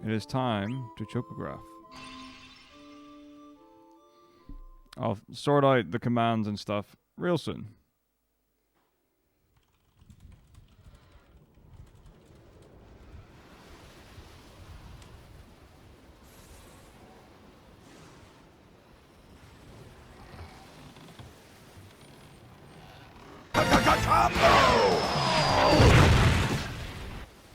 It is time to chocograph. I'll sort out the commands and stuff real soon.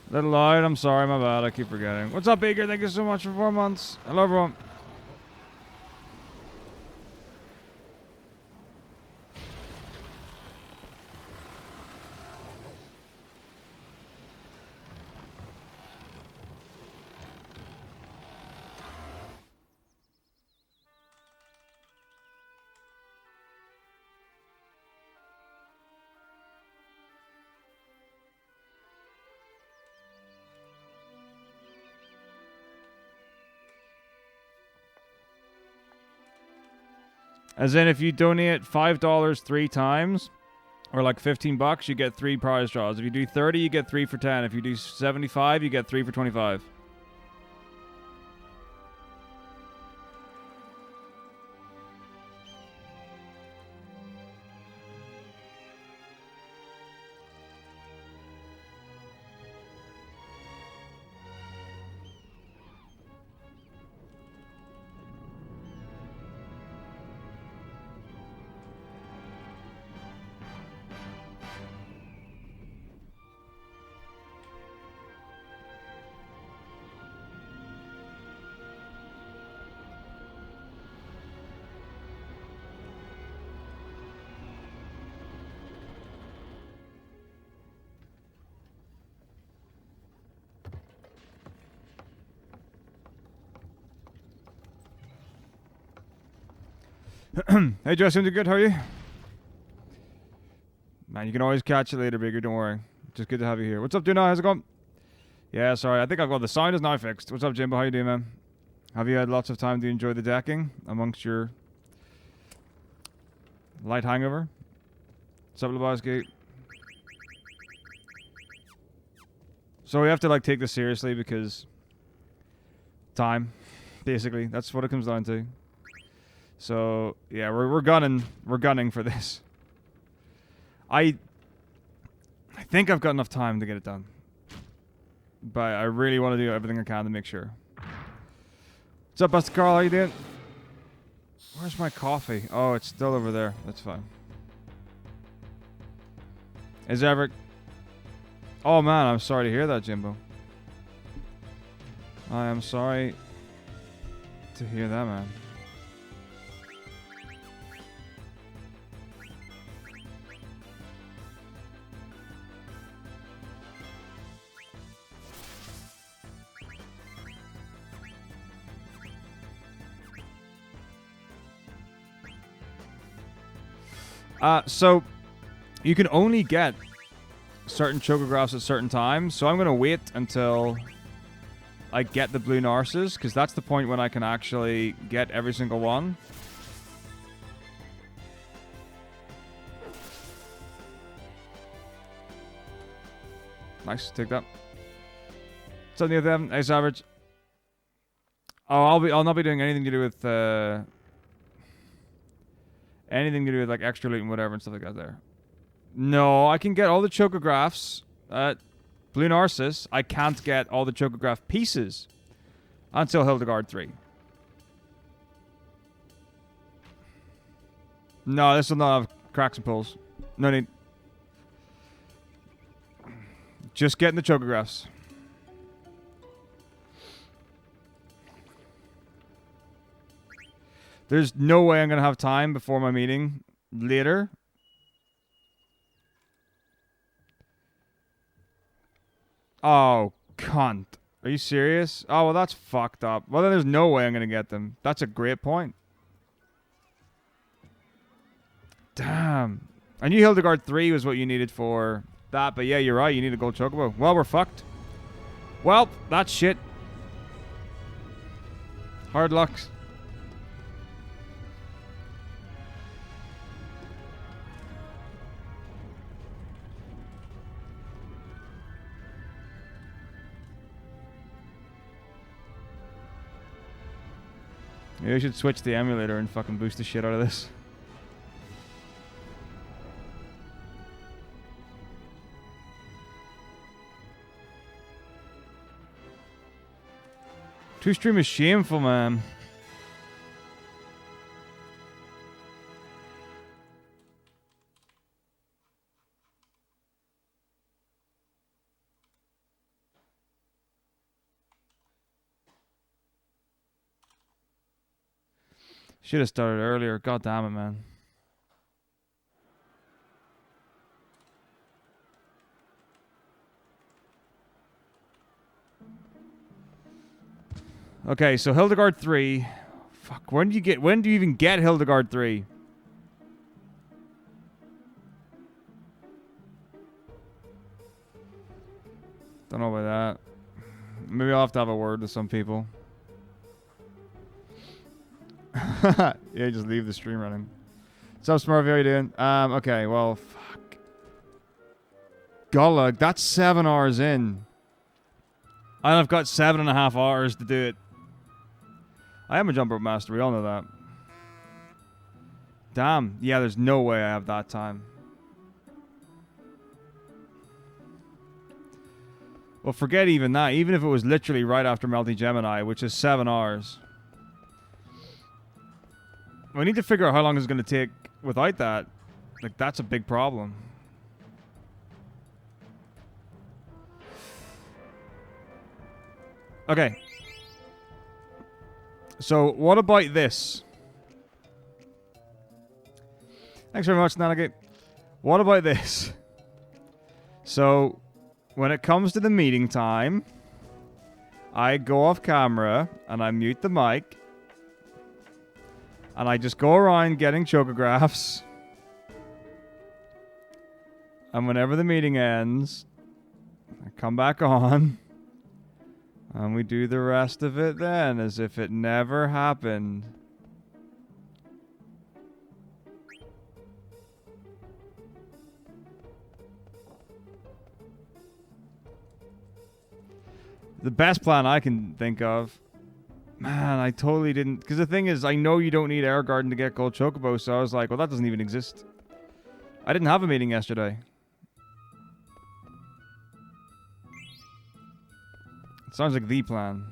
Little loud, I'm sorry, my bad, I keep forgetting. What's up, Baker? Thank you so much for 4 months. Hello, everyone. As in, if you donate $5 3 times, or like 15 bucks, you get 3 prize draws. If you do 30, you get 3 for 10. If you do 75, you get 3 for 25. Hey, Justin, you good? How are you? Man, you can always catch you later, Bigger. Don't worry. Just good to have you here. What's up, Duna? How's it going? Yeah, sorry. I think I've got the sound is now fixed. What's up, Jimbo? How you doing, man? Have you had lots of time to enjoy the decking amongst your light hangover? What's up, Lebowski? So we have to like take this seriously because time, basically. That's what it comes down to. So yeah, we're gunning for this. I think I've got enough time to get it done, but I really want to do everything I can to make sure. What's up, Buster Carl? How you doing? Where's my coffee? Oh, it's still over there. That's fine. Is Everett? Oh man, I'm sorry to hear that, Jimbo. I am sorry to hear that, man. So you can only get certain chocographs at certain times, so I'm going to wait until I get the blue narcissus, because that's the point when I can actually get every single one. Nice, take that. What's up, them? Hey, Savage. Oh, I'll not be doing anything to do with like extra loot and whatever and stuff like that there. No, I can get all the chocographs at Blue Narcissus. I can't get all the chocograph pieces until Hildegard 3. No, this will not have cracks and pulls. No need. Just getting the chocographs. There's no way I'm going to have time before my meeting later. Oh, cunt. Are you serious? Oh, well, that's fucked up. Well, then there's no way I'm going to get them. That's a great point. Damn. I knew Hildegard 3 was what you needed for that, but yeah, you're right. You need a gold chocobo. Well, we're fucked. Well, that's shit. Hard luck. Maybe I should switch the emulator and fucking boost the shit out of this. Two stream is shameful, man. Should have started earlier. God damn it, man. Okay, so Hildegard 3. Fuck, when do you even get Hildegard 3? Don't know about that. Maybe I'll have to have a word with some people. Yeah, just leave the stream running. What's up, Smurfy? How you doing? Okay, well, fuck. Golug, that's 7 hours in. And I've got 7.5 hours to do it. I am a jump rope master, we all know that. Damn. Yeah, there's no way I have that time. Well, forget even that. Even if it was literally right after Melty Gemini, which is 7 hours. We need to figure out how long it's going to take without that. Like, that's a big problem. Okay. So, what about this? Thanks very much, Nanagate. What about this? So, when it comes to the meeting time, I go off camera and I mute the mic. And I just go around getting chocographs. And whenever the meeting ends, I come back on. And we do the rest of it then, as if it never happened. The best plan I can think of... Man, I totally didn't... Because the thing is, I know you don't need Air Garden to get Gold Chocobo, so I was like, well, that doesn't even exist. I didn't have a meeting yesterday. It sounds like the plan.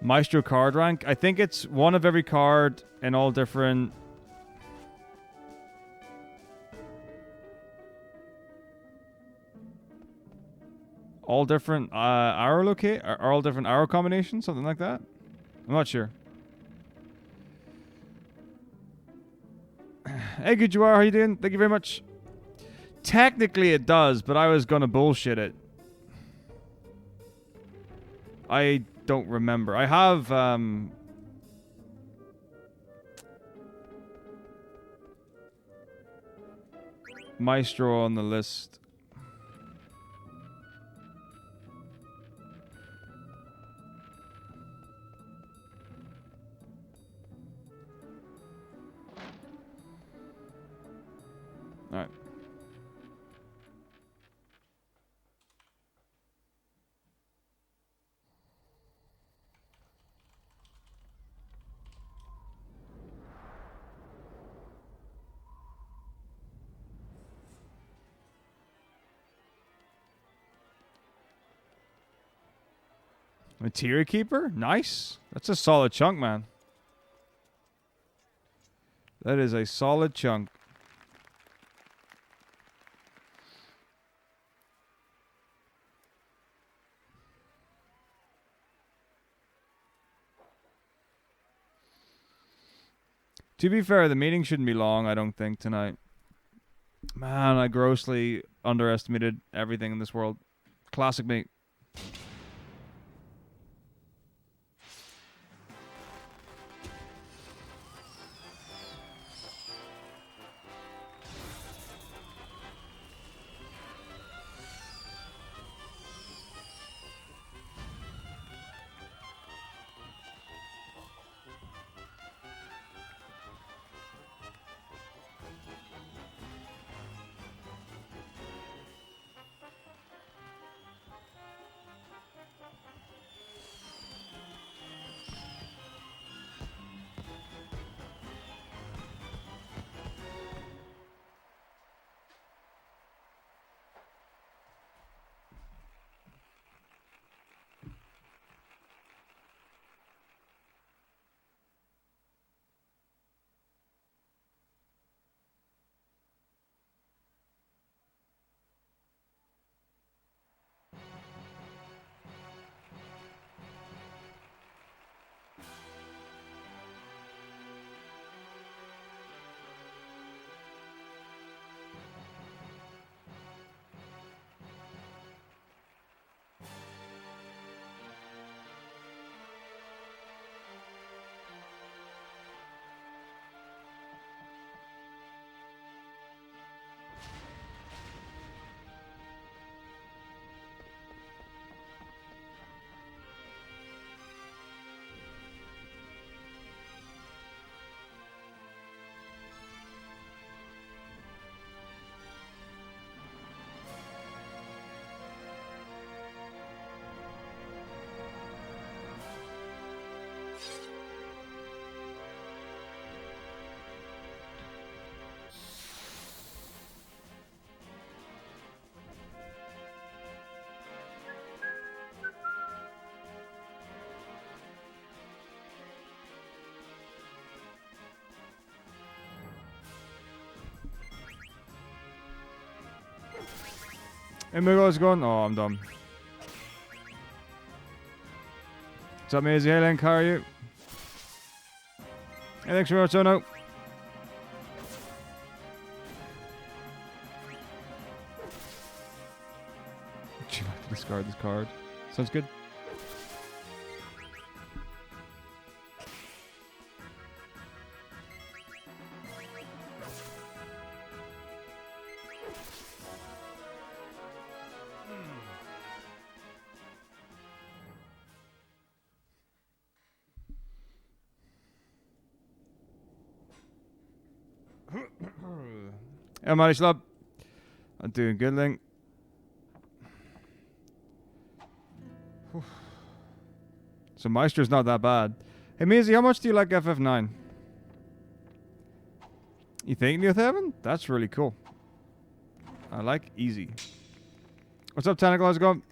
Maestro card rank. I think it's one of every card in all different... All different arrow locate, or all different arrow combinations, something like that. I'm not sure. Hey, good you are. How you doing? Thank you very much. Technically it does, but I was gonna bullshit it. I don't remember. I have Maestro on the list. All right. Materia Keeper? Nice. That's a solid chunk, man. That is a solid chunk. To be fair, the meeting shouldn't be long, I don't think, tonight. Man, I grossly underestimated everything in this world. Classic me. Hey, Miguel, how's it going? Oh, I'm dumb. What's up, Maisie? Hey, Link, how are you? Hey, thanks for watching out. Would you like to discard this card? Sounds good. Hey, Matty Slub. I'm doing good, Link. So Meister's not that bad. Hey, Maisie, how much do you like FF9? You think, Neil Heaven? That's really cool. I like easy. What's up, Tentacle? How's it going?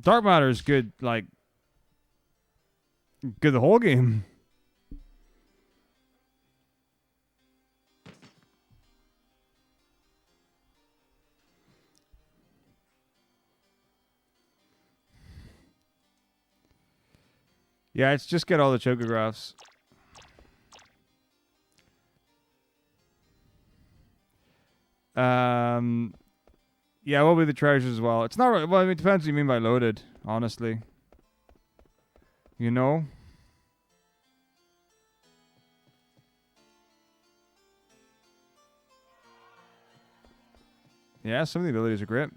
Dark Matter is good, like, good the whole game. Yeah, it's just get all the Chocographs. Yeah, what will be the treasures as well? It's not... Well, I mean, it depends what you mean by loaded, honestly. You know? Yeah, some of the abilities are great.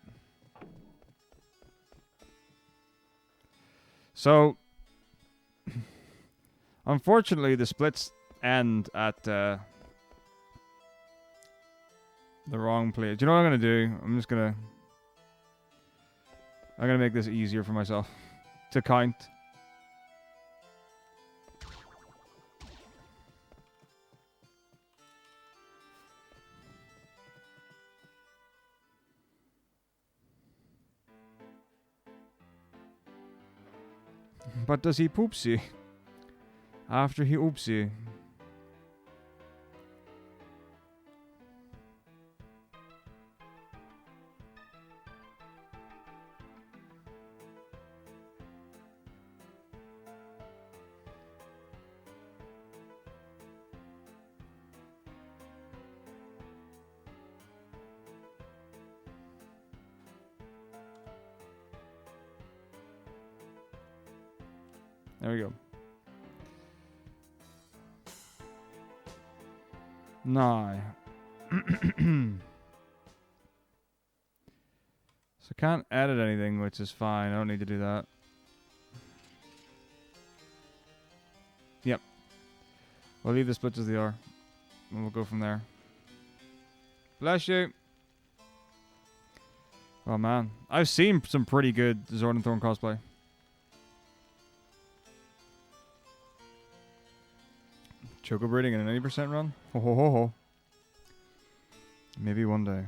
So... Unfortunately, the splits end at the wrong place. Do you know what I'm gonna do? I'm gonna make this easier for myself to count. But does he poopsie? After he oopsie. There we go. No. So I can't edit anything, which is fine. I don't need to do that. Yep. We'll leave the splits as they are. And we'll go from there. Bless you. Oh man. I've seen some pretty good Zord and Thorn cosplay. Choco breeding in an 80% run? Ho ho ho ho. Maybe one day.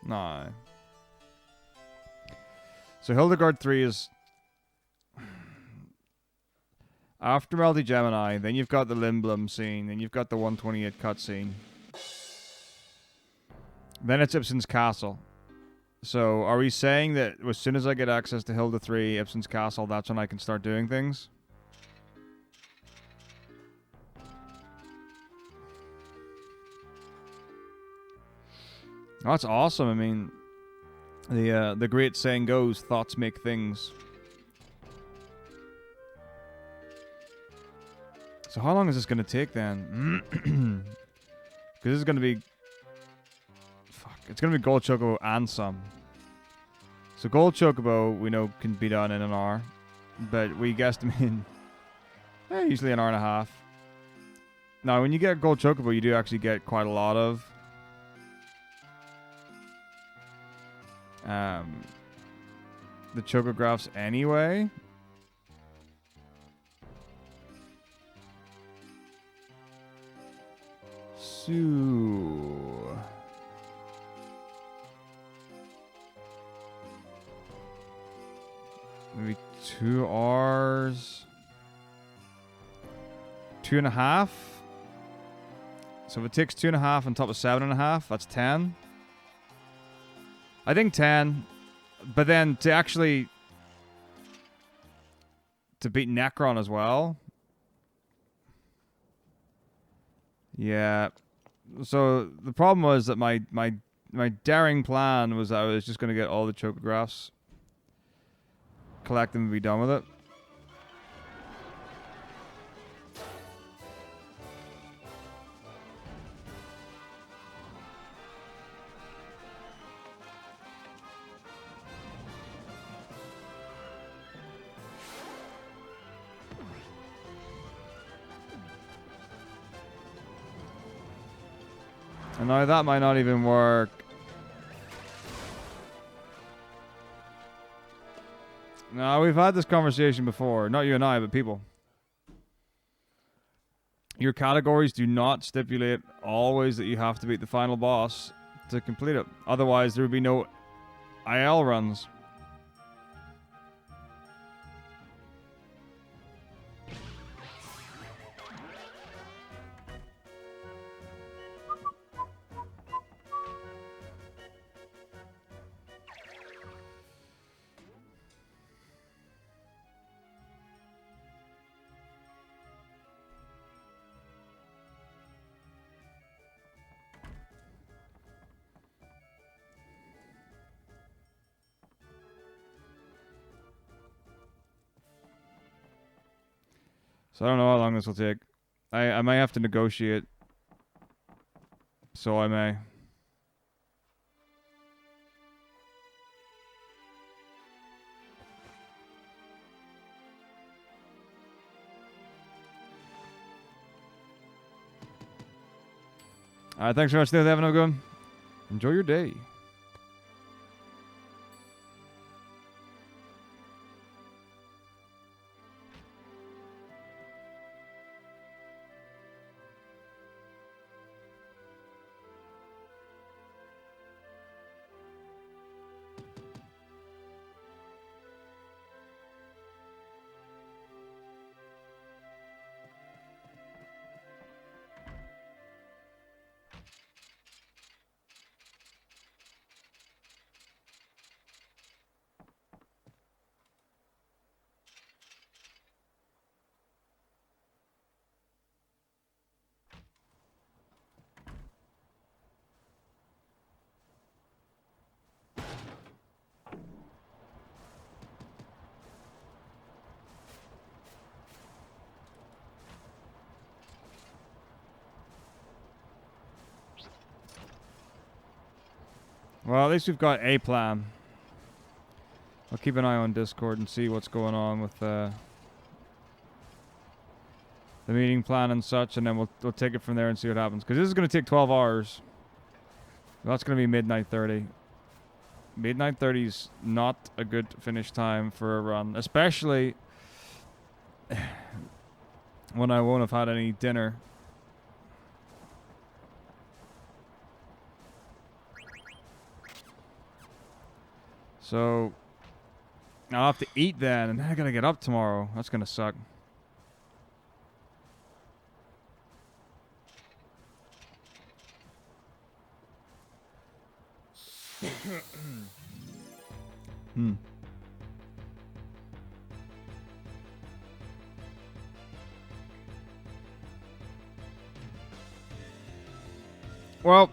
Nah. So Hildegard 3 is after Melty Gemini, then you've got the Limblum scene, then you've got the 128 cutscene. Then it's Ibsen's Castle. So are we saying that as soon as I get access to Hilda 3, Ibsen's Castle, that's when I can start doing things? Oh, that's awesome. I mean, the great saying goes, thoughts make things. So how long is this going to take then? Because this is going to be... Fuck. It's going to be Gold Chocobo and some. So Gold Chocobo, we know, can be done in an hour. But we guesstimate usually an hour and a half. Now, when you get Gold Chocobo, you do actually get quite a lot of... the Chocographs anyway. So... maybe 2 hours. 2.5. So if it takes 2.5 on top of 7.5, that's 10. I think 10, but then to actually to beat Necron as well. Yeah. So the problem was that my daring plan was I was just going to get all the Chocographs, collect them, and be done with it. And now that might not even work. No, we've had this conversation before. Not you and I, but people. Your categories do not stipulate always that you have to beat the final boss to complete it. Otherwise, there would be no IL runs. So I don't know how long this will take. I might have to negotiate. So I may. Alright, thanks very much, Steve. Having a good one. Enjoy your day. Well, at least we've got a plan. I'll keep an eye on Discord and see what's going on with the meeting plan and such, and then we'll take it from there and see what happens. Because this is going to take 12 hours. That's going to be midnight 30. Midnight 30 is not a good finish time for a run, especially when I won't have had any dinner. So I'll have to eat then, and then I gotta get up tomorrow. That's gonna suck. Well,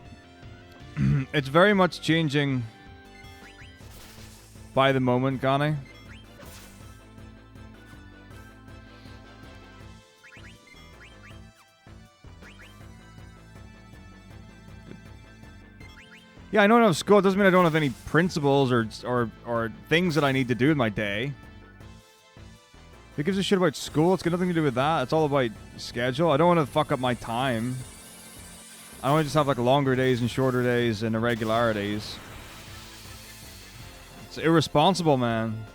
it's very much changing by the moment, Gane. Yeah, I don't have school. It doesn't mean I don't have any principles or things that I need to do in my day. Who gives a shit about school? It's got nothing to do with that. It's all about schedule. I don't want to fuck up my time. I don't want to just have like longer days and shorter days and irregularities. It's irresponsible, man.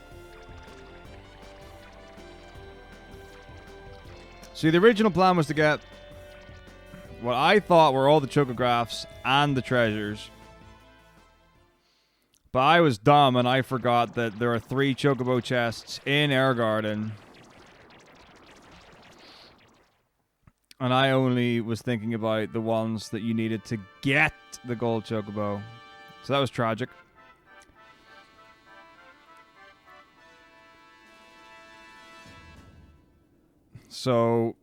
See, the original plan was to get what I thought were all the Chocographs and the treasures. But I was dumb and I forgot that there are 3 Chocobo chests in Air Garden. And I only was thinking about the ones that you needed to get the gold Chocobo. So that was tragic. So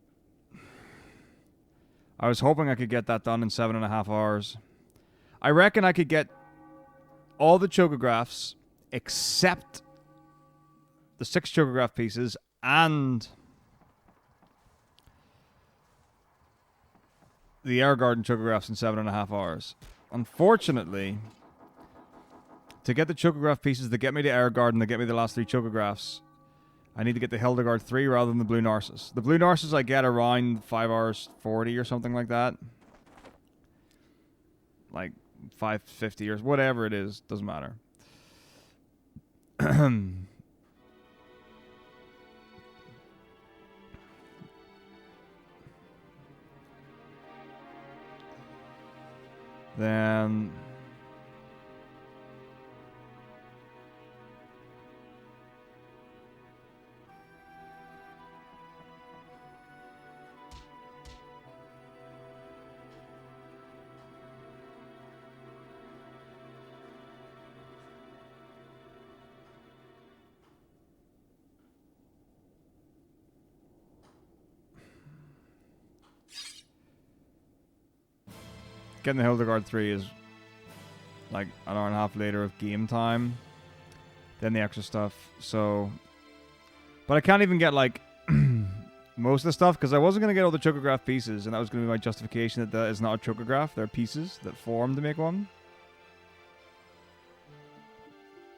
I was hoping I could get that done in 7.5 hours. I reckon I could get all the Chocographs except the 6 Chocograph pieces and the Air Garden Chocographs in 7.5 hours. Unfortunately, to get the Chocograph pieces that get me to Air Garden, that get me the last 3 Chocographs, I need to get the Hildegard 3 rather than the Blue Narcissus. The Blue Narcissus I get around 5 hours 40 or something like that. Like 550 or whatever it is. Doesn't matter. Then getting the Hildegard 3 is like an hour and a half later of game time than the extra stuff. So, but I can't even get like most of the stuff because I wasn't going to get all the chocograph pieces, and that was going to be my justification that that is not a chocograph. They're pieces that form to make one.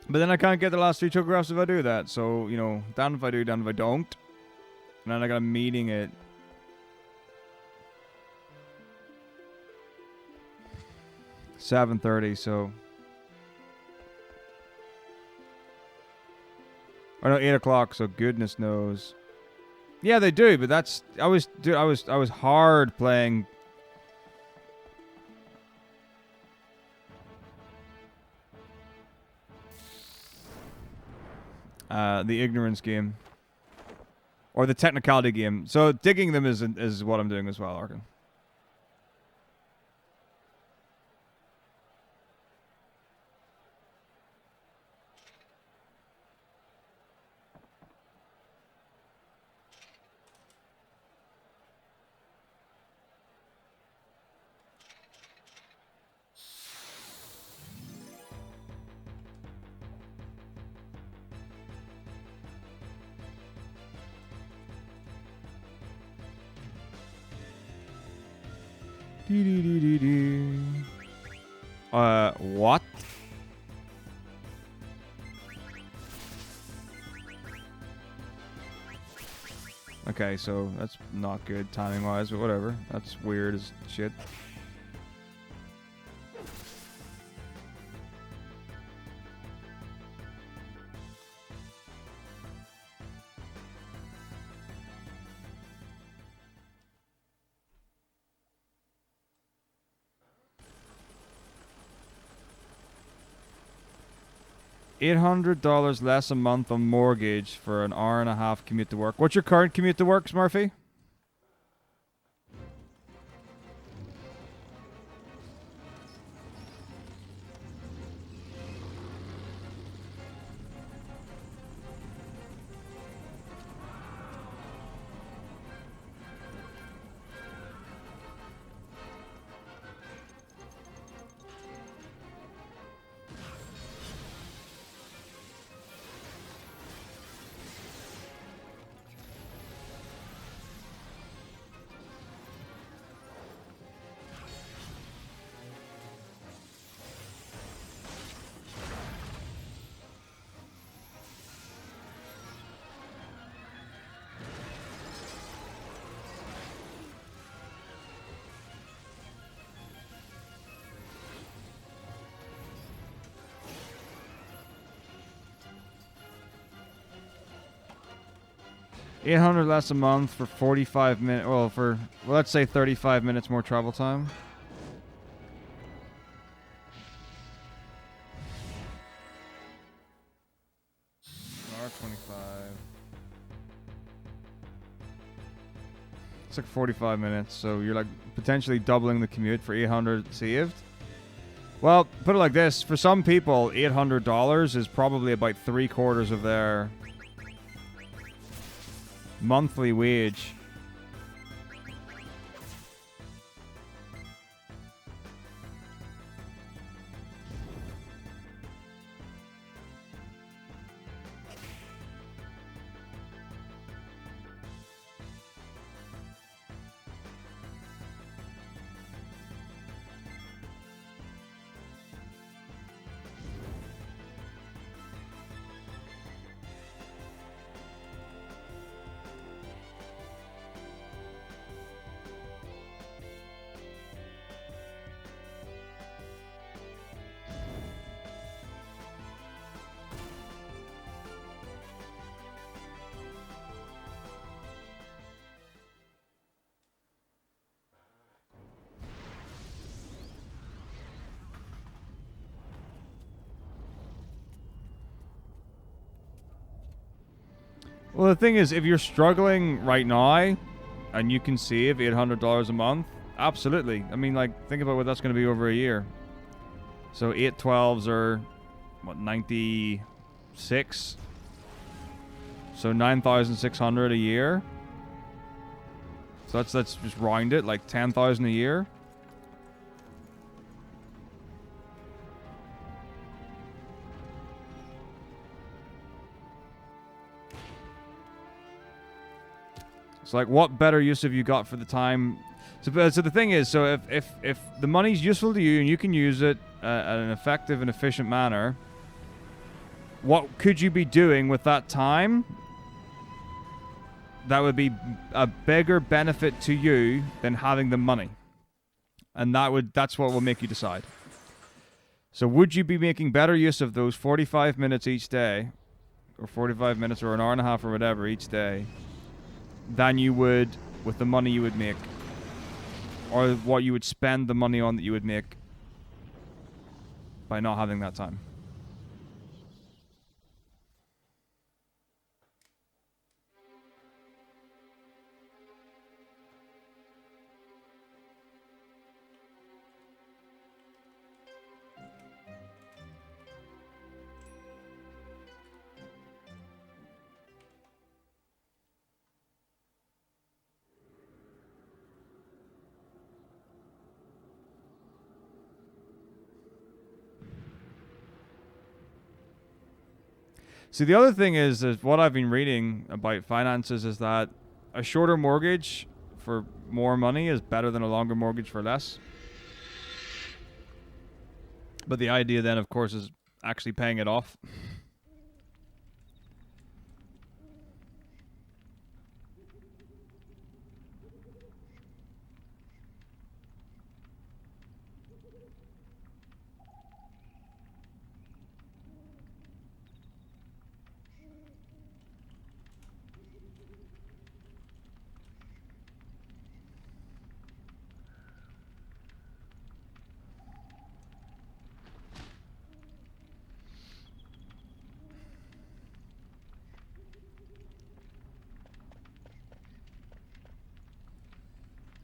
But then I can't get the last 3 chocographs if I do that. So, you know, down if I do, down if I don't. And then I got a meeting at 7:30, so... Or no, 8 o'clock, so goodness knows. Yeah, they do, but that's... I was hard playing... the ignorance game. Or the technicality game. So digging them is what I'm doing as well, Arkin. What? Okay, so that's not good timing-wise, but whatever. That's weird as shit. $800 less a month on mortgage for an hour-and-a-half commute to work. What's your current commute to work, Smurfy? $800 less a month for 45 minutes. Well, let's say 35 minutes more travel time. R25. It's like 45 minutes, so you're like potentially doubling the commute for 800 saved. Well, put it like this: for some people, $800 is probably about 3/4 of their monthly wage. Well, the thing is, if you're struggling right now, and you can save $800 a month, absolutely. I mean, like, think about what that's going to be over a year. So 8/12s are, what, 96? So 9,600 a year. So let's just round it, like 10,000 a year. So like, what better use have you got for the time? So the thing is, so if the money's useful to you and you can use it at an effective and efficient manner, what could you be doing with that time that would be a bigger benefit to you than having the money? And that's what will make you decide. So would you be making better use of those 45 minutes each day, or 45 minutes or an hour and a half or whatever each day, than you would with the money you would make, or what you would spend the money on that you would make by not having that time? See, the other thing is what I've been reading about finances is that a shorter mortgage for more money is better than a longer mortgage for less. But the idea then, of course, is actually paying it off.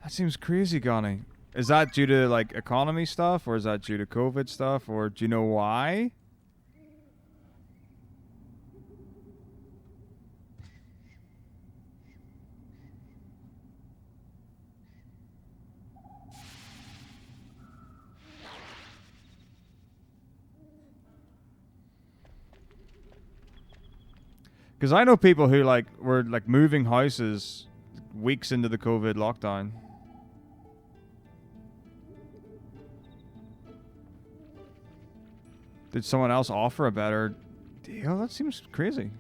That seems crazy, Connie. Is that due to like economy stuff, or is that due to COVID stuff, or do you know why? Because I know people who like were like moving houses weeks into the COVID lockdown. Did someone else offer a better deal? That seems crazy.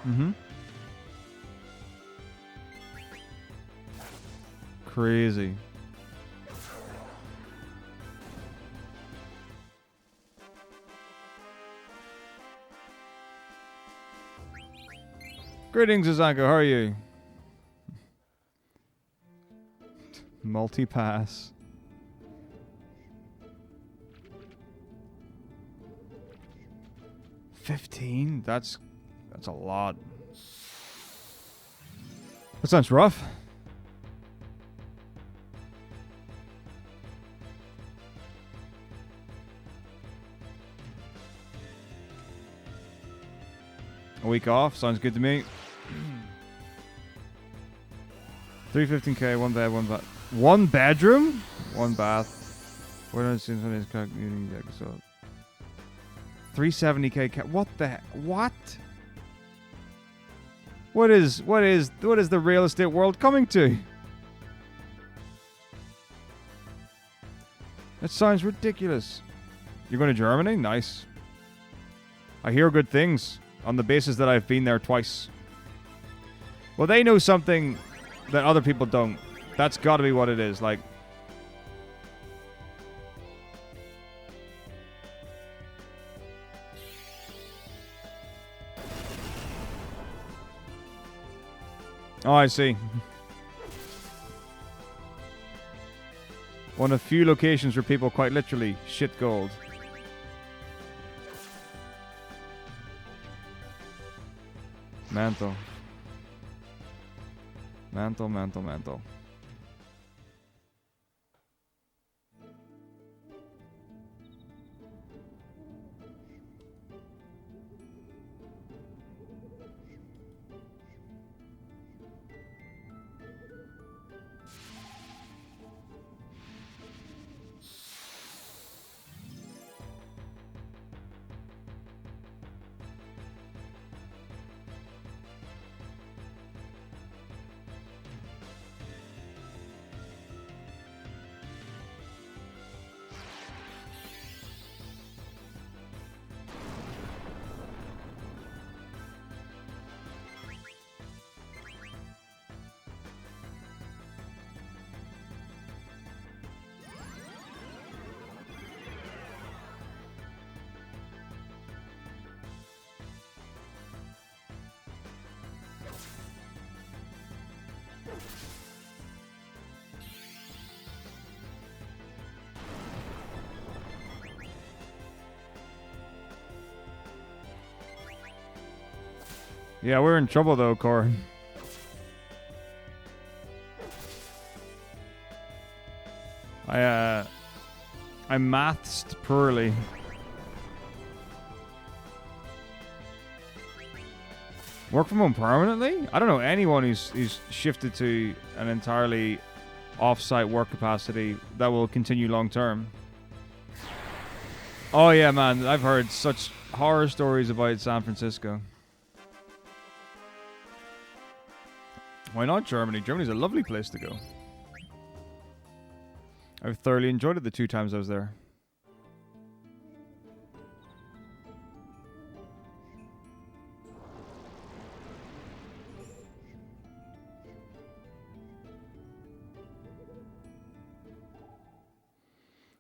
Mm-hmm. Crazy. Greetings, Azanko. How are you? Multi-pass. 15? That's a lot. That sounds rough. A week off sounds good to me. 315k, one bed, one bath. One bedroom? One bath. Where does it seem community deck? So 370k. What the heck? What? What is the real estate world coming to? That sounds ridiculous. You're going to Germany? Nice. I hear good things on the basis that I've been there twice. Well, they know something that other people don't. That's got to be what it is. Like, oh, I see. One of few locations where people quite literally shit gold. Mental. Mental, mental, mental. Yeah, we're in trouble though, Corin. I mathsed poorly. Work from home permanently? I don't know anyone who's shifted to an entirely off-site work capacity that will continue long term. Oh yeah, man, I've heard such horror stories about San Francisco. Why not Germany? Germany's a lovely place to go. I've thoroughly enjoyed it the 2 times I was there.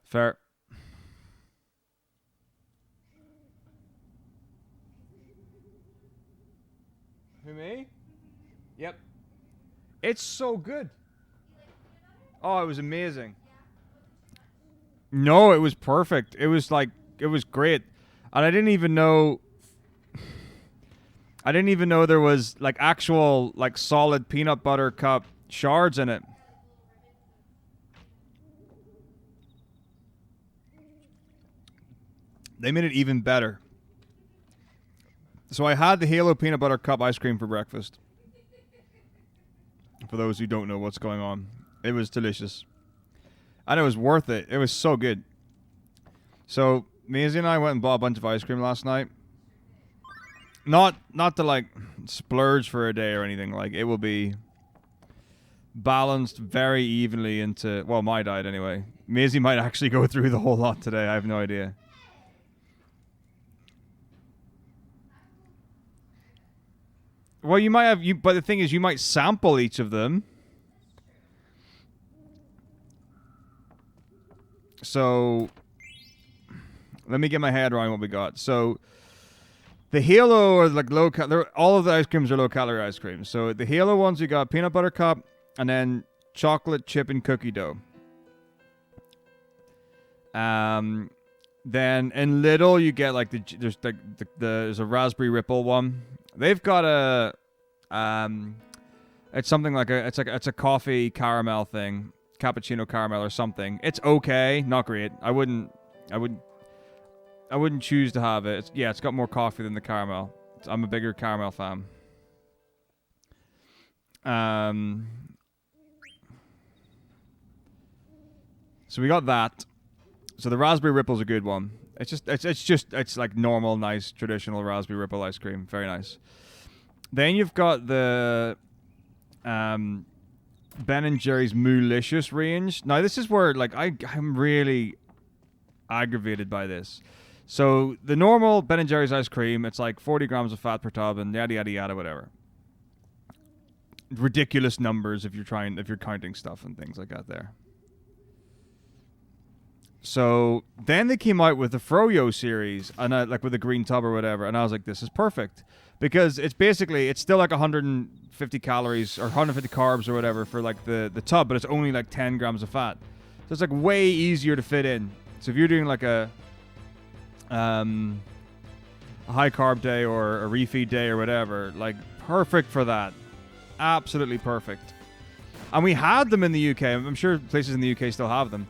Fair. Who, me? Yep. It's so good. Oh, it was amazing. No, it was perfect. It was like, it was great. And I didn't even know there was like actual like solid peanut butter cup shards in it. They made it even better. So I had the Halo peanut butter cup ice cream for breakfast. For those who don't know what's going on. It was delicious. And it was worth it. It was so good. So, Maisie and I went and bought a bunch of ice cream last night. Not to like splurge for a day or anything. Like, it will be balanced very evenly into, well, my diet anyway. Maisie might actually go through the whole lot today. I have no idea. Well, you might have, but the thing is, you might sample each of them. So, let me get my head around what we got. So, the Halo are like all of the ice creams are low-calorie ice creams. So, the Halo ones, we got peanut butter cup, and then chocolate chip and cookie dough. Then in Little, you get like there's a raspberry ripple one. They've got a it's something like it's a coffee caramel thing, cappuccino caramel or something. It's okay, not great. I wouldn't choose to have it. It's got more coffee than the caramel. I'm a bigger caramel fan. So we got that. So the raspberry ripple's a good one. It's like normal, nice, traditional raspberry ripple ice cream. Very nice. Then you've got the Ben and Jerry's Moolicious range. Now this is where like I'm really aggravated by this. So the normal Ben and Jerry's ice cream, it's like 40 grams of fat per tub and yada yada yada whatever. Ridiculous numbers if you're counting stuff and things like that there. So then they came out with the Froyo series, and like with the green tub or whatever, and I was like, this is perfect. Because it's still like 150 calories or 150 carbs or whatever for like the tub, but it's only like 10 grams of fat. So it's like way easier to fit in. So if you're doing like a high carb day or a refeed day or whatever, like perfect for that. Absolutely perfect. And we had them in the UK. I'm sure places in the UK still have them.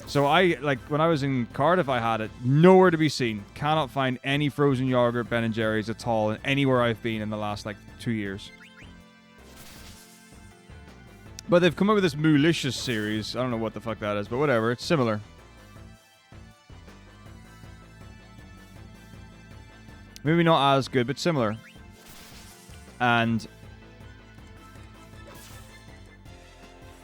So when I was in Cardiff, I had it. Nowhere to be seen. Cannot find any frozen yogurt Ben & Jerry's at all anywhere I've been in the last 2 years. But they've come up with this Moolicious series. I don't know what the fuck that is, but whatever. It's similar. Maybe not as good, but similar. And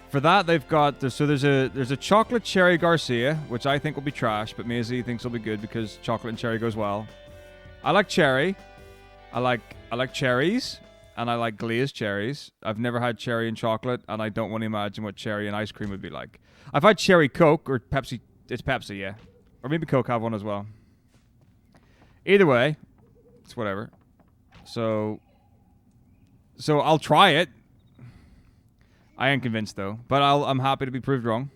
for that, they've got there's a chocolate cherry Garcia, which I think will be trash, but Maisie thinks will be good because chocolate and cherry goes well. I like cherry. I like cherries, and I like glazed cherries. I've never had cherry and chocolate, and I don't want to imagine what cherry and ice cream would be like. I've had cherry Coke or Pepsi. It's Pepsi, yeah, or maybe Coke have one as well. Either way, it's whatever. So I'll try it. I ain't convinced though, but I'm happy to be proved wrong.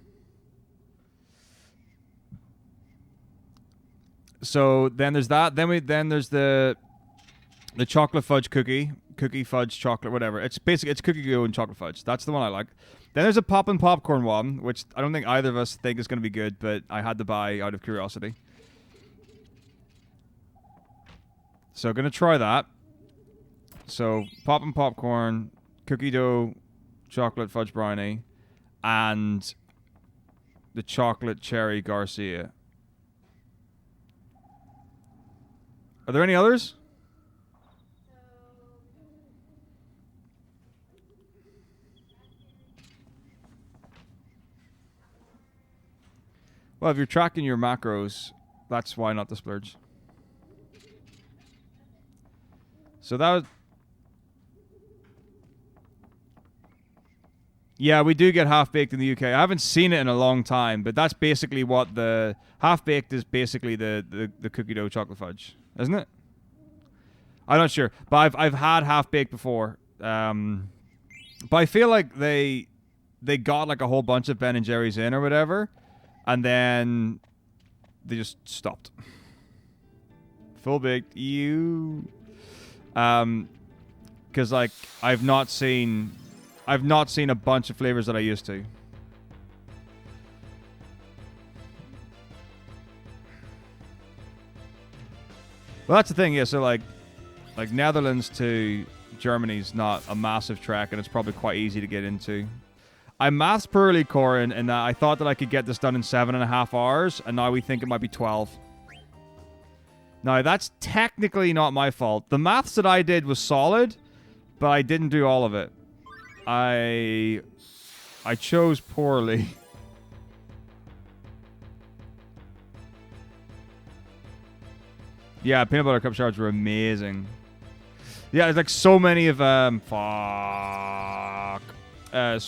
So then there's that. Then there's the chocolate fudge cookie cookie fudge chocolate, whatever. It's basically it's cookie dough and chocolate fudge. That's the one I like. Then there's a poppin' popcorn one, which I don't think either of us think is going to be good, but I had to buy out of curiosity. So going to try that. So poppin' popcorn, cookie dough, chocolate fudge brownie, and the chocolate cherry Garcia. Are there any others? Well, if you're tracking your macros, that's why not the splurge. So that was... Yeah, we do get half-baked in the UK. I haven't seen it in a long time, but that's basically what the... Half-baked is basically the cookie dough chocolate fudge, isn't it? I'm not sure, but I've had half-baked before. But I feel like they got like a whole bunch of Ben & Jerry's in or whatever, and then they just stopped. Full-baked, ew. Because like I've not seen a bunch of flavors that I used to. Well, that's the thing, yeah. So like Netherlands to Germany's not a massive trek, and it's probably quite easy to get into. I maths poorly, Corin, and I thought that I could get this done in 7.5 hours, and now we think it might be 12. Now, that's technically not my fault. The maths that I did was solid, but I didn't do all of it. I chose poorly. Yeah, peanut butter cup shards were amazing. Yeah, there's like so many of so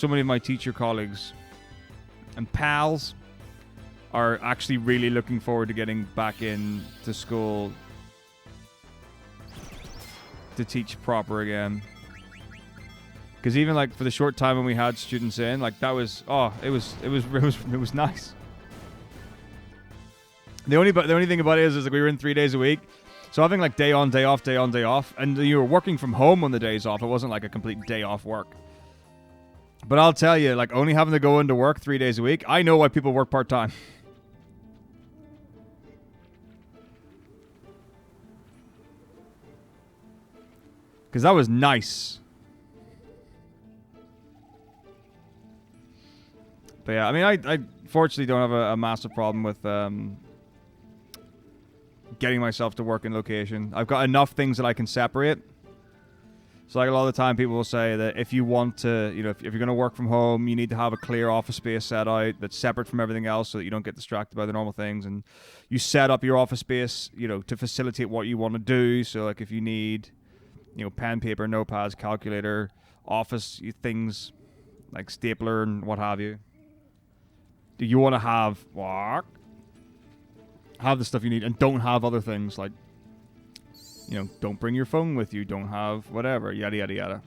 many of my teacher colleagues and pals are actually really looking forward to getting back into school to teach proper again. Because even like for the short time when we had students in, like that was it was nice. The only thing about it is like we were in 3 days a week, so having like day on, day off, day on, day off, and you were working from home on the days off. It wasn't like a complete day off work. But I'll tell you, like only having to go into work 3 days a week, I know why people work part time. Because that was nice. But yeah, I mean, I fortunately don't have a massive problem with getting myself to work in location. I've got enough things that I can separate. So like a lot of the time people will say that if you want to, you know, if you're going to work from home, you need to have a clear office space set out that's separate from everything else so that you don't get distracted by the normal things. And you set up your office space, you know, to facilitate what you want to do. So like if you need, you know, pen, paper, notepads, calculator, office things like stapler and what have you. Do you want to have the stuff you need and don't have other things like, you know, don't bring your phone with you, don't have whatever, yada, yada, yada.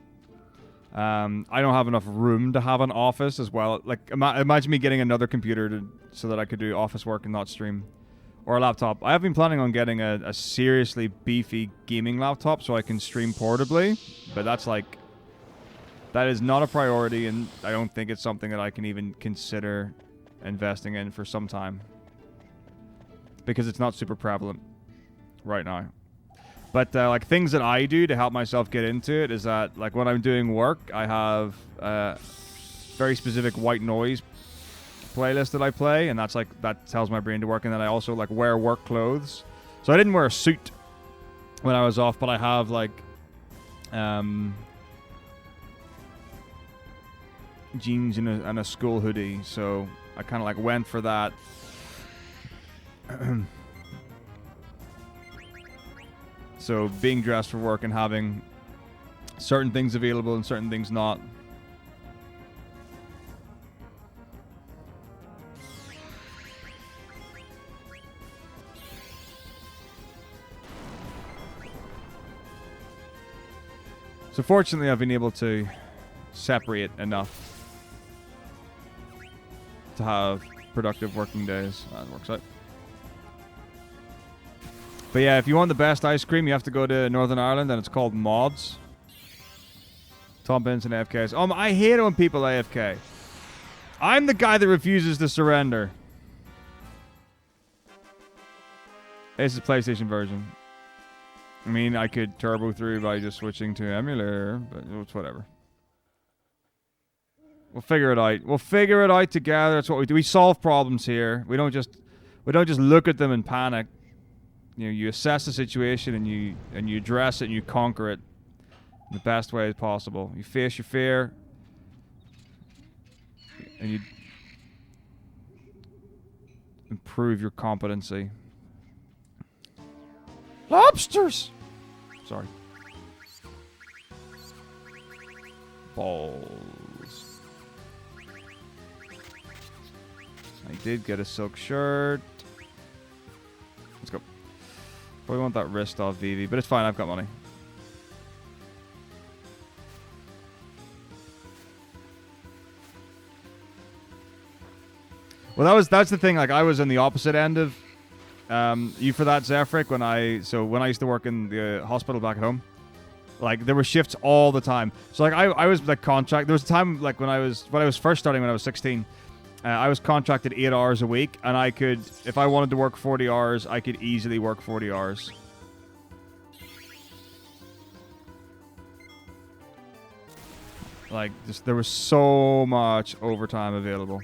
I don't have enough room to have an office as well. Like, imagine me getting another computer so that I could do office work and not stream. Or a laptop. I have been planning on getting a seriously beefy gaming laptop so I can stream portably. But that's like... That is not a priority, and I don't think it's something that I can even consider investing in for some time. Because it's not super prevalent right now. But like things that I do to help myself get into it is that like when I'm doing work, I have very specific white noise playlist that I play, and that's like that tells my brain to work. And then I also like wear work clothes. So I didn't wear a suit when I was off, but I have like jeans and a school hoodie. So I kind of like went for that. So being dressed for work and having certain things available and certain things not. So fortunately I've been able to separate enough to have productive working days. That works out. But yeah, if you want the best ice cream, you have to go to Northern Ireland, and it's called Mods. Tom Benson AFKs. I hate it when people AFK. I'm the guy that refuses to surrender. This is PlayStation version. I mean, I could turbo through by just switching to emulator, but it's whatever. We'll figure it out. We'll figure it out together. That's what we do. We solve problems here. We don't just look at them and panic. You know, you assess the situation and you address it and you conquer it in the best way possible. You face your fear and you improve your competency. Lobsters! Sorry. Balls. I did get a silk shirt. Let's go. Probably want that wrist off Vivi, but it's fine, I've got money. Well, that's the thing, like, I was in the opposite end of you for that, Zephyric, when I used to work in the hospital back at home. Like, there were shifts all the time. So, like, I was, like, there was a time, like, when I was first starting when I was 16, I was contracted 8 hours a week, and I could, if I wanted to work 40 hours, I could easily work 40 hours. Like, there was so much overtime available.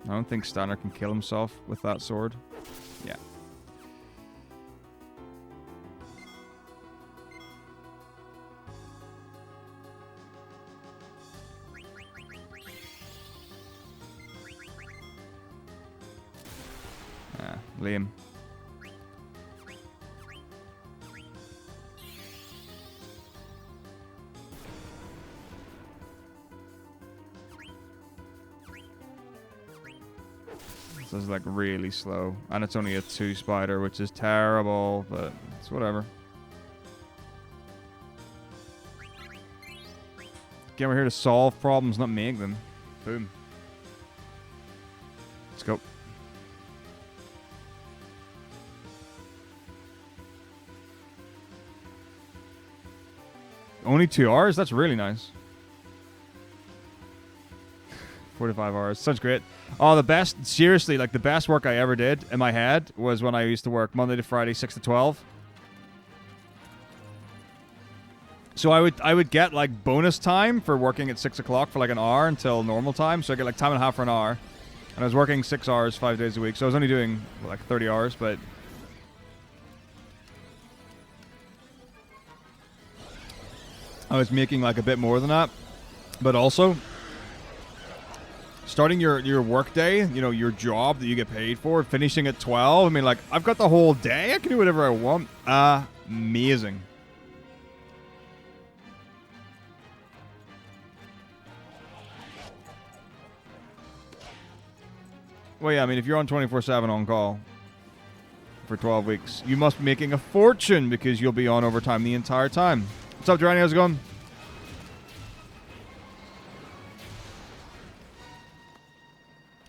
I don't think Stanner can kill himself with that sword. Yeah. Liam. This is like really slow. And it's only a 2 spider, which is terrible, but it's whatever. Again, we're here to solve problems, not make them. Boom. Let's go. Only 2 hours? That's really nice. 45 hours. Sounds great. Oh, the best, seriously, like the best work I ever did in my head was when I used to work Monday to Friday, 6 to 12. So I would get like bonus time for working at 6 o'clock for like an hour until normal time. So I get like time and a half for an hour. And I was working 6 hours, 5 days a week. So I was only doing like 30 hours, but I was making like a bit more than that. But also, starting your work day, you know, your job that you get paid for, finishing at 12. I mean, like, I've got the whole day. I can do whatever I want. Amazing. Well, yeah, I mean, if you're on 24/7 on call for 12 weeks, you must be making a fortune because you'll be on overtime the entire time. What's up, Durrani? How's it going?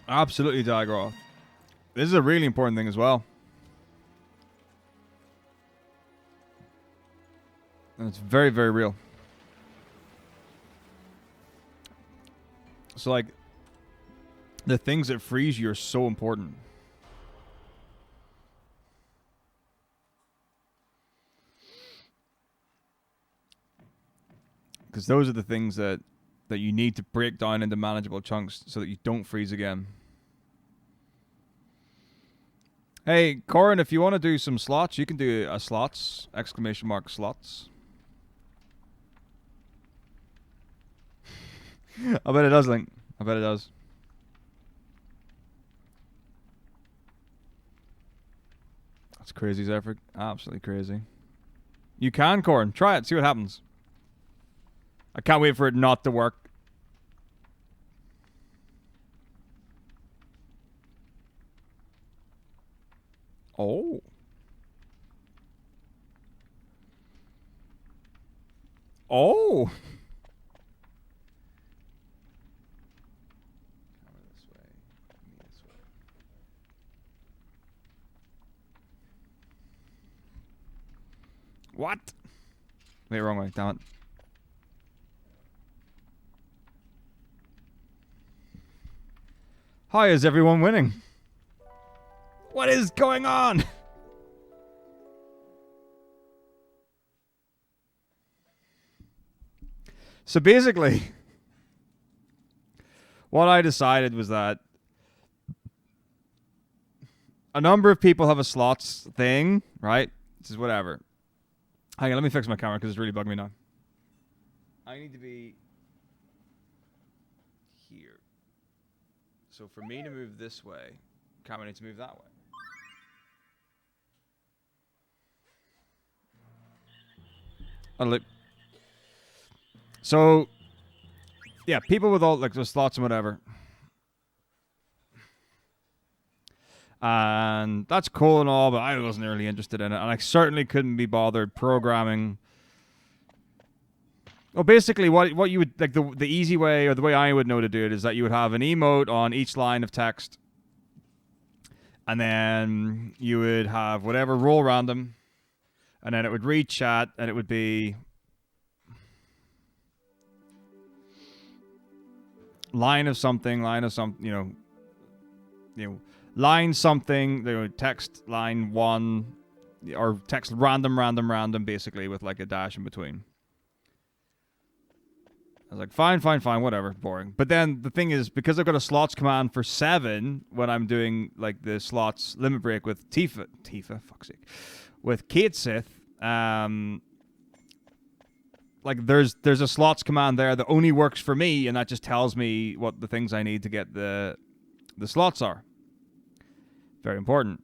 Absolutely, Diagroth. This is a really important thing as well. And it's very, very real. So, like, the things that freeze you are so important. Because those are the things that you need to break down into manageable chunks so that you don't freeze again. Hey, Corin, if you want to do some slots, you can do a slots, ! Slots. I bet it does, Link. I bet it does. That's crazy, Zephyr. Absolutely crazy. You can, Corin. Try it. See what happens. I can't wait for it not to work. Oh. Oh. What? Wait, wrong way. Damn it. How is everyone winning? What is going on? So basically, what I decided was that a number of people have a slots thing, right? This is whatever. Hang on, let me fix my camera because it's really bugging me now. I need to be here. So for me to move this way, camera needs to move that way. So, yeah, people with all like the slots and whatever. And that's cool and all, but I wasn't really interested in it. And I certainly couldn't be bothered programming. Well, basically, what you would, like, the easy way, or the way I would know to do it, is that you would have an emote on each line of text. And then you would have whatever, roll random. And then it would read chat, and it would be line of something, you know, line something, text line 1, or text random, basically, with like a dash in between. I was like, fine, whatever, boring. But then the thing is, because I've got a slots command for 7 when I'm doing like the slots limit break with Tifa, fuck's sake, with Kate Sith, like there's a slots command there that only works for me, and that just tells me what the things I need to get the slots are. Very important.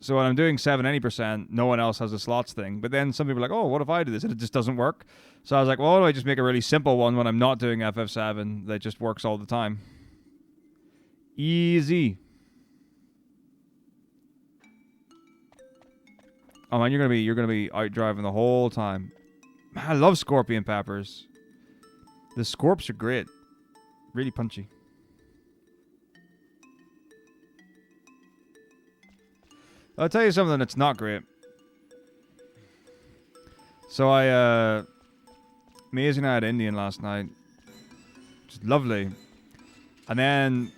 So when I'm doing 70%, no one else has a slots thing. But then some people are like, oh, what if I do this? And it just doesn't work. So I was like, well, why don't I just make a really simple one when I'm not doing FF7 that just works all the time? Easy. Oh man, you're gonna be out driving the whole time. I love scorpion peppers. The scorps are great. Really punchy. I'll tell you something that's not great. So Maisie and I had Indian last night. Just lovely. And then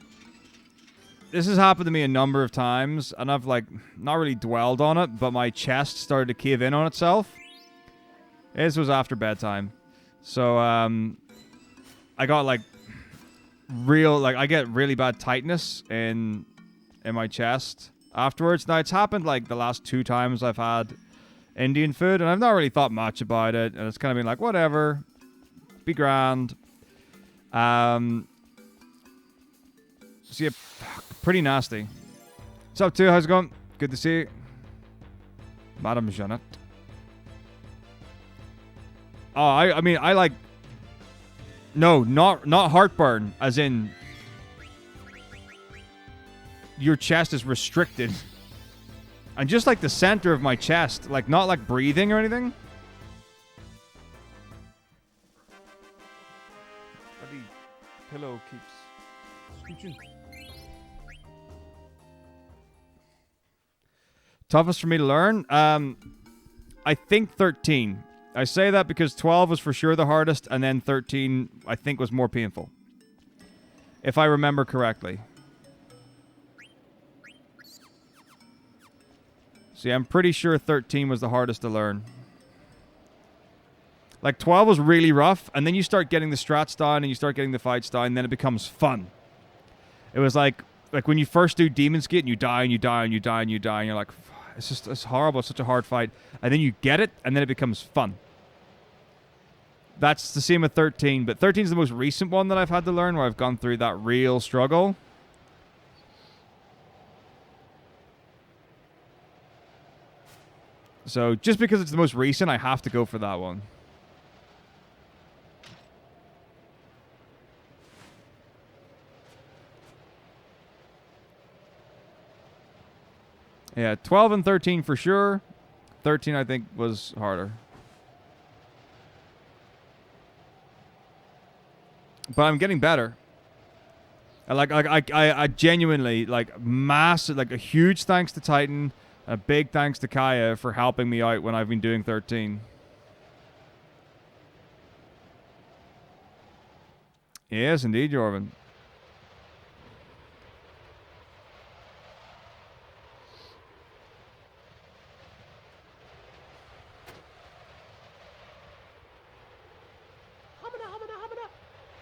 this has happened to me a number of times, and I've like not really dwelled on it, but my chest started to cave in on itself. This was after bedtime. So I got like I get really bad tightness in my chest afterwards. Now it's happened like the last 2 times I've had Indian food, and I've not really thought much about it, and it's kind of been like, whatever, be grand. So yeah, pretty nasty. What's up, too? How's it going? Good to see you, Madame Jeanette. Oh, I mean, I like... No, not heartburn, as in... Your chest is restricted. And just like the center of my chest. Like, not like breathing or anything. Bloody pillow keeps scooching. Toughest for me to learn? I think 13. I say that because 12 was for sure the hardest, and then 13, I think, was more painful. If I remember correctly. See, I'm pretty sure 13 was the hardest to learn. Like, 12 was really rough, and then you start getting the strats down, and you start getting the fights down, and then it becomes fun. It was like when you first do Demon's Gate, and you die, and you die, and you die, and you die, and you're like, it's horrible, it's such a hard fight. And then you get it, and then it becomes fun. That's the same with 13, but 13 is the most recent one that I've had to learn, where I've gone through that real struggle. So just because it's the most recent, I have to go for that one. Yeah, 12 and 13 for sure. 13, I think, was harder. But I'm getting better. I genuinely, like, massive, like, a huge thanks to Titan. A big thanks to Kaya for helping me out when I've been doing 13. Yes, indeed, Jorvin.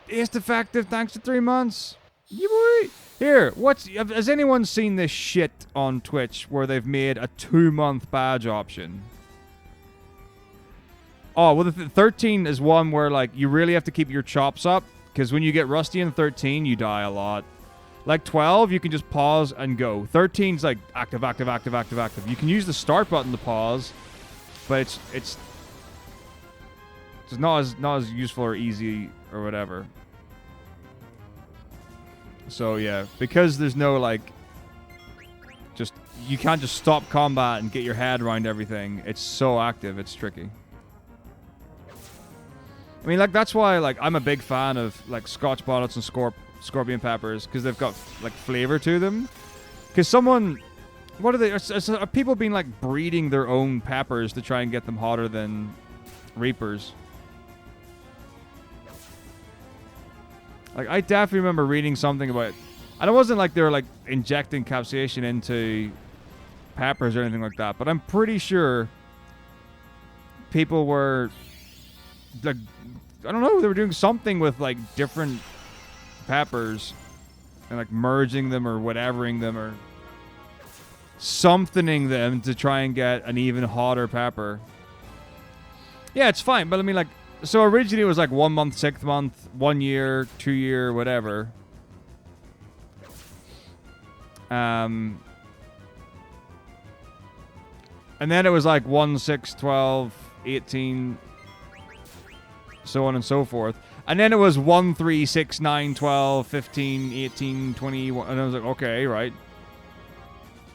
It's effective thanks to 3 months. Here, has anyone seen this shit on Twitch where they've made a 2-month badge option? Oh, well, the 13 is one where, like, you really have to keep your chops up, because when you get rusty in 13, you die a lot. Like 12, you can just pause and go. 13's like active, active, active, active, active. You can use the start button to pause, but it's not as useful or easy or whatever. So yeah, because there's no like, you can't just stop combat and get your head around everything. It's so active, it's tricky. I mean, like, that's why, like, I'm a big fan of, like, Scotch bonnets and scorpion peppers, because they've got, like, flavor to them. Because what are they, are people been, like, breeding their own peppers to try and get them hotter than Reapers? Like, I definitely remember reading something about, and it wasn't like they were, like, injecting capsaicin into peppers or anything like that, but I'm pretty sure people were, like, I don't know, they were doing something with, like, different peppers and, like, merging them or whatevering them or something them to try and get an even hotter pepper. Yeah, it's fine, but I mean, like, so originally it was like 1 month, 6th month, 1 year, 2 year, whatever. And then it was like 1, 6, 12, 18, so on and so forth. And then it was 1, 3, 6, 9, 12, 15, 18, 20, and I was like, okay, right.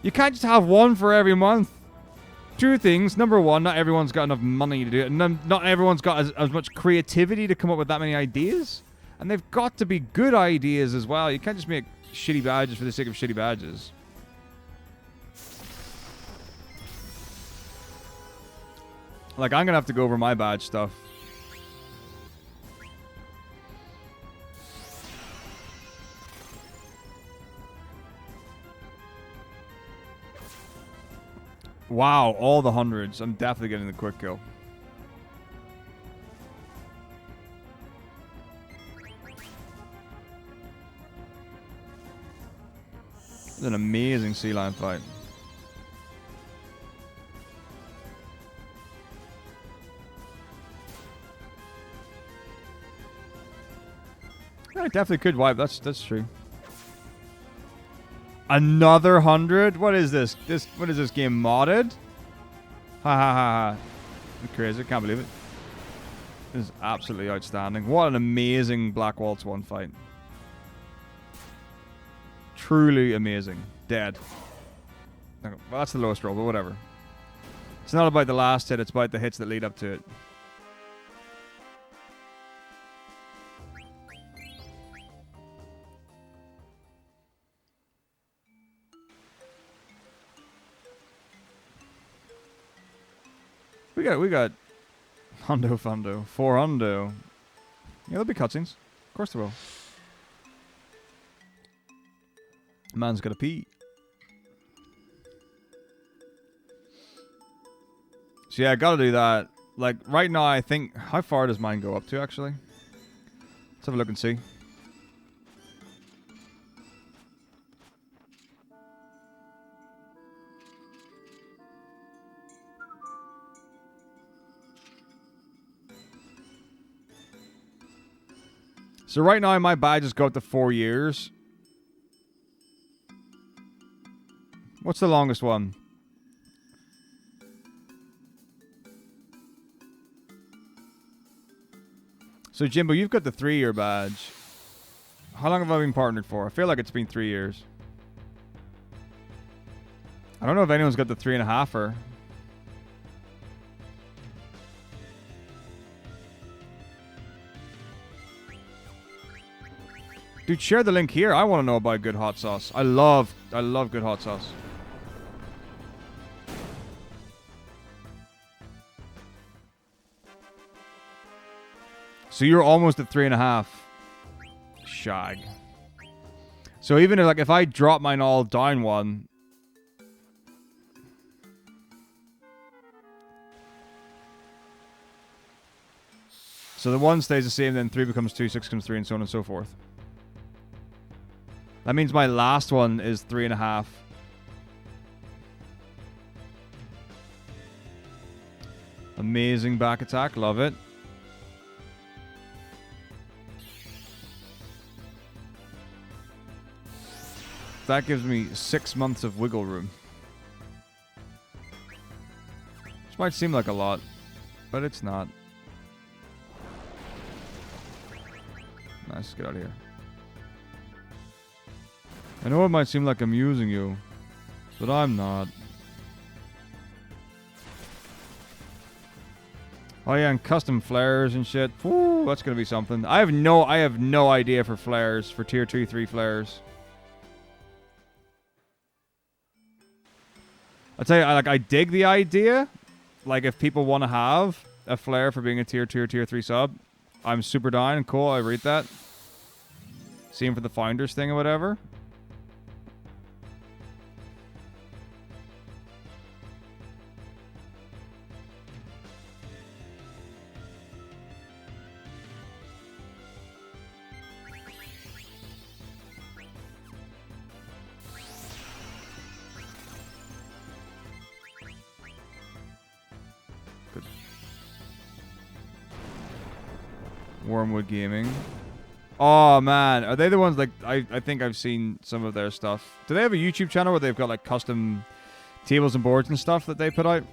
You can't just have one for every month. 2 things. Number 1, not everyone's got enough money to do it. And not everyone's got as much creativity to come up with that many ideas. And they've got to be good ideas as well. You can't just make shitty badges for the sake of shitty badges. Like, I'm going to have to go over my badge stuff. Wow, all the hundreds. I'm definitely getting the quick kill. It's an amazing sea lion fight. I definitely could wipe. That's true. Another 100? What is this? What is this game modded? Ha ha ha ha. I'm crazy. Can't believe it. This is absolutely outstanding. What an amazing Black Waltz 1 fight. Truly amazing. Dead. Okay, well, that's the lowest roll, but whatever. It's not about the last hit, it's about the hits that lead up to it. We got Hundo Fundo. 4 Hundo. Yeah, there'll be cutscenes. Of course there will. Man's gotta pee. So yeah, I gotta do that. Like, right now I think... How far does mine go up to, actually? Let's have a look and see. So right now, my badges go up to 4 years. What's the longest one? So Jimbo, you've got the 3-year badge. How long have I been partnered for? I feel like it's been 3 years. I don't know if anyone's got the 3.5er. Dude, share the link here. I want to know about good hot sauce. I love good hot sauce. So you're almost at 3.5. Shag. So even if, like, if I drop mine all down one... So the 1 stays the same, then 3 becomes 2, 6 becomes 3, and so on and so forth. That means my last one is 3.5. Amazing back attack, love it. That gives me 6 months of wiggle room. Which might seem like a lot, but it's not. Nice, get out of here. I know it might seem like I'm using you, but I'm not. Oh yeah, and custom flares and shit. Woo, that's gonna be something. I have no idea for flares, for tier 2, 3 flares. I tell you, I dig the idea. Like, if people want to have a flare for being a tier 2 or tier 3 sub, I'm super down and cool. I rate that. Same for the founders thing or whatever. Good. Wormwood Gaming. Oh man, are they the ones, like, I think I've seen some of their stuff. Do they have a YouTube channel where they've got like custom tables and boards and stuff that they put out?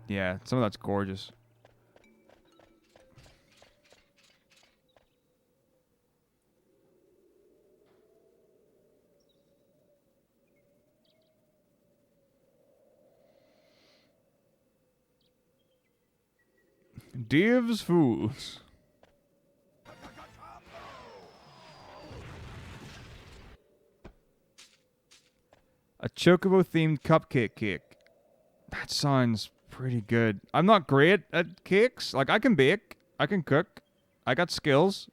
Yeah, some of that's gorgeous. Divs Fools. A chocobo-themed cupcake cake. That sounds pretty good. I'm not great at cakes. Like, I can bake. I can cook. I got skills.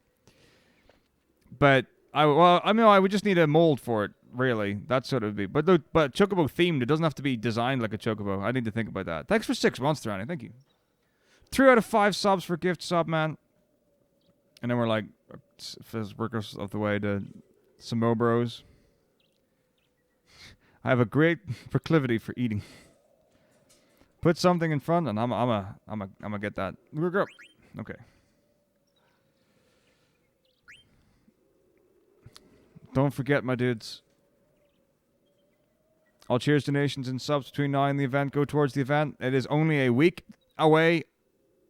But, I mean, I would just need a mold for it, really. That's what it would be. But chocobo-themed, it doesn't have to be designed like a chocobo. I need to think about that. Thanks for 6 months, Ronnie. Thank you. 3 out of 5 subs for gift sub, man. And then we're like, workers of the way to some bros. I have a great proclivity for eating. Put something in front, and I'm gonna get that. Okay. Don't forget, my dudes. All cheers, donations, and subs between now and the event go towards the event. It is only a week away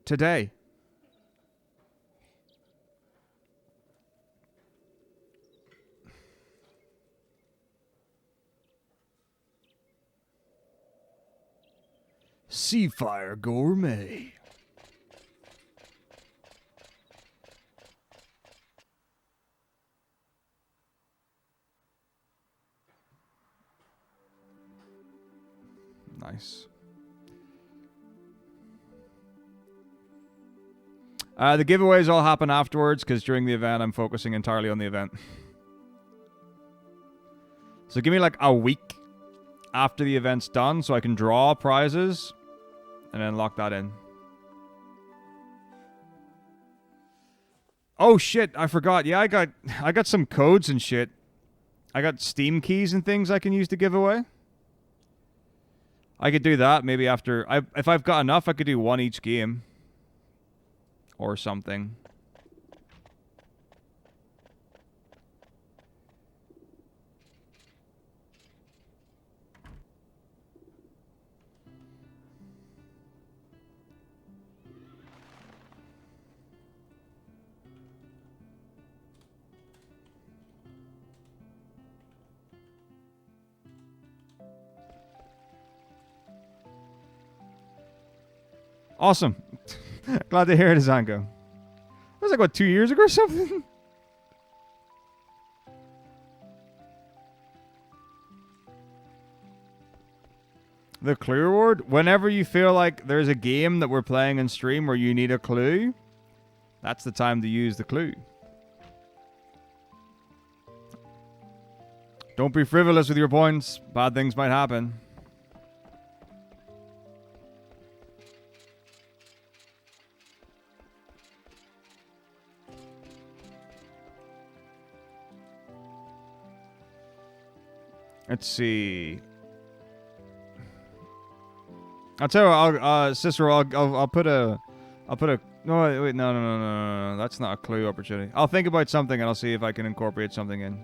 today. Seafire Gourmet. Nice. The giveaways all happen afterwards, because during the event, I'm focusing entirely on the event. So give me like a week after the event's done, so I can draw prizes, and then lock that in. Oh shit, I forgot. Yeah, I got some codes and shit. I got Steam keys and things I can use to give away. I could do that maybe after... if I've got enough, I could do one each game. Or something. Awesome. Glad to hear it, Zanko. That was like, what, 2 years ago or something? The clue reward? Whenever you feel like there's a game that we're playing in stream where you need a clue, that's the time to use the clue. Don't be frivolous with your points. Bad things might happen. Let's see. I'll tell you what, Cicero, I'll put a, no, wait, no, that's not a clue opportunity. I'll think about something and I'll see if I can incorporate something in.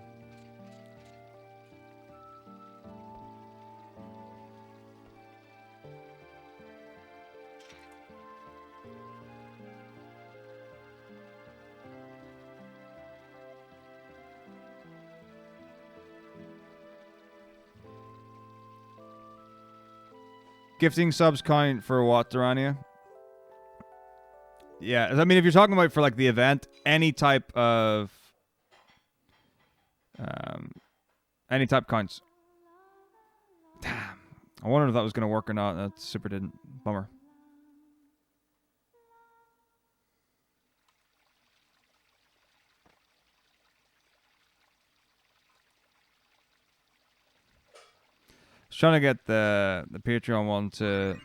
Gifting subs count for what, Durania? Yeah, I mean, if you're talking about for like the event, any type of counts. Damn, I wondered if that was gonna work or not. That super didn't. Bummer. I was trying to get the Patreon one to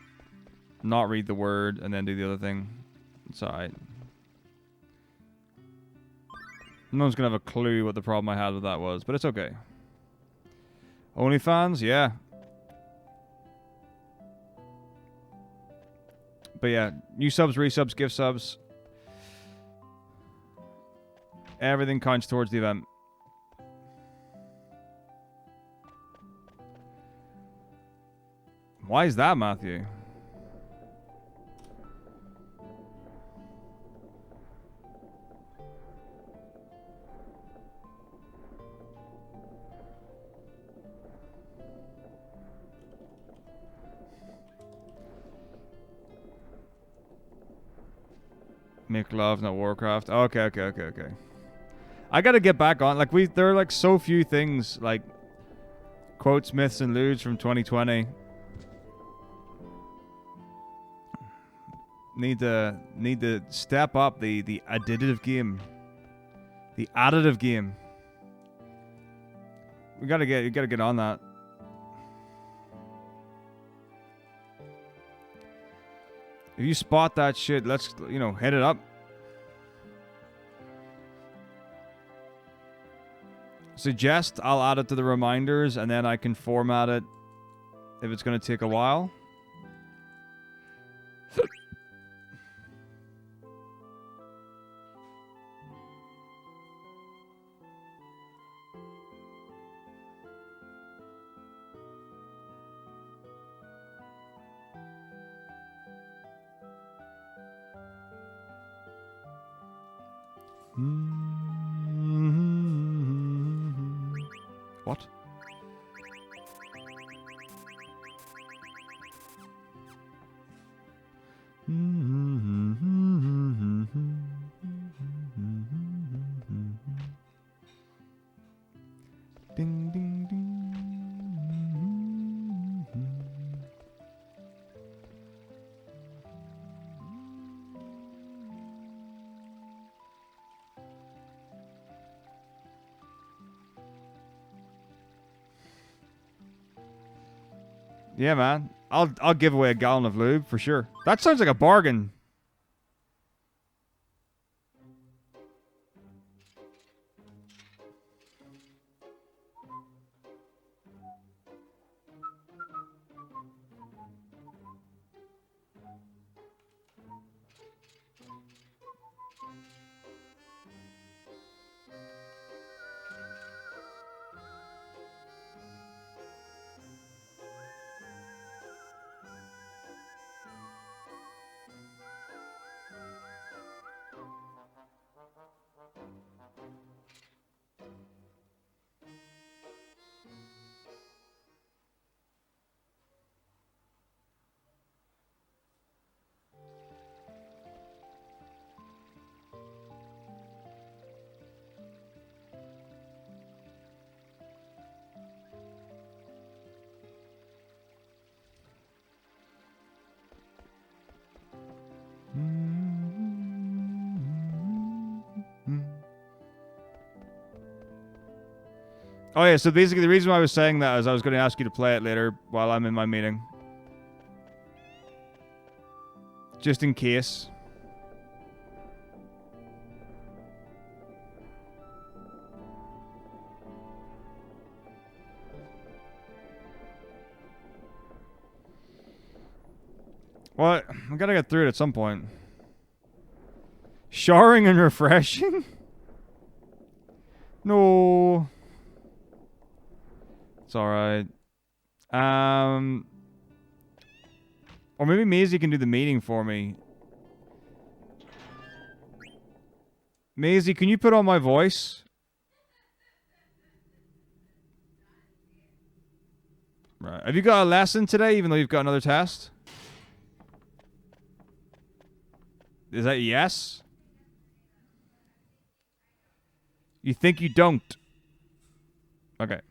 not read the word and then do the other thing. It's alright. No one's gonna have a clue what the problem I had with that was, but it's okay. OnlyFans? Yeah. But yeah, new subs, resubs, gift subs. Everything counts towards the event. Why is that, Matthew? Make love, not Warcraft. Okay. I gotta get back on. Like, there are like so few things, like quotes, myths, and lewds from 2020. Need to step up the additive game. The additive game. You gotta get on that. If you spot that shit, let's, hit it up. Suggest, I'll add it to the reminders, and then I can format it if it's going to take a while. What? Ding, ding, ding. Yeah, man. I'll give away a gallon of lube for sure. That sounds like a bargain. Oh yeah, so basically the reason why I was saying that is I was going to ask you to play it later while I'm in my meeting. Just in case. Well, I gotta get through it at some point. Showering and refreshing? No. It's alright. Or maybe Maisie can do the meeting for me. Maisie, can you put on my voice? Right. Have you got a lesson today, even though you've got another test? Is that a yes? You think you don't? Okay.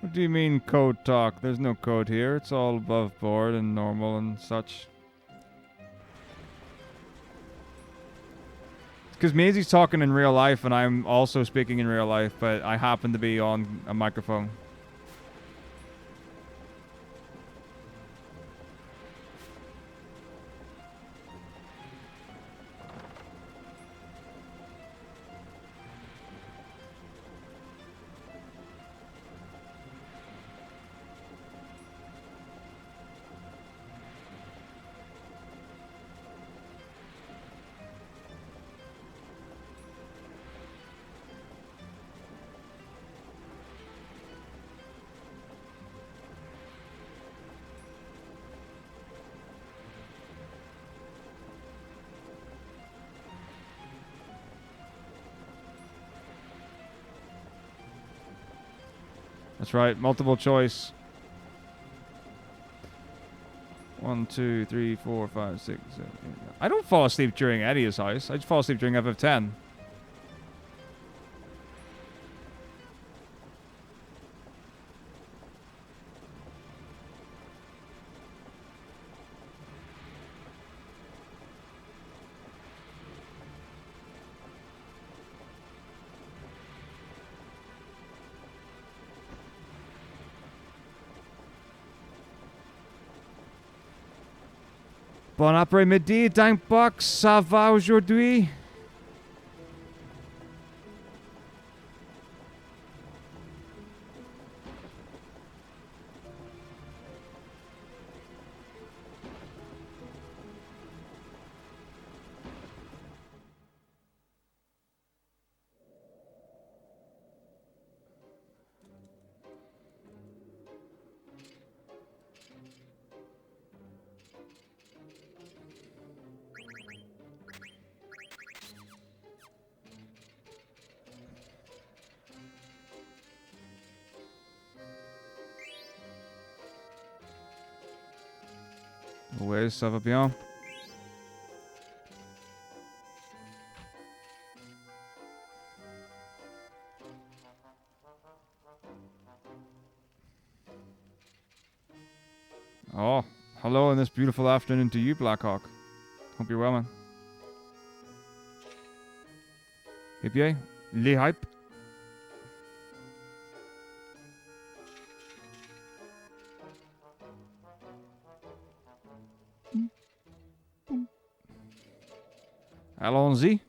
What do you mean code talk? There's no code here. It's all above board and normal and such. Because Maisie's talking in real life and I'm also speaking in real life, but I happen to be on a microphone. That's right, multiple choice. 1, 2, 3, 4, 5, 6, 7, 8, 9. I don't fall asleep during Eddie's house. I just fall asleep during FF10. Bon après-midi, Dankbox, ça va aujourd'hui? Ouais, ça va bien. Oh, hello on this beautiful afternoon to you, Blackhawk. Hope you're well, man. Hip yay? Les hype? Allons-y.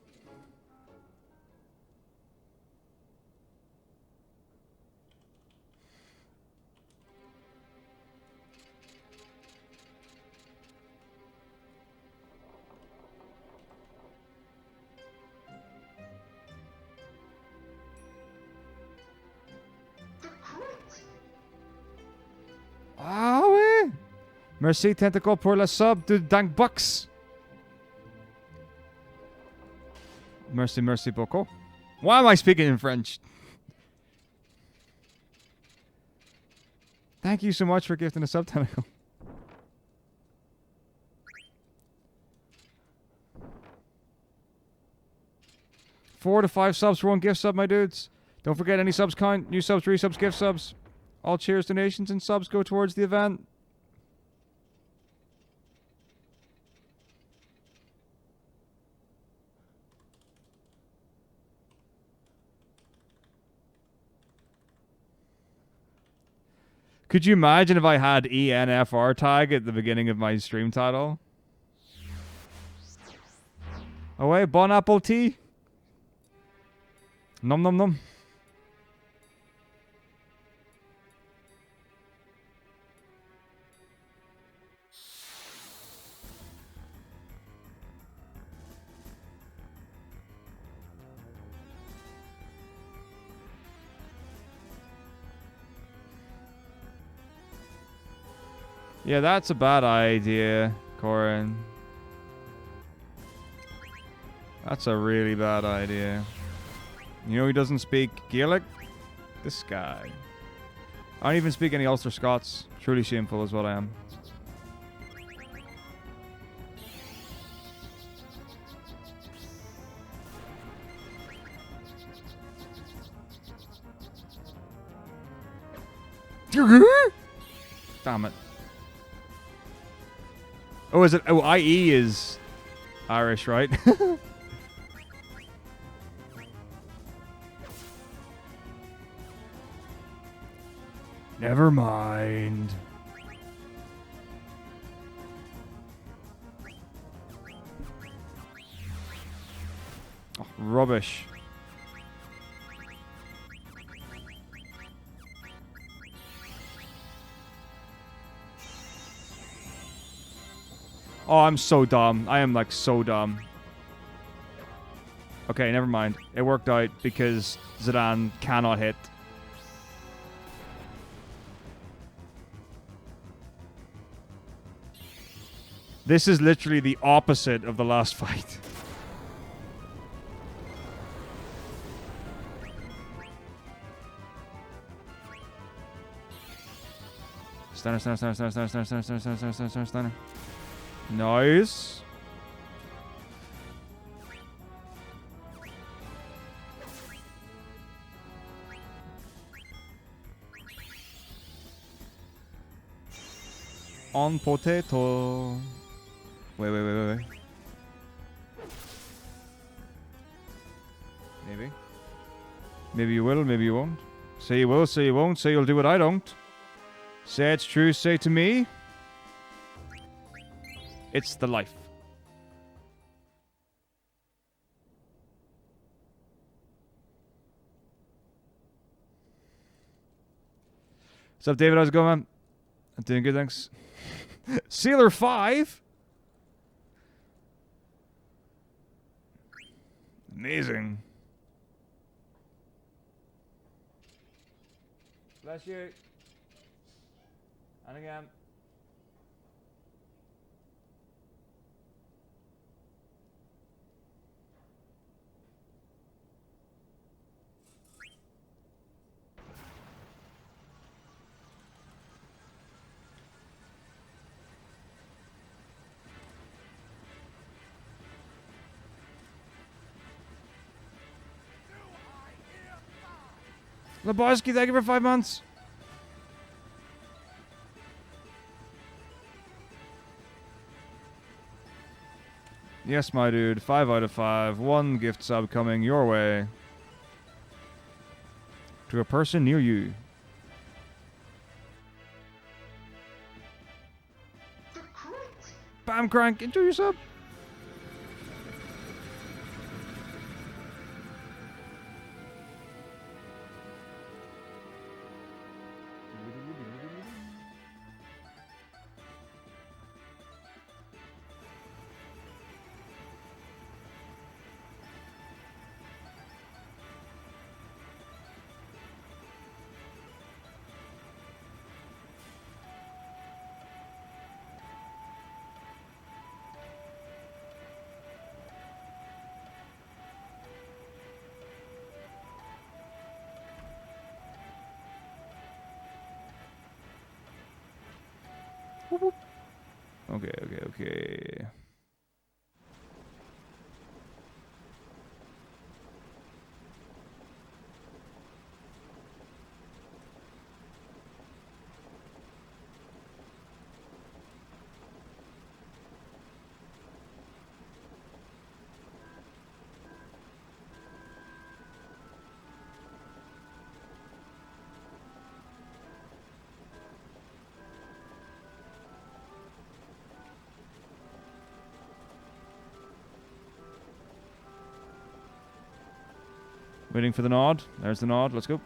Merci Tentacle pour la sub de dank bucks. Merci, merci beaucoup. Why am I speaking in French? Thank you so much for gifting a sub tentacle. Four to 5 subs for 1 gift sub, my dudes. Don't forget any subs count. New subs, resubs, gift subs. All cheers, donations, and subs go towards the event. Could you imagine if I had ENFR tag at the beginning of my stream title? Oh wait, bon apple tea. Nom nom nom. Yeah, that's a bad idea, Corin. That's a really bad idea. You know he doesn't speak Gaelic? This guy. I don't even speak any Ulster Scots. Truly shameful is what I am. Damn it. Oh, is it? Oh, IE is Irish, right? Never mind. Oh, rubbish. Oh, I'm so dumb. I am like so dumb. Okay, never mind. It worked out because Zidane cannot hit. This is literally the opposite of the last fight. Stunner, stunner, stunner, stunner, stunner, stunner, stunner, stunner, stunner, stunner, stunner, stunner. Nice. On potato. Wait. Maybe. Maybe you will, maybe you won't. Say you will, say you won't, say you'll do what I don't. Say it's true, say to me. It's the life. What's up, David? How's it going, man? I'm doing good, thanks. Sealer 5? Amazing. Bless you. And again. Labarski, thank you for 5 months. Yes, my dude. 5 out of 5. 1 gift sub coming your way. To a person near you. Bam Crank, enjoy your sub. Okay, okay, okay. Waiting for the nod. There's the nod. Let's go.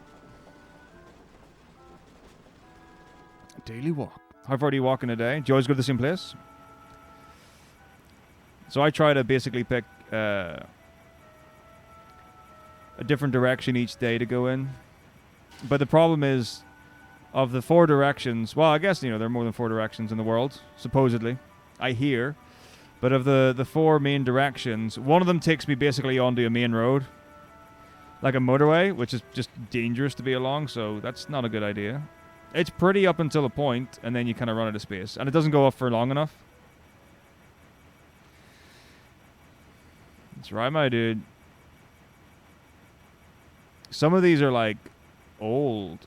Daily walk. How far do you walk in a day? Do you always go to the same place? So I try to basically pick a different direction each day to go in. But the problem is, of the 4 directions, well, I guess, you know, there are more than 4 directions in the world, supposedly. I hear. But of the 4 main directions, one of them takes me basically onto a main road. Like a motorway, which is just dangerous to be along, so that's not a good idea. It's pretty up until a point, and then you kind of run out of space. And it doesn't go up for long enough. That's right, my dude. Some of these are, like, old.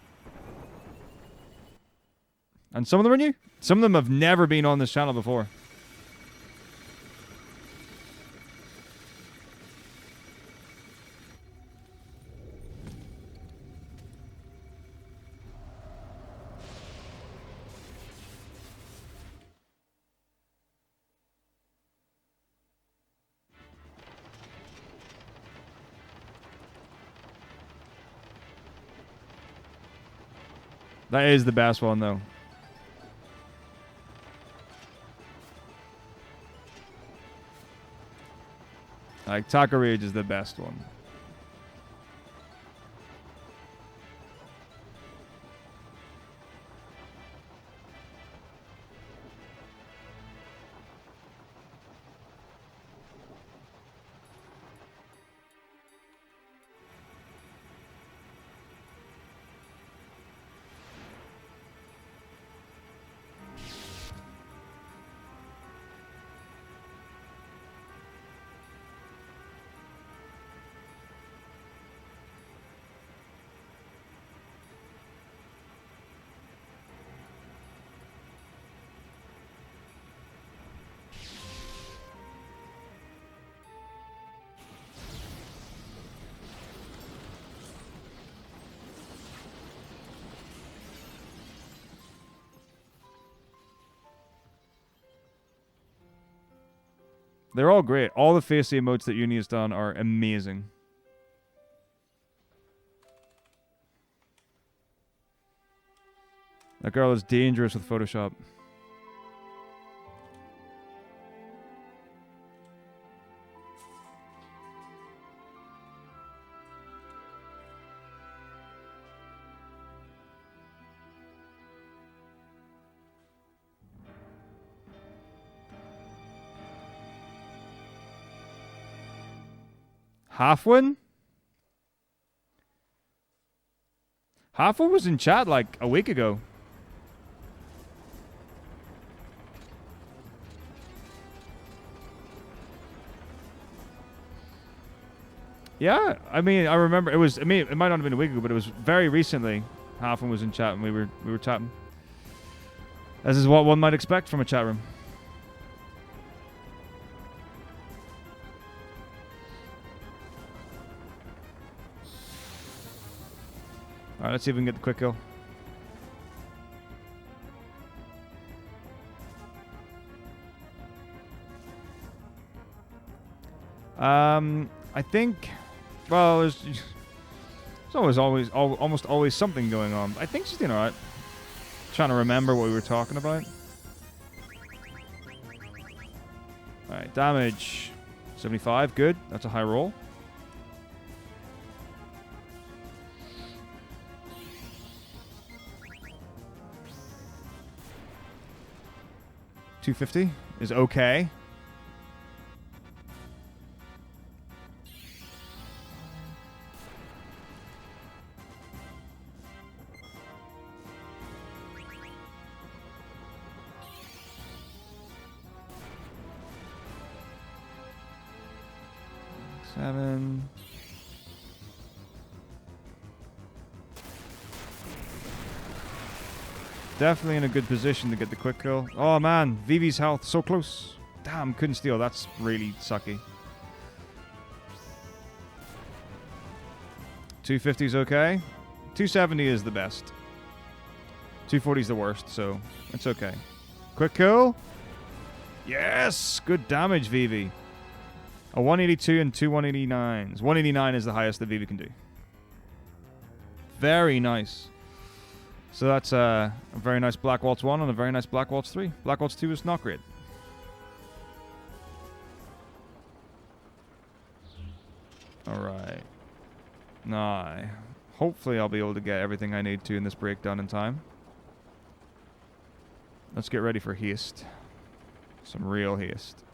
And some of them are new. Some of them have never been on this channel before. That is the best one, though. Like, Taco Rage is the best one. They're all great. All the face emotes that Uni has done are amazing. That girl is dangerous with Photoshop. Halfwin? Halfwin was in chat like a week ago. Yeah, I mean, I remember it was. I mean, it might not have been a week ago, but it was very recently. Halfwin was in chat and we were chatting. As is what one might expect from a chat room. All right, let's see if we can get the quick kill. I think, well, there's almost always something going on. I think she's doing alright. Trying to remember what we were talking about. Alright, damage 75, good. That's a high roll. $250 is okay. 7. Definitely in a good position to get the quick kill. Oh man, Vivi's health so close. Damn, couldn't steal. That's really sucky. 250 is okay. 270 is the best. 240 is the worst, so it's okay. Quick kill. Yes, good damage, Vivi. A 182 and 2 189s. 189 is the highest that Vivi can do. Very nice. So that's a very nice Black Waltz 1 and a very nice Black Waltz 3. Black Waltz 2 is not great. Alright. Now, hopefully I'll be able to get everything I need to in this breakdown in time. Let's get ready for haste. Some real haste.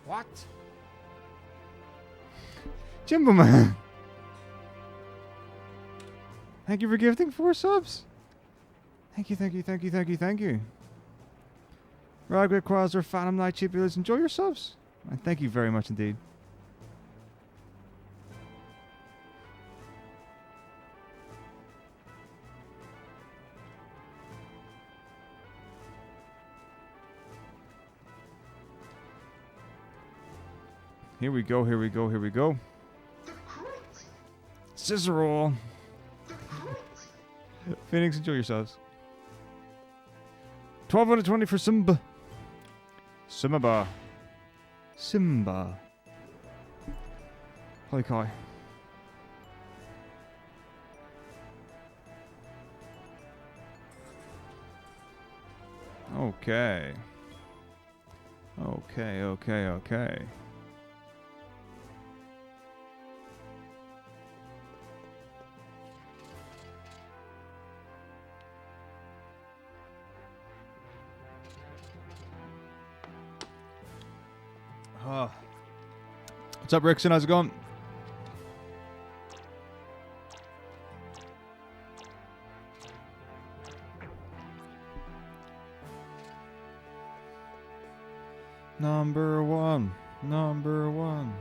What? Jimbo Man. Thank you for gifting 4 subs. Thank you, thank you, thank you, thank you, thank you. Ragwear, Quasar, Phantom Knight, Chippy, enjoy your subs. And thank you very much indeed. Here we go, here we go, here we go. Scissor roll. Phoenix, enjoy yourselves. 12 out of 20 for Simba. Simba. Simba. Holy cow. Okay. Okay, okay, okay. What's up, Rickson? How's it going? Number one. Number one.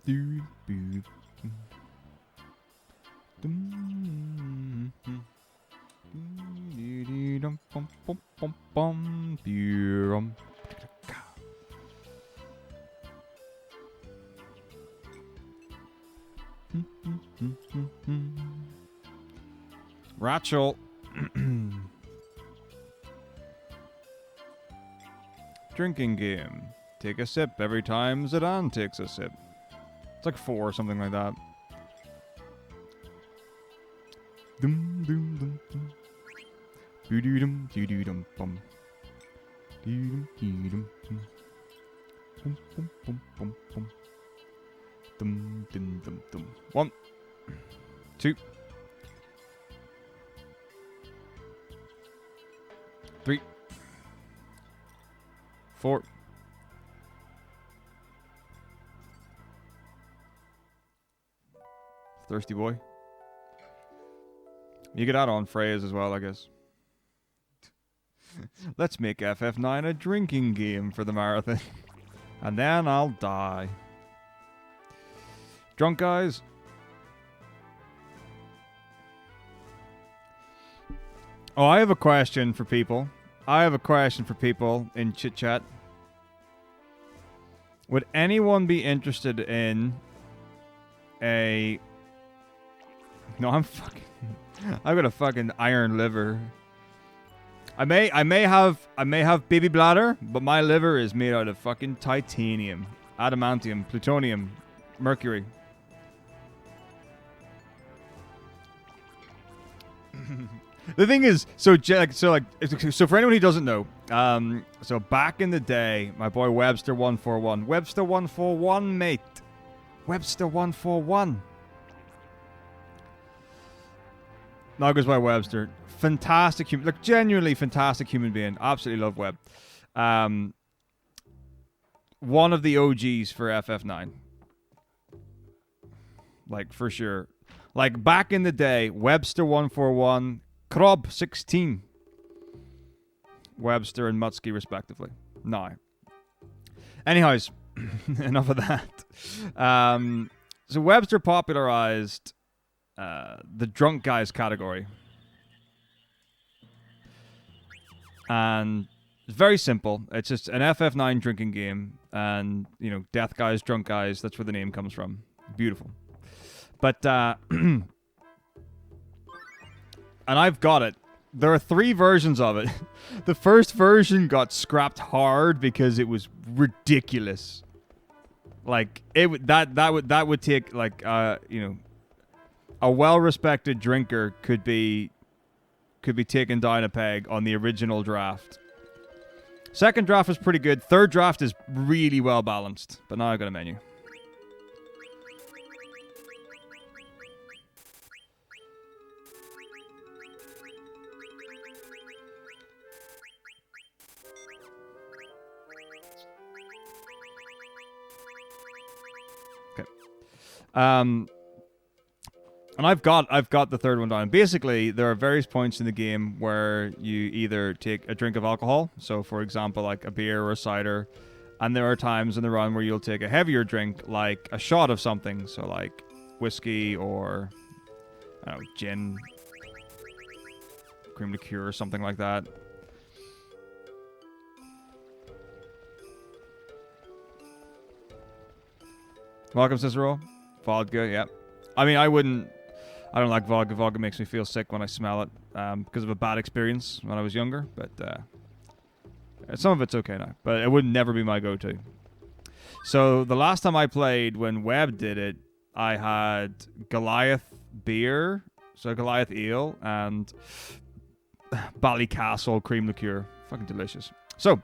Dude, dude. Rachel. Drinking game. Take a sip every time Zidane takes a sip. It's like 4 or something like that. Dum dum dum dum. Doo doo dum doo doo dum bum. Doo dum dum dum. Bum bum bum bum bum. Dum dum dum dum. 1, 2, 3, 4. Thirsty boy. You get out on phrase as well, I guess. Let's make FF9 a drinking game for the marathon. And then I'll die. Drunk guys. Oh, I have a question for people. I have a question for people in chit chat. Would anyone be interested in a... No, I've got a fucking iron liver. I may have baby bladder, but my liver is made out of fucking titanium, adamantium, plutonium, mercury. The thing is, so for anyone who doesn't know, so back in the day, my boy Webster 141, Webster 141, mate, Webster 141. Now goes by Webster. Fantastic human, like genuinely fantastic human being. Absolutely love Web. One of the OGs for FF9. Like for sure. Like back in the day, Webster 141, Krob 16. Webster and Mutsky respectively. Now. Anyways, enough of that. So Webster popularized the drunk guys category. And It's very simple. It's just an FF9 drinking game, and you know, death guys, drunk guys. That's where the name comes from. Beautiful. But and I've got it. There are 3 versions of it. The first version got scrapped hard because it was ridiculous. Like that would take like you know, a well-respected drinker could be taken down a peg on the original draft. Second draft was pretty good. Third draft is really well balanced. But now I've got a menu. Okay. And I've got the third one down. Basically, there are various points in the game where you either take a drink of alcohol, so for example, like a beer or a cider, and there are times in the run where you'll take a heavier drink, like a shot of something, so like whiskey or I don't know, gin, cream liqueur, or something like that. Welcome, Cicero. Vodka, yeah. I mean, I don't like vodka. Vodka makes me feel sick when I smell it because of a bad experience when I was younger. But some of it's okay now. But it would never be my go-to. So the last time I played, when Webb did it, I had Goliath beer, so Goliath ale, and Ballycastle cream liqueur. Fucking delicious. So,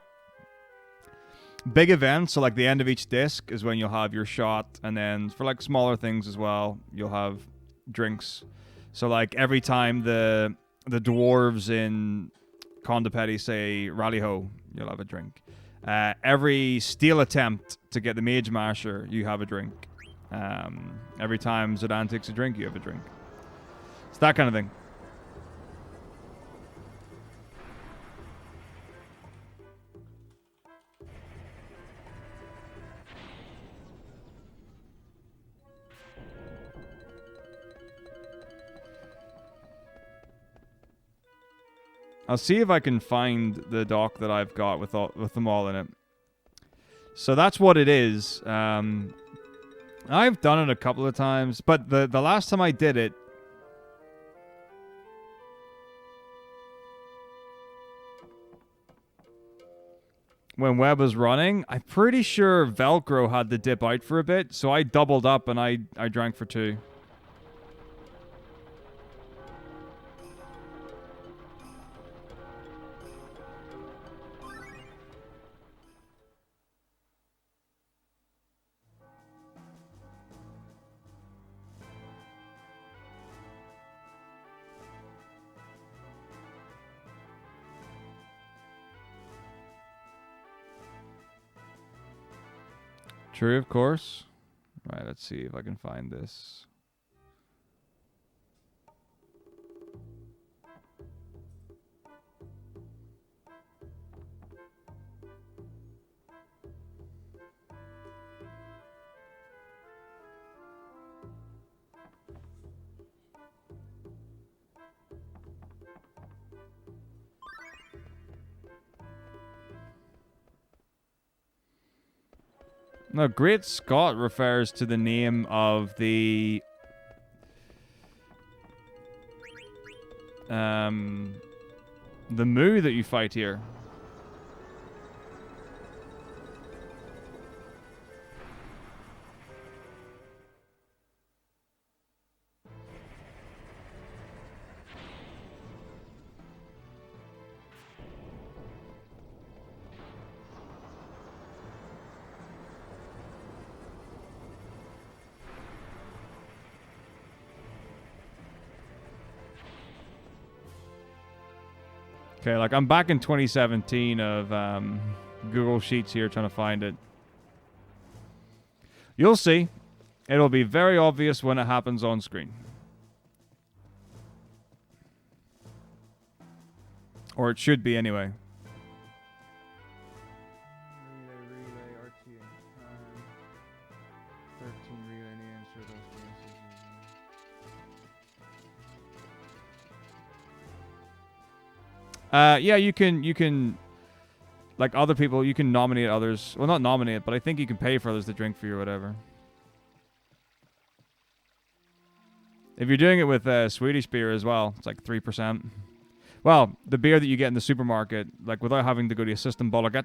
big events, so like the end of each disc is when you'll have your shot, and then for like smaller things as well, you'll have drinks. So like every time the dwarves in Condopeti say rally ho, you'll have a drink. Every steal attempt to get the Mage Masher, you have a drink. Every time Zidane takes a drink, you have a drink. It's that kind of thing. I'll see if I can find the doc that I've got with them all in it. So that's what it is. I've done it a couple of times, but the last time I did it, when Webb was running, I'm pretty sure Velcro had to dip out for a bit, so I doubled up and I drank for 2. True, of course. Right, let's see if I can find this. No, Great Scott refers to the name of the moo that you fight here. Okay, like I'm back in 2017 of Google Sheets here trying to find it. You'll see. It'll be very obvious when it happens on screen. Or it should be anyway. Relay, RT, 13 relay, answer those messages. Yeah, you can like other people, you can nominate others. Well, not nominate, but I think you can pay for others to drink for you or whatever. If you're doing it with Swedish beer as well, it's like 3%. Well, the beer that you get in the supermarket, like without having to go to a system bolaget.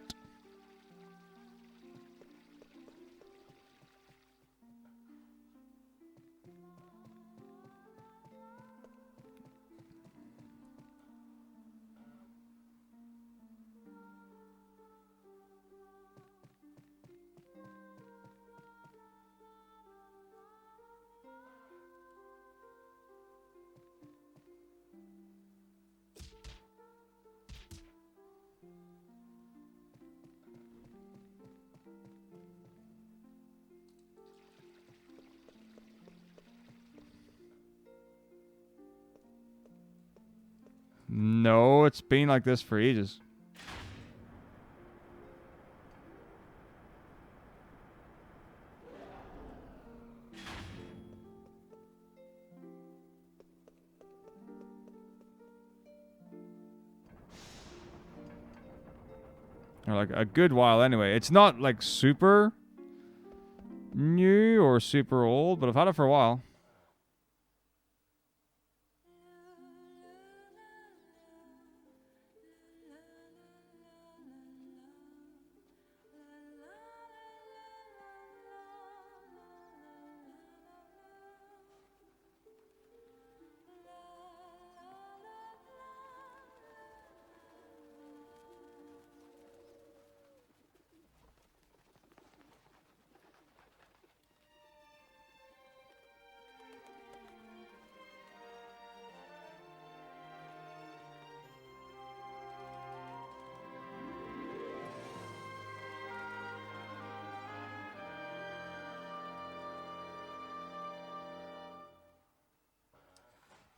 No, it's been like this for ages. Or like a good while anyway. It's not like super new or super old, but I've had it for a while.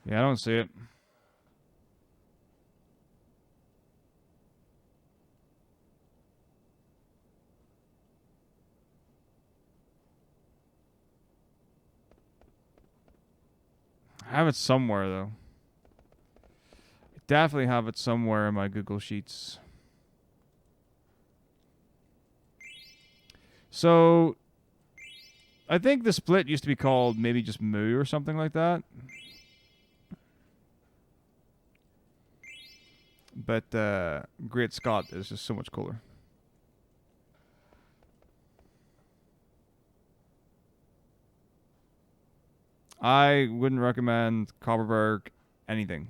Yeah, I don't see it. I have it somewhere though. I definitely have it somewhere in my Google Sheets. So, I think the split used to be called maybe just Moo or something like that. But Great Scott is just so much cooler. I wouldn't recommend Copperberg anything.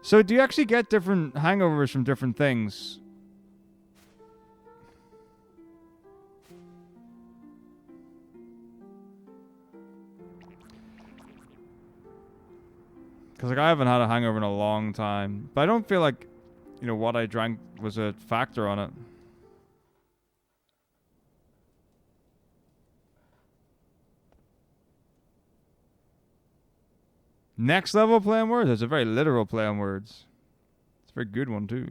So do you actually get different hangovers from different things? Because like I haven't had a hangover in a long time. But I don't feel like, you know, what I drank was a factor on it. Next level play on words? It's a very literal play on words. It's a very good one too.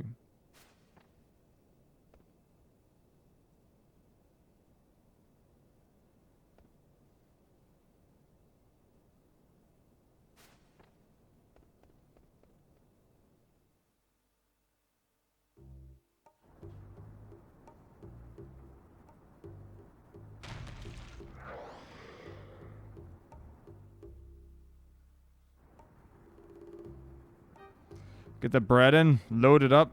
Get the bread in, load it up.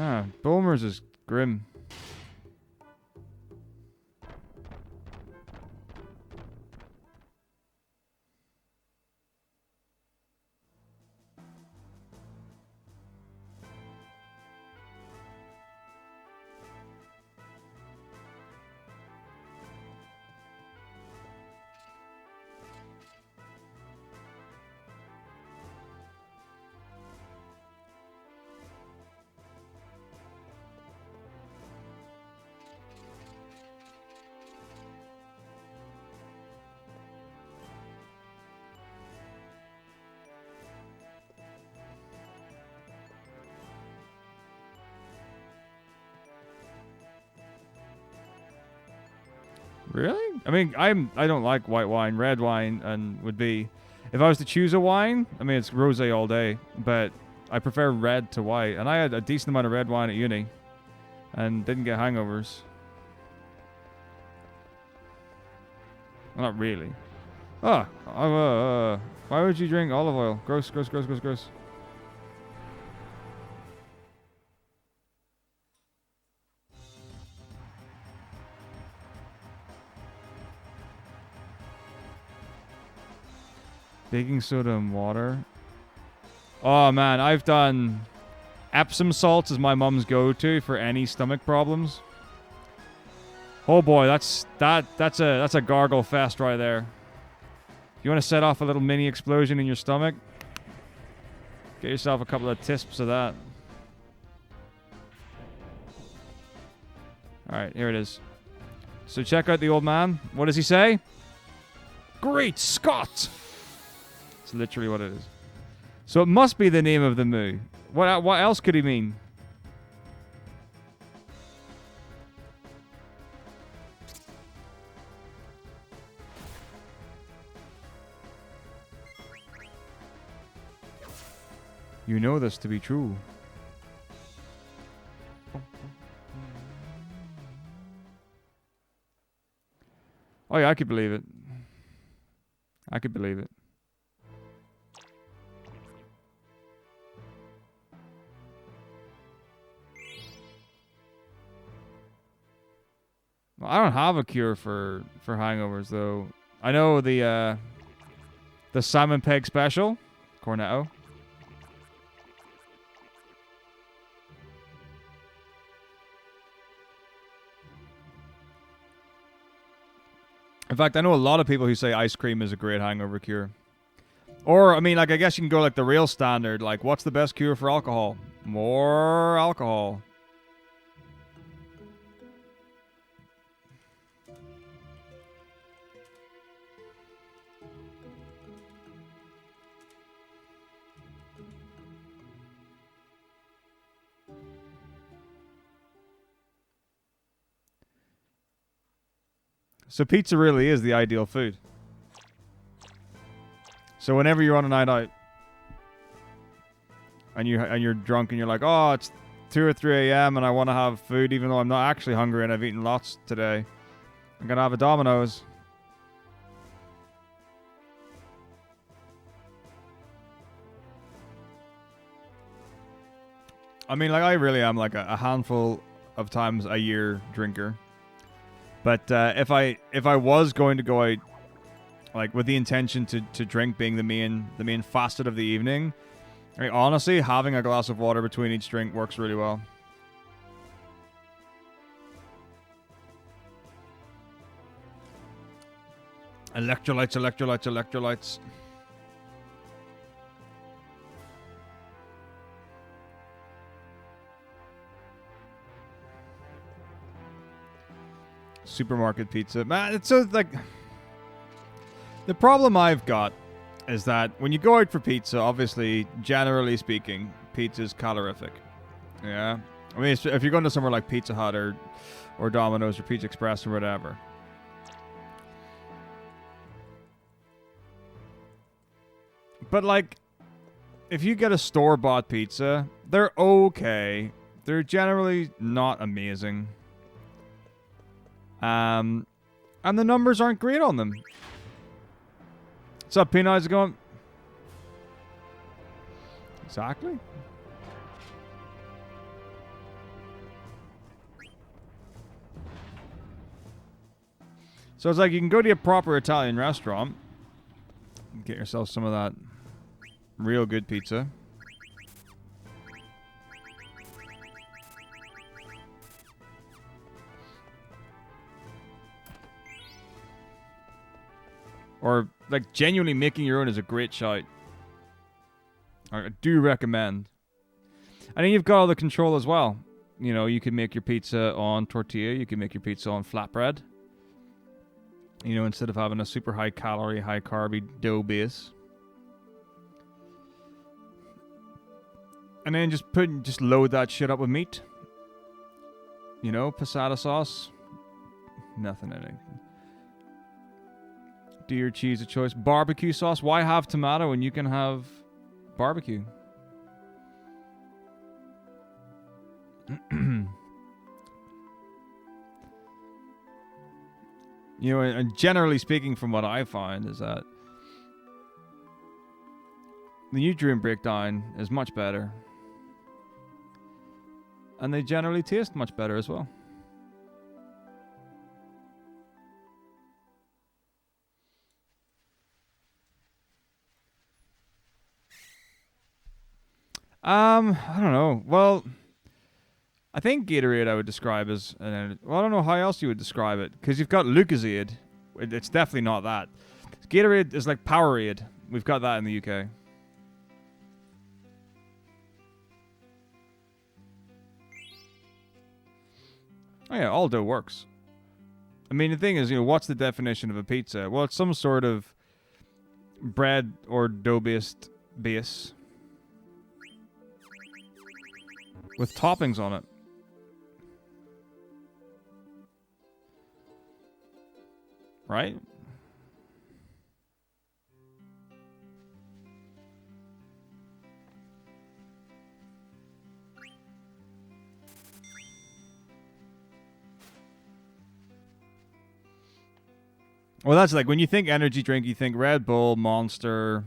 Ah, Bulmer's is grim. Really? I mean, I don't like white wine. Red wine and would be, if I was to choose a wine, I mean it's rosé all day, but I prefer red to white. And I had a decent amount of red wine at uni, and didn't get hangovers. Well, not really. Oh, why would you drink olive oil? Gross, gross, gross, gross, gross. Baking soda and water. Oh man, I've done Epsom salts is my mum's go-to for any stomach problems. Oh boy, that's a gargle fest right there. You want to set off a little mini explosion in your stomach? Get yourself a couple of tisps of that. Alright, here it is. So check out the old man. What does he say? Great Scott! That's literally what it is. So it must be the name of the moo. What else could he mean? You know this to be true. Oh yeah, I could believe it. I could believe it. Well, I don't have a cure for hangovers though. I know the salmon peg special, Cornetto. In fact, I know a lot of people who say ice cream is a great hangover cure. Or, I mean, like, I guess you can go like the real standard. Like, what's the best cure for alcohol? More alcohol. So pizza really is the ideal food. So whenever you're on a night out and you're drunk and you're like, oh, it's 2 or 3 a.m. and I want to have food even though I'm not actually hungry and I've eaten lots today, I'm gonna have a Domino's. I mean, like, I really am like a handful of times a year drinker. But if I was going to go out, like with the intention to drink being the main facet of the evening, I mean, honestly, having a glass of water between each drink works really well. Electrolytes, electrolytes, electrolytes. Supermarket pizza. Man, it's so, like... The problem I've got is that when you go out for pizza, obviously, generally speaking, pizza's calorific. Yeah? I mean, if you're going to somewhere like Pizza Hut or Domino's or Pizza Express or whatever. But, like, if you get a store-bought pizza, they're okay. They're generally not amazing. And the numbers aren't great on them. What's up, Pino? How's it going? Exactly. So it's like you can go to a proper Italian restaurant, get yourself some of that real good pizza. Or, like, genuinely making your own is a great shout. I do recommend. And then you've got all the control as well. You know, you can make your pizza on tortilla. You can make your pizza on flatbread. You know, instead of having a super high calorie, high carby dough base. And then just load that shit up with meat. You know, passata sauce. Nothing in it. Do your cheese of choice. Barbecue sauce. Why have tomato when you can have barbecue? You know, and generally speaking, from what I find, is that the nutrient breakdown is much better. And they generally taste much better as well. I don't know. Well, I think Gatorade I would describe as... well, I don't know how else you would describe it. Because you've got Lucozade. It's definitely not that. Gatorade is like Powerade. We've got that in the UK. Oh yeah, all dough works. I mean, the thing is, you know, what's the definition of a pizza? Well, it's some sort of bread or dough-based base with toppings on it. Right? Well, that's like, when you think energy drink, you think Red Bull, Monster,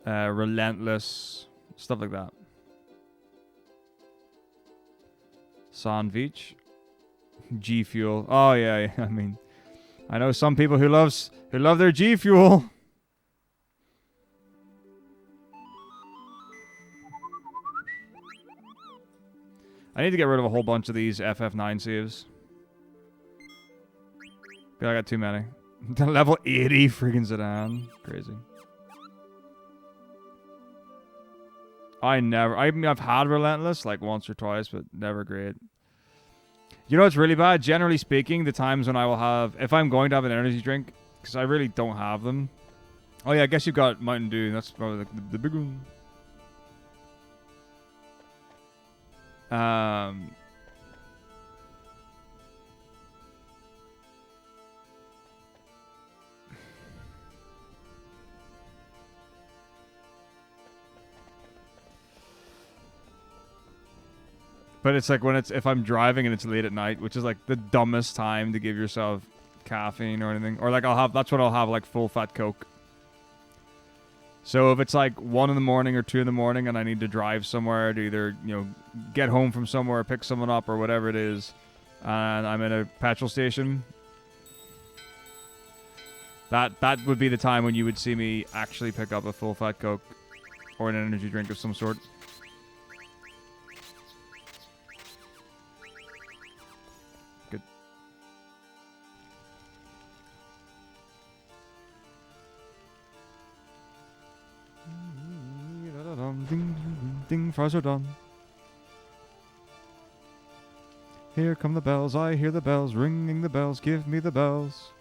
Relentless, stuff like that. Sandwich, G Fuel. Oh yeah, I mean, I know some people who love their G Fuel. I need to get rid of a whole bunch of these FF9 saves. I got too many. Level 80 freaking Zidane. Crazy. I've had Relentless like once or twice, but never great. You know what's really bad? Generally speaking, the times when I will have... If I'm going to have an energy drink, because I really don't have them. Oh yeah, I guess you've got Mountain Dew. That's probably the big one. But it's like if I'm driving and it's late at night, which is like the dumbest time to give yourself caffeine or anything. Or like that's when I'll have like full fat Coke. So if it's like 1 in the morning or 2 in the morning and I need to drive somewhere to either, you know, get home from somewhere, pick someone up or whatever it is, and I'm in a petrol station, that would be the time when you would see me actually pick up a full fat Coke or an energy drink of some sort. Good. Ding, fries are done. Here come the bells, I hear the bells, ringing the bells, give me the bells.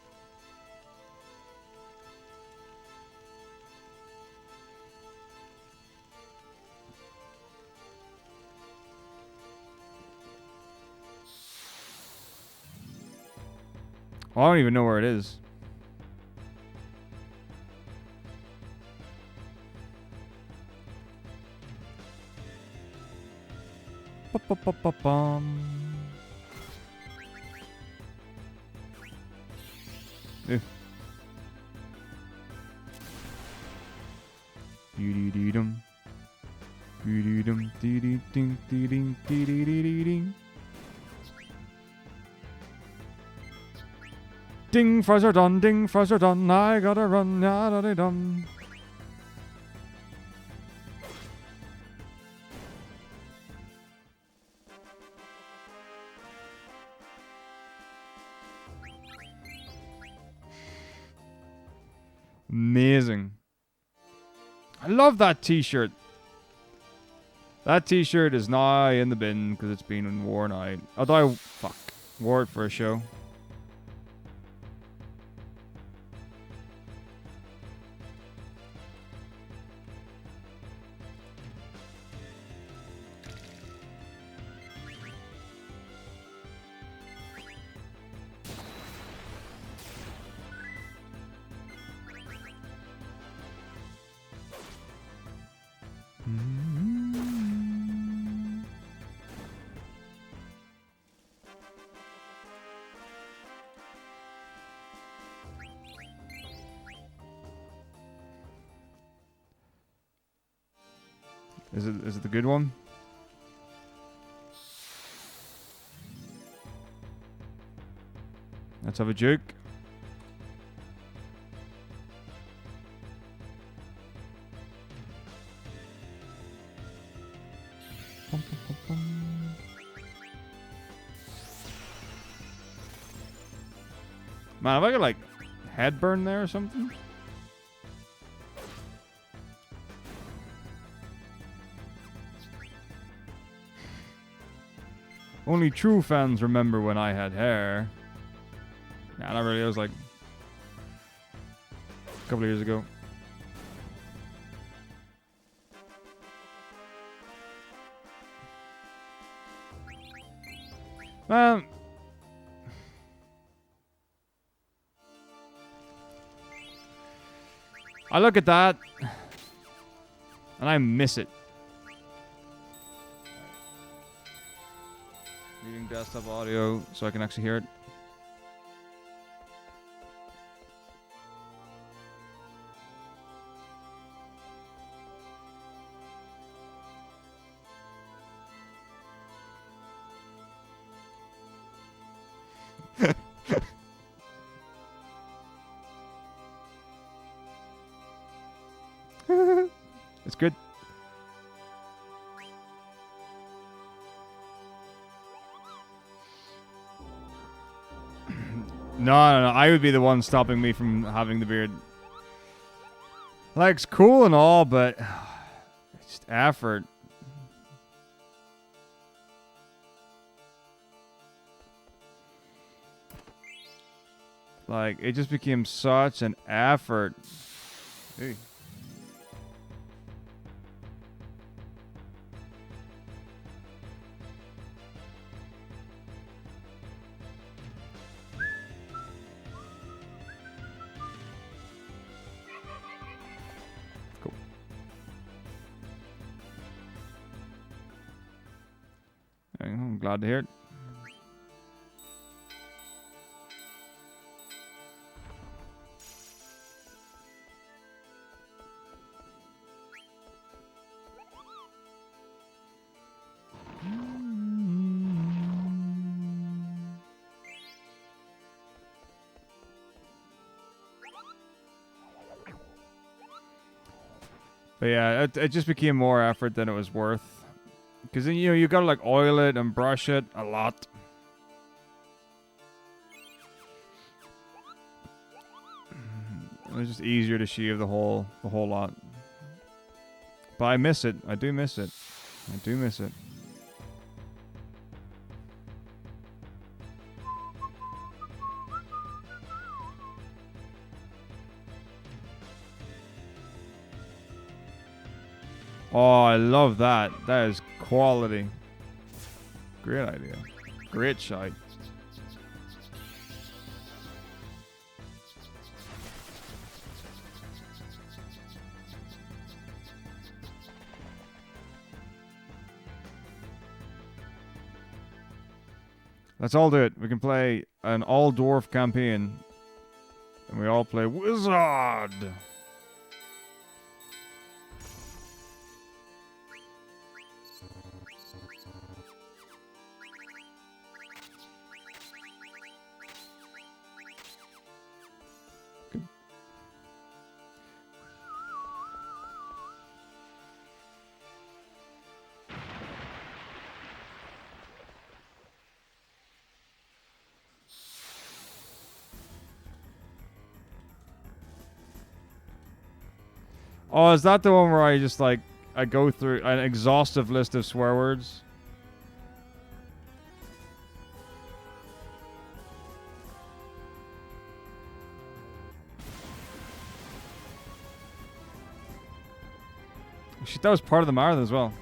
Well, I don't even know where it is. Ba-ba-ba-ba-bum. Eh. Dee-dee-dee-dum. Dee-dee-dum. Dee-dee-ding. Dee-ding. Dee-dee-dee-dee-ding. Ding, fries are done, I gotta run, da-da-dum. Amazing. I love that t-shirt. That t-shirt is now in the bin because it's been worn out. Although I wore it for a show. Is it the good one? Let's have a juke. Man, have I got like head burn there or something? Only true fans remember when I had hair. Nah, not really. It was like a couple of years ago. Man. I look at that and I miss it. Muting desktop audio so I can actually hear it. It's good. No, I would be the one stopping me from having the beard. Like, it's cool and all, but it's just effort. Like, it just became such an effort. Hey. I'm glad to hear it. But yeah, it just became more effort than it was worth. Because then, you gotta like oil it and brush it a lot. It's just easier to shave the whole lot. But I miss it. I do miss it. I do miss it. Oh, I love that. That is quality. Great idea. Great shot. Let's all do it. We can play an all-dwarf campaign. And we all play Wizard! Oh, is that the one where I just like I go through an exhaustive list of swear words? Shit, that was part of the marathon as well.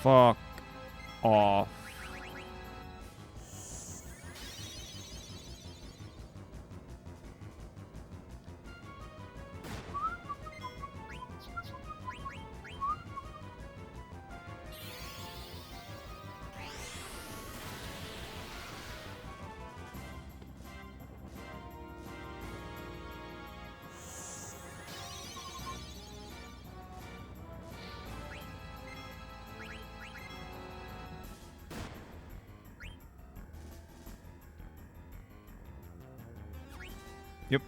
Fuck off. Yep.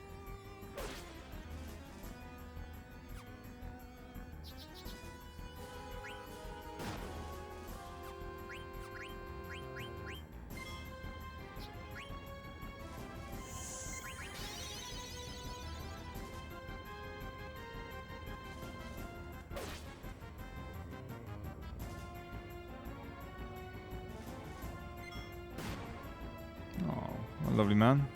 Oh, a lovely man.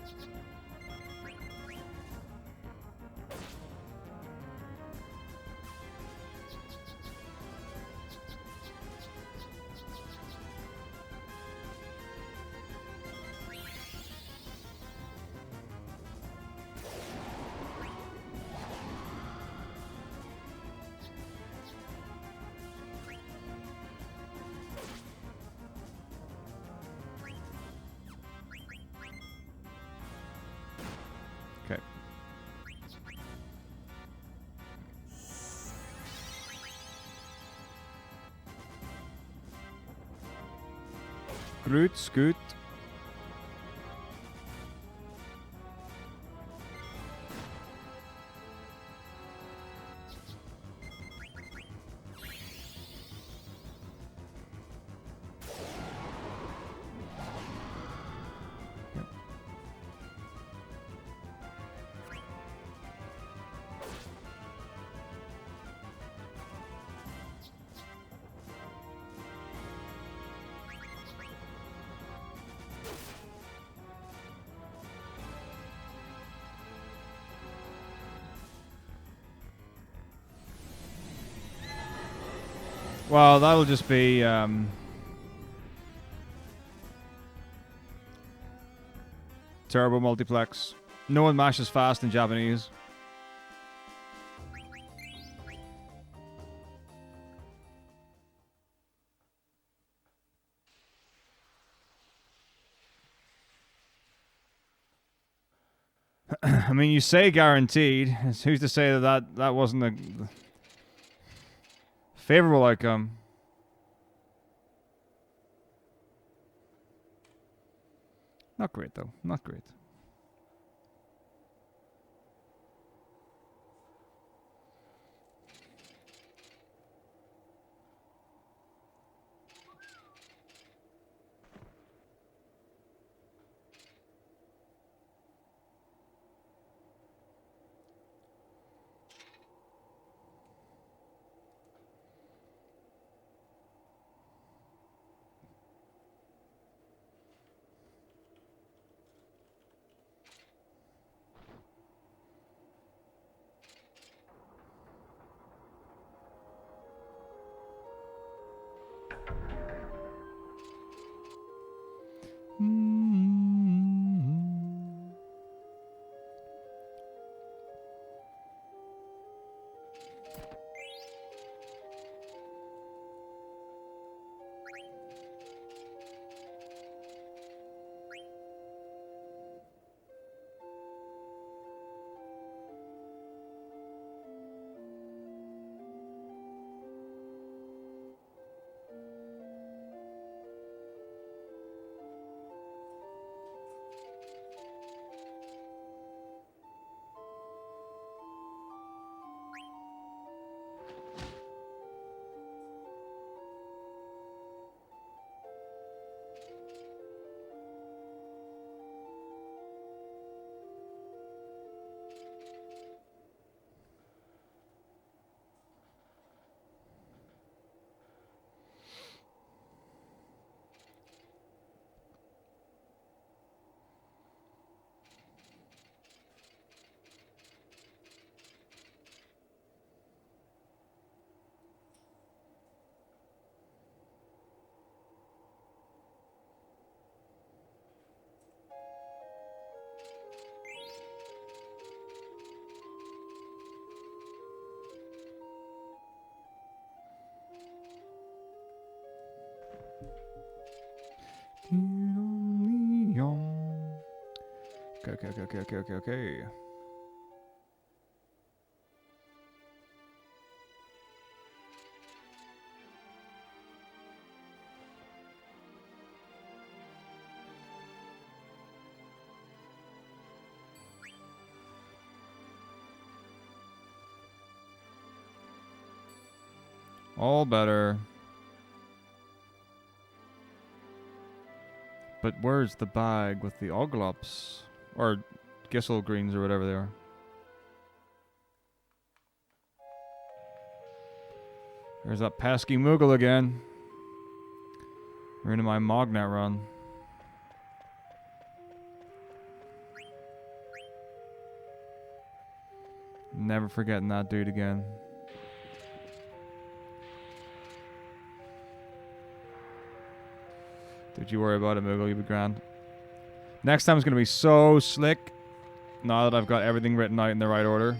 Okay. Groot, scoot. Well, that'll just be turbo multiplex. No one mashes fast in Japanese. I mean, you say guaranteed. Who's to say that wasn't a favorable outcome? Not great, though. Not great. Okay. All better. But where's the bag with the oglops? Or Gissel greens or whatever they are. There's that pesky Moogle again. We're into my Mognet run. Never forgetting that dude again. Don't you worry about it, Moogle. You'll be grand. Next time is going to be so slick. Now that I've got everything written out in the right order.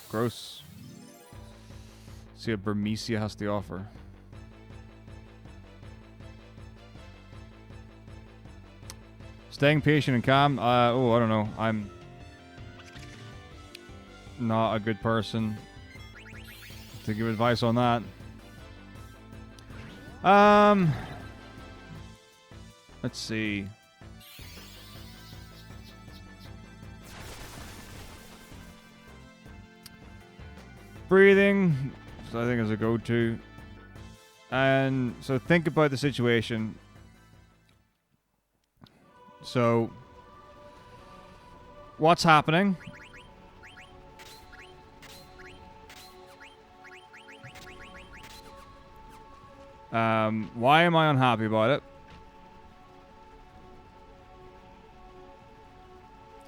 Gross. See what Burmecia has to offer. Staying patient and calm. I don't know. I'm not a good person to give advice on that. Let's see. Breathing, so I think is a go-to. And so think about the situation. So, what's happening? Why am I unhappy about it?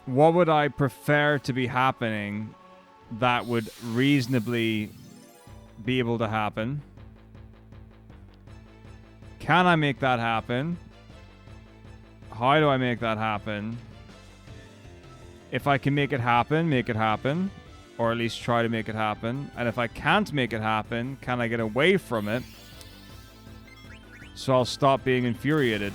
What would I prefer to be happening that would reasonably be able to happen? Can I make that happen? How do I make that happen? If I can make it happen. Or at least try to make it happen. And if I can't make it happen, can I get away from it? So I'll stop being infuriated.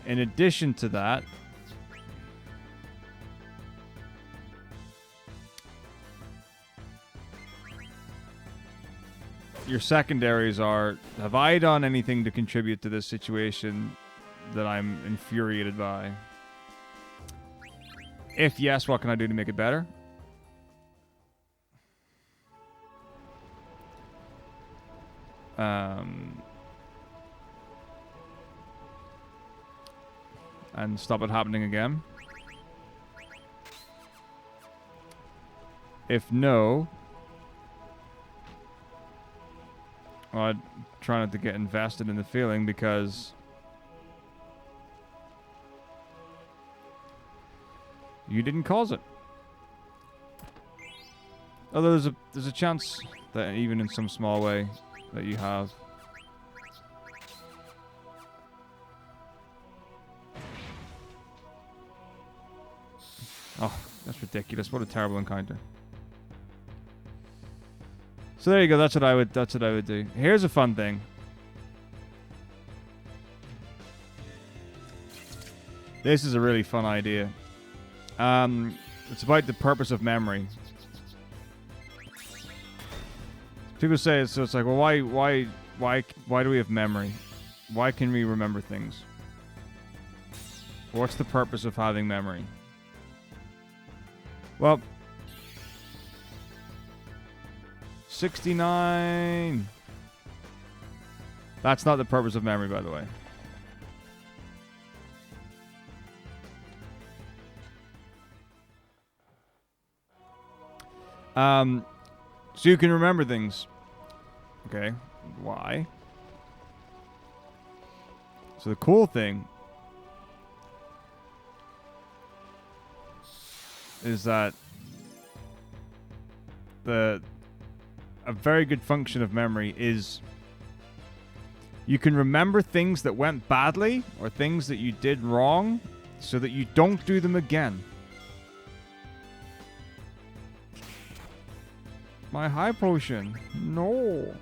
In addition to that, your secondaries are, have I done anything to contribute to this situation that I'm infuriated by? If yes, what can I do to make it better? And stop it happening again. If no, I'd try not to get invested in the feeling because you didn't cause it. Although there's a chance that even in some small way that you have. Oh, that's ridiculous. What a terrible encounter. So there you go. That's what I would do. Here's a fun thing. This is a really fun idea. It's about the purpose of memory. People say so. It's like, well, why do we have memory? Why can we remember things? What's the purpose of having memory? Well, 69. That's not the purpose of memory, by the way. So you can remember things. Okay, why? So the cool thing is that a very good function of memory is you can remember things that went badly or things that you did wrong so that you don't do them again. My high potion. No.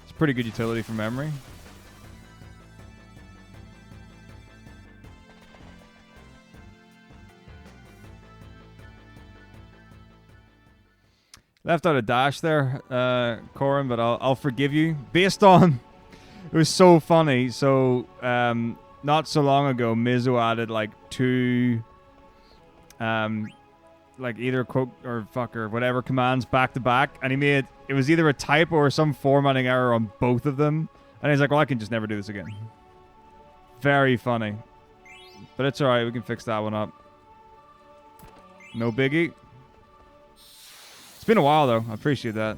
It's pretty good utility for memory. Left out a dash there, Corin, but I'll forgive you. Based on... It was so funny. So, not so long ago, Mizu added, like, 2... like, either quote or fuck or whatever commands back-to-back. And he made... It was either a typo or some formatting error on both of them. And he's like, well, I can just never do this again. Very funny. But it's alright. We can fix that one up. No biggie. It's been a while, though. I appreciate that.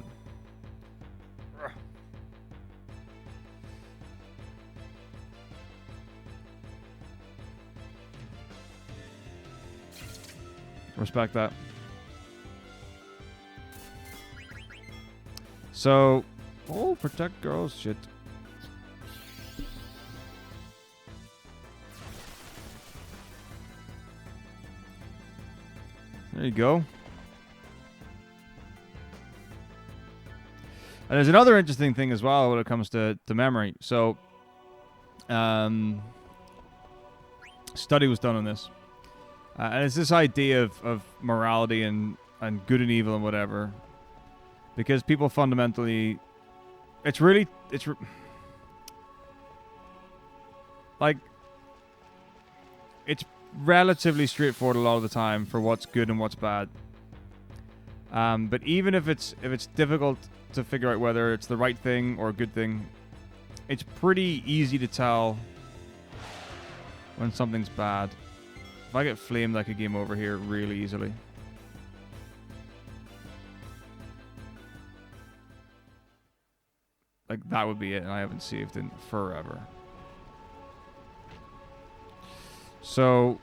Respect that. So... Oh, protect girls. Shit. There you go. And there's another interesting thing as well when it comes to memory. So, study was done on this. And it's this idea of morality and good and evil and whatever. Because people fundamentally... like, it's relatively straightforward a lot of the time for what's good and what's bad. But even if it's difficult to figure out whether it's the right thing or a good thing, it's pretty easy to tell when something's bad. If I get flamed, I could game over here really easily. Like, that would be it, and I haven't saved in forever. So,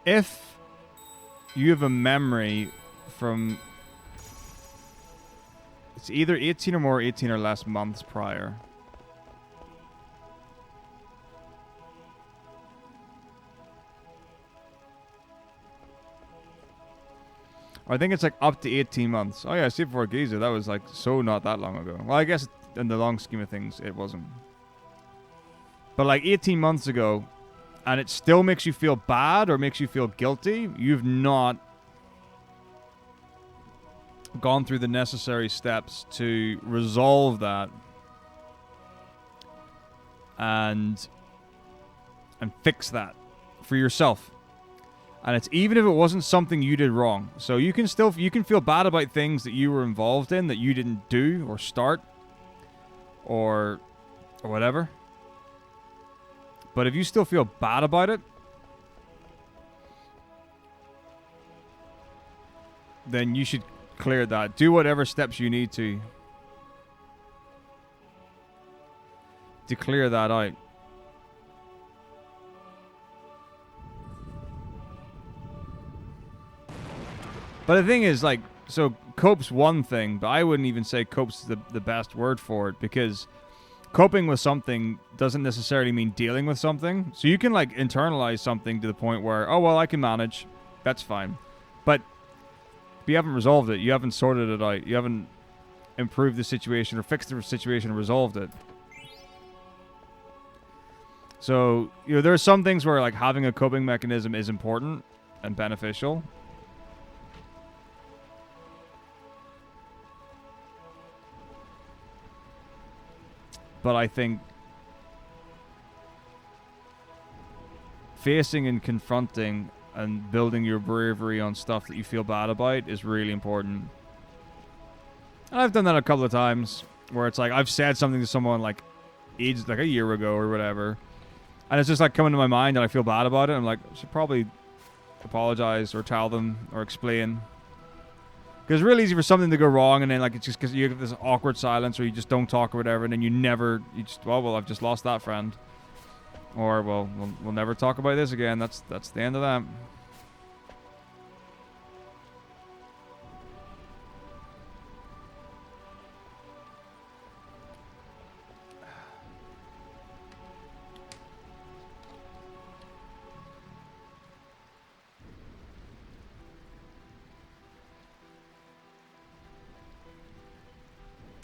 if you have a memory from, it's either 18 or more, 18 or less months prior. I think it's like up to 18 months. Oh yeah, Save for Giza, that was like so not that long ago. Well, I guess in the long scheme of things, it wasn't. But like 18 months ago, and it still makes you feel bad or makes you feel guilty, you've not gone through the necessary steps to resolve that and fix that for yourself. And it's even if it wasn't something you did wrong. So you can feel bad about things that you were involved in that you didn't do or start or whatever. But if you still feel bad about it, then you should clear that. Do whatever steps you need to clear that out. But the thing is, like, so cope's one thing, but I wouldn't even say cope's the best word for it, because coping with something doesn't necessarily mean dealing with something. So you can, like, internalize something to the point where, oh, well, I can manage. That's fine. But you haven't resolved it. You haven't sorted it out. You haven't improved the situation or fixed the situation or resolved it. So, you know, there are some things where, like, having a coping mechanism is important and beneficial. But I think facing and confronting and building your bravery on stuff that you feel bad about is really important. And I've done that a couple of times where it's like I've said something to someone like ages, like a year ago or whatever, and it's just like coming to my mind and I feel bad about it. I'm like, I should probably apologize or tell them or explain. Because it's really easy for something to go wrong, and then like it's just because you have this awkward silence, or you just don't talk or whatever, and then you just well, I've just lost that friend, or well, we'll never talk about this again. That's the end of that.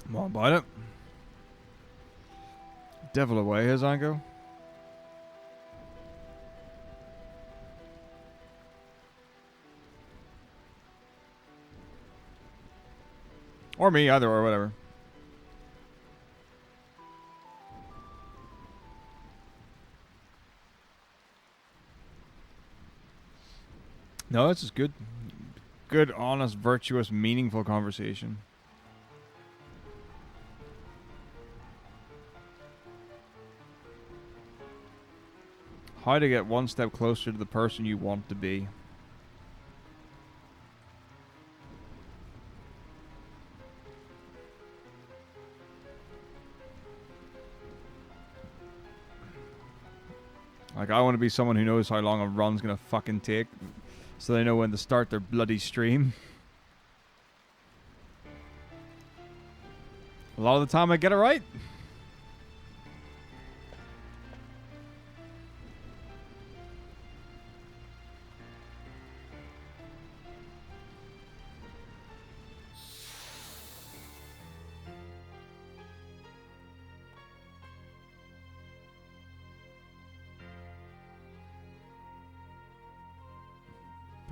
I'm all about it. Devil away, as I go. Or me, either or, whatever. No, this is good. Good, honest, virtuous, meaningful conversation. How to get one step closer to the person you want to be. Like, I want to be someone who knows how long a run's gonna fucking take, so they know when to start their bloody stream. A lot of the time I get it right.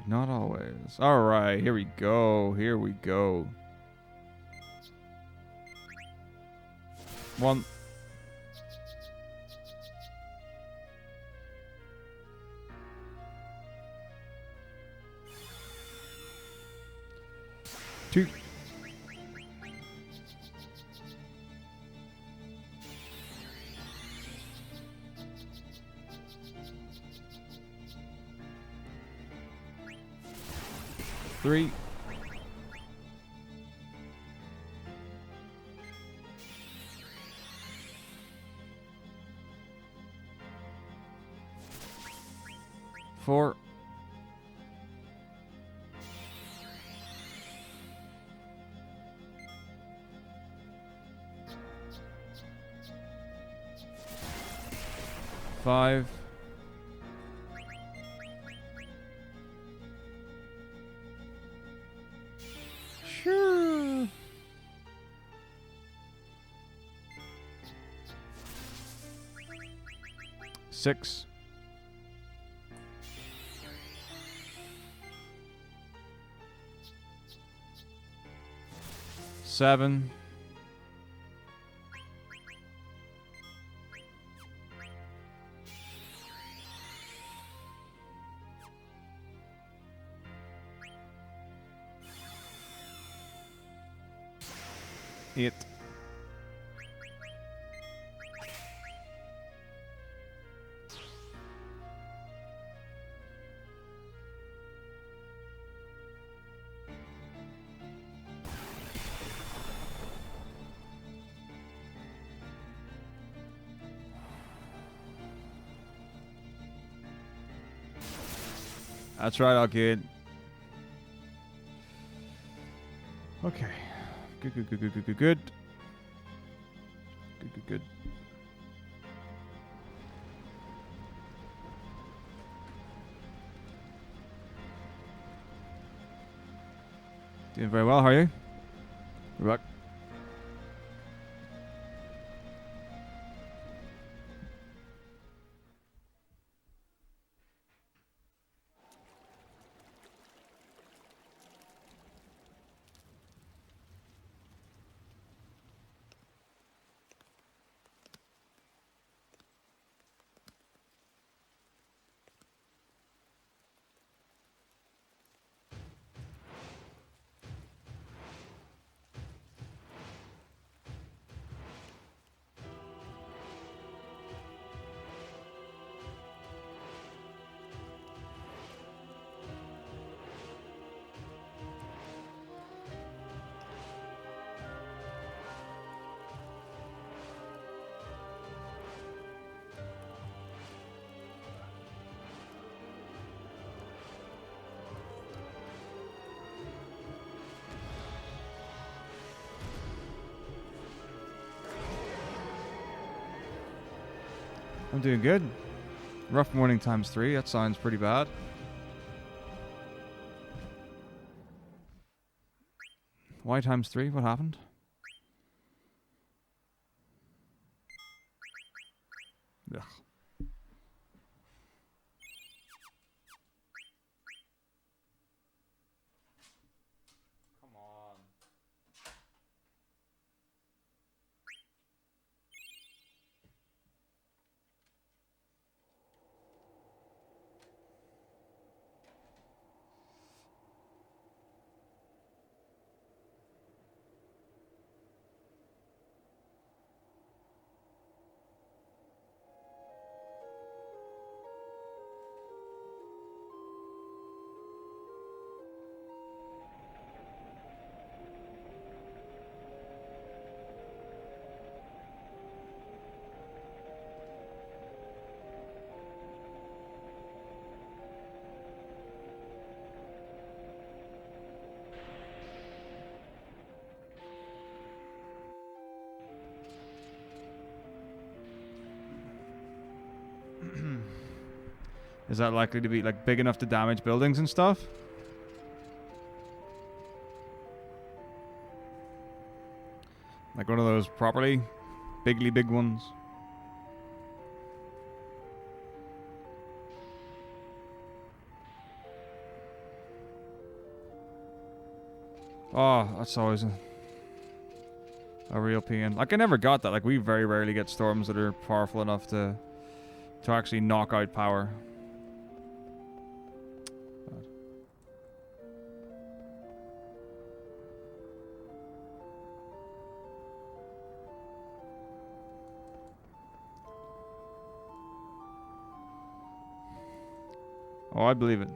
Not always. Alright, here we go. Here we go. One. 2. Three. 4. 5. 6. 7. 8. That's right, Arcade. Okay. Good. Good. Doing very well, how are you? We're back. I'm doing good. Rough morning times 3. That sounds pretty bad. Why times 3? What happened? Ugh. Come on. Is that likely to be like big enough to damage buildings and stuff? Like one of those properly big ones? Oh, that's always a real pain. Like I never got that. Like we very rarely get storms that are powerful enough to actually knock out power. Oh, I believe it.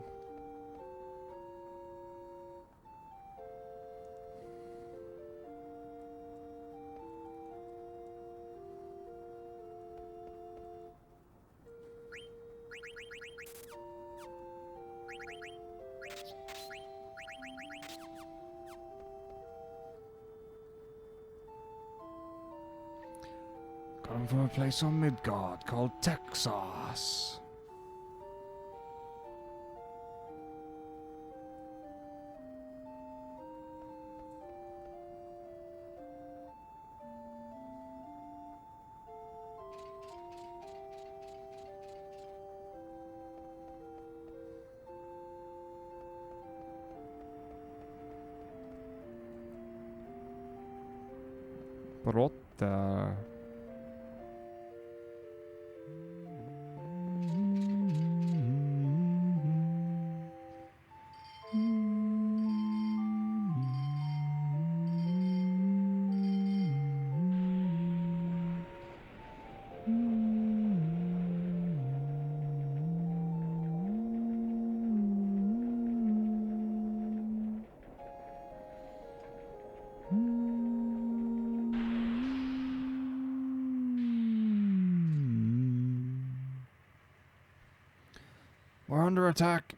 Got him from a place on Midgard called Texas. Brotta. We're under attack.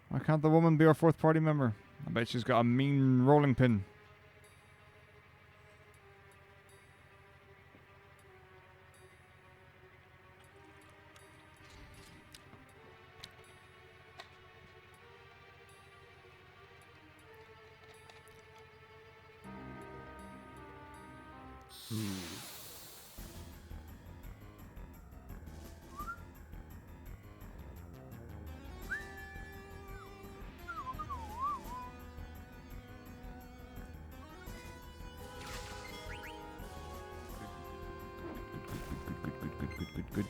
Why can't the woman be our fourth party member? I bet she's got a mean rolling pin. Good.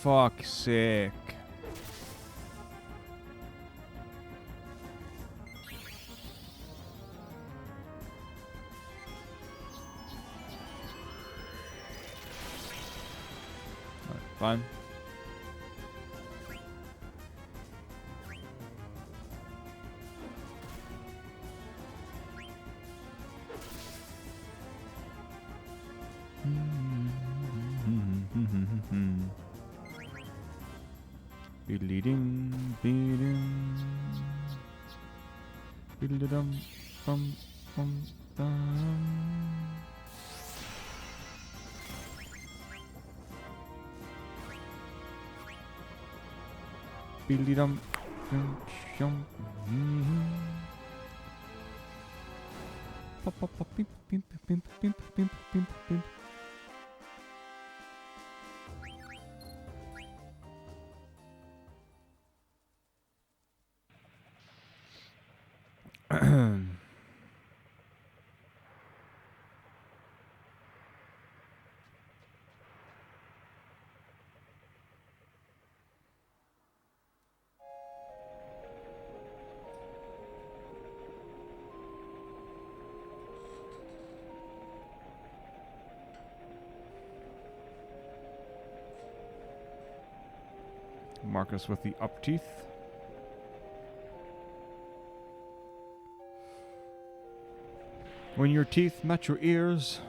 Fuck's sake. Alright, fine. Beedling, beeding, beedle-dum, bum, bum, dum. Beedle-dum, dum, shum, pop, pop, pop, beep, beep, beep, beep, beep, beep, beep. Marcus with the up teeth. When your teeth match your ears,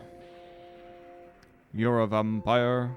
you're a vampire.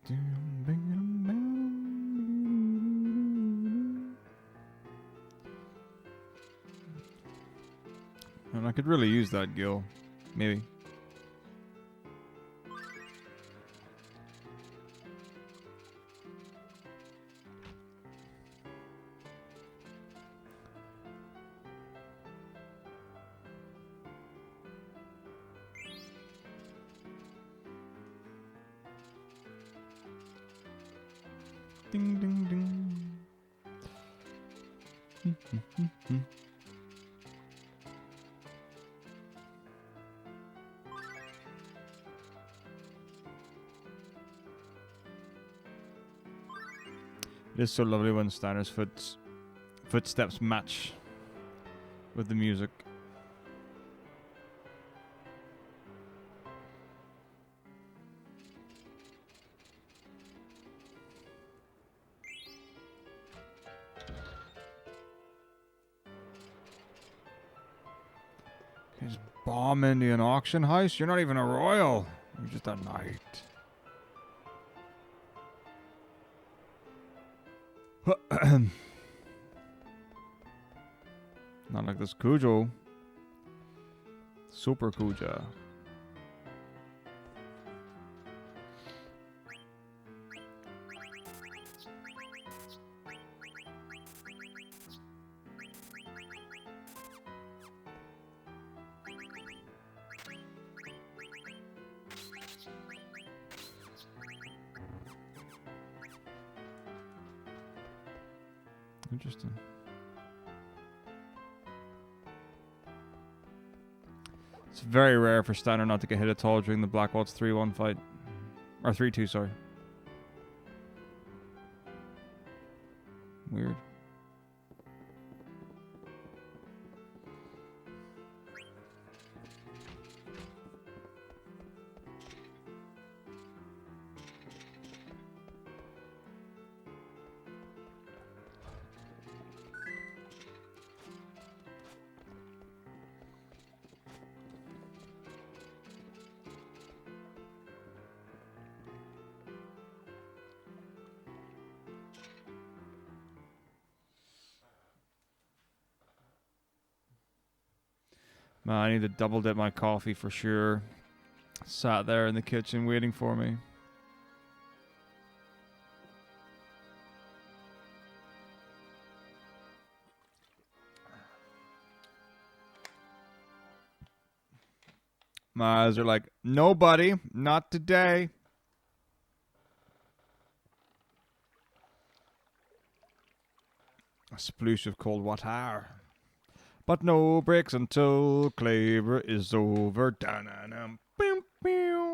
And I could really use that Gil. Maybe. Ding, ding, ding. It is so lovely when Steiner's footsteps match with the music. He's bombing an auction house? You're not even a royal. You're just a knight. Not like this Cujo. Super Cujo. Interesting. It's very rare for Steiner not to get hit at all during the Black Waltz 3-1 fight. Or 3-2, sorry. Weird. Man, I need to double dip my coffee for sure. Sat there in the kitchen waiting for me. My eyes are like, nobody, not today. A sploosh of cold water. But no breaks until Claver is over. Da-na-na, boom, boom.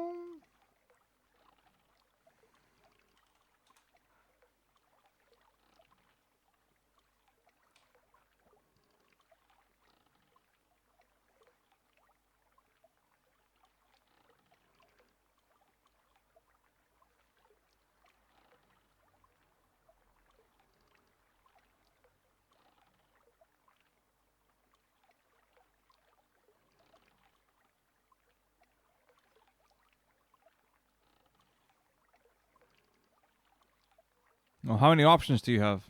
Well, how many options do you have?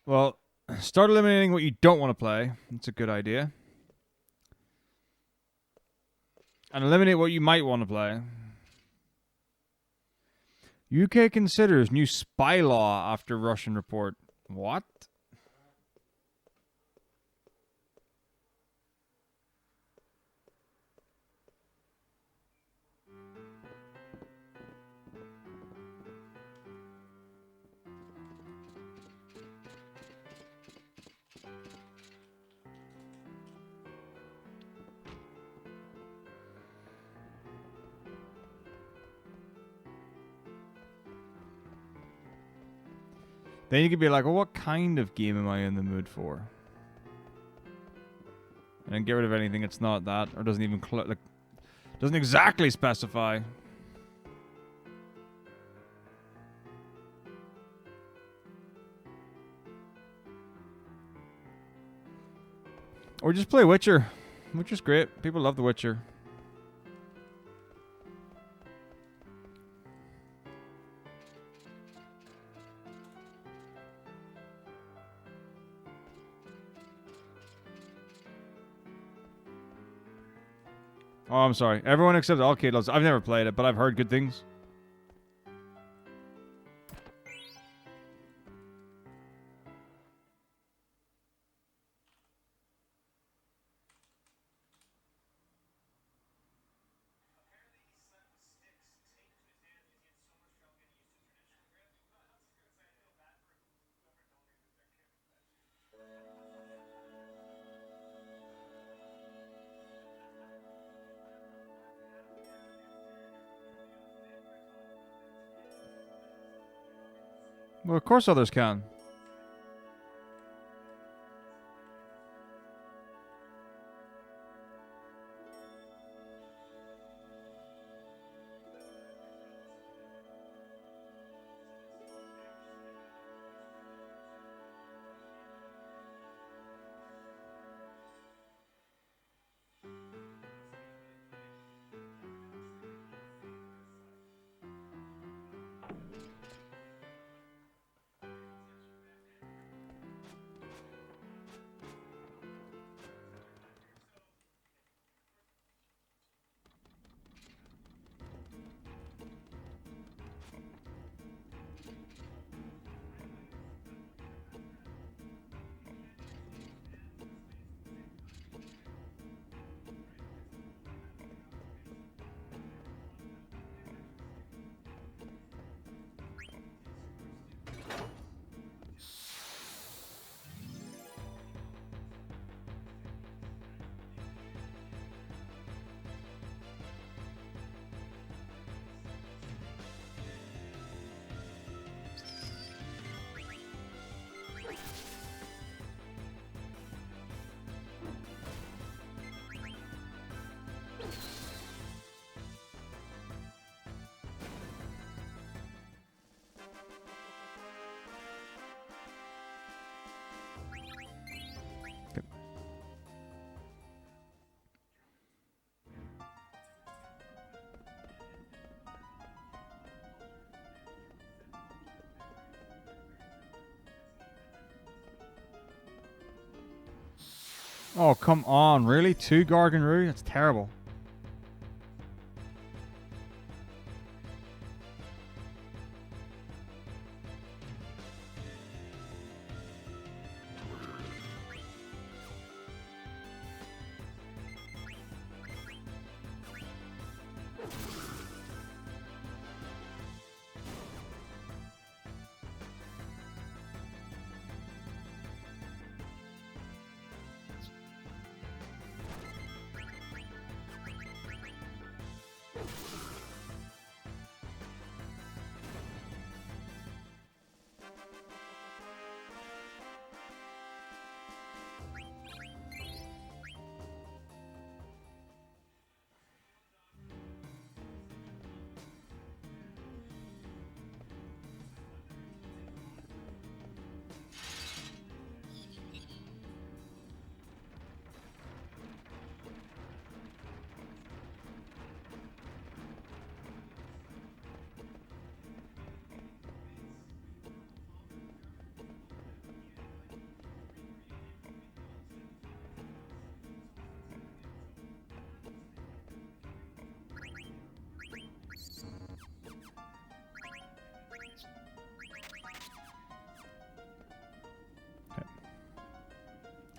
Well, start eliminating what you don't want to play. That's a good idea. And eliminate what you might want to play. UK considers new spy law after Russian report. What? Then you could be like, well, what kind of game am I in the mood for? And then get rid of anything that's not that, or doesn't even doesn't exactly specify. Or just play Witcher. Witcher's great. People love The Witcher. Oh, I'm sorry. Everyone except Arcade loves it. I've never played it, but I've heard good things. Well, of course others can. Oh, come on. Really? 2 Gargan Rue? That's terrible.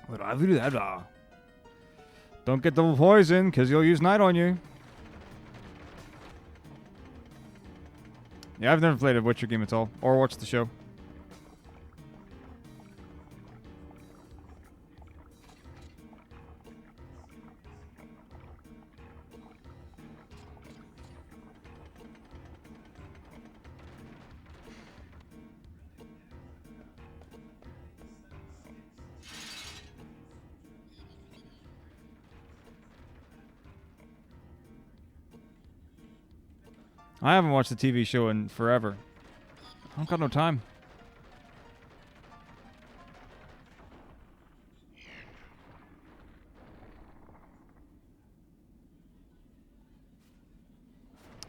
What I do that? Don't get double poison, because you'll use Night on you. Yeah, I've never played a Witcher game at all, or watched the show. I haven't watched the TV show in forever. I don't got no time.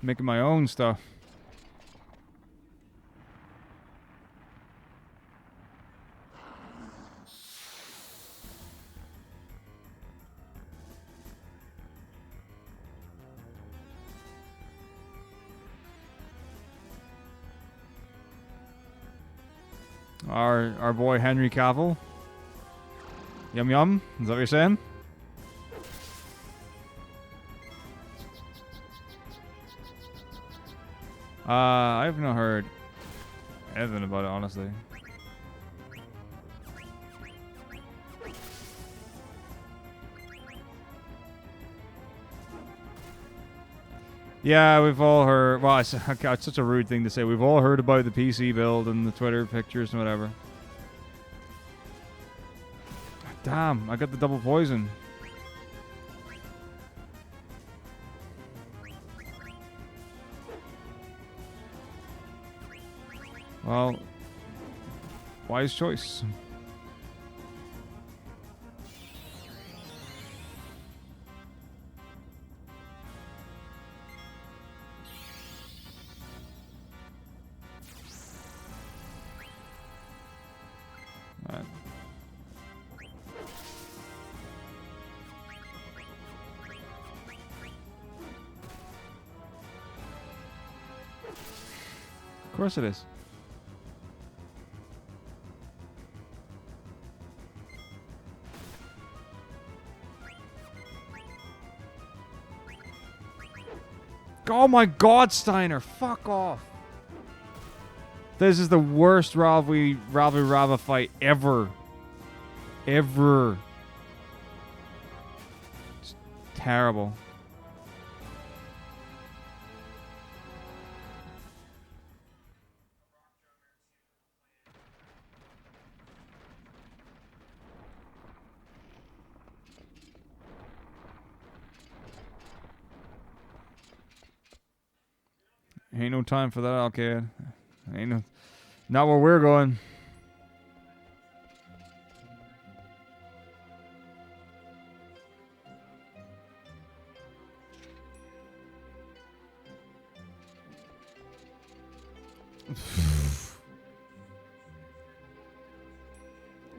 Making my own stuff. Our boy Henry Cavill. Yum yum. Is that what you're saying? I've not heard anything about it, honestly. Yeah, we've all heard. Well, it's such a rude thing to say. We've all heard about the PC build and the Twitter pictures and whatever. Damn, I got the double poison. Well, wise choice. Right. Of course it is. Oh my God, Steiner! Fuck off! This is the worst Ravi Rava fight ever. Ever. It's terrible. Ain't no time for that, okay. Ain't no... Not where we're going.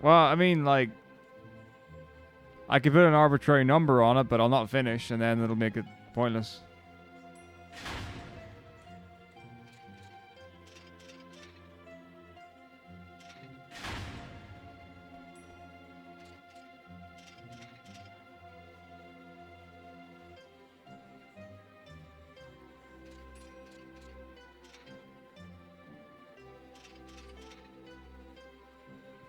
Well, I mean, like... I could put an arbitrary number on it, but I'll not finish, and then it'll make it pointless.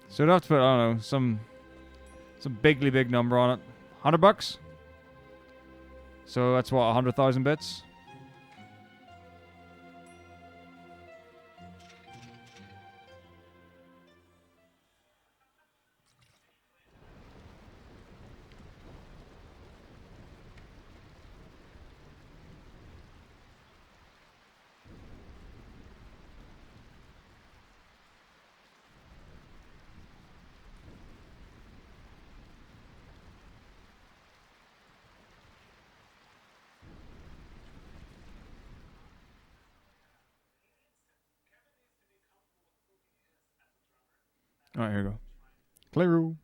So I'd have to put, I don't know, some big number on it. $100? So that's what, 100,000 bits? Alright, here we go. Playroom.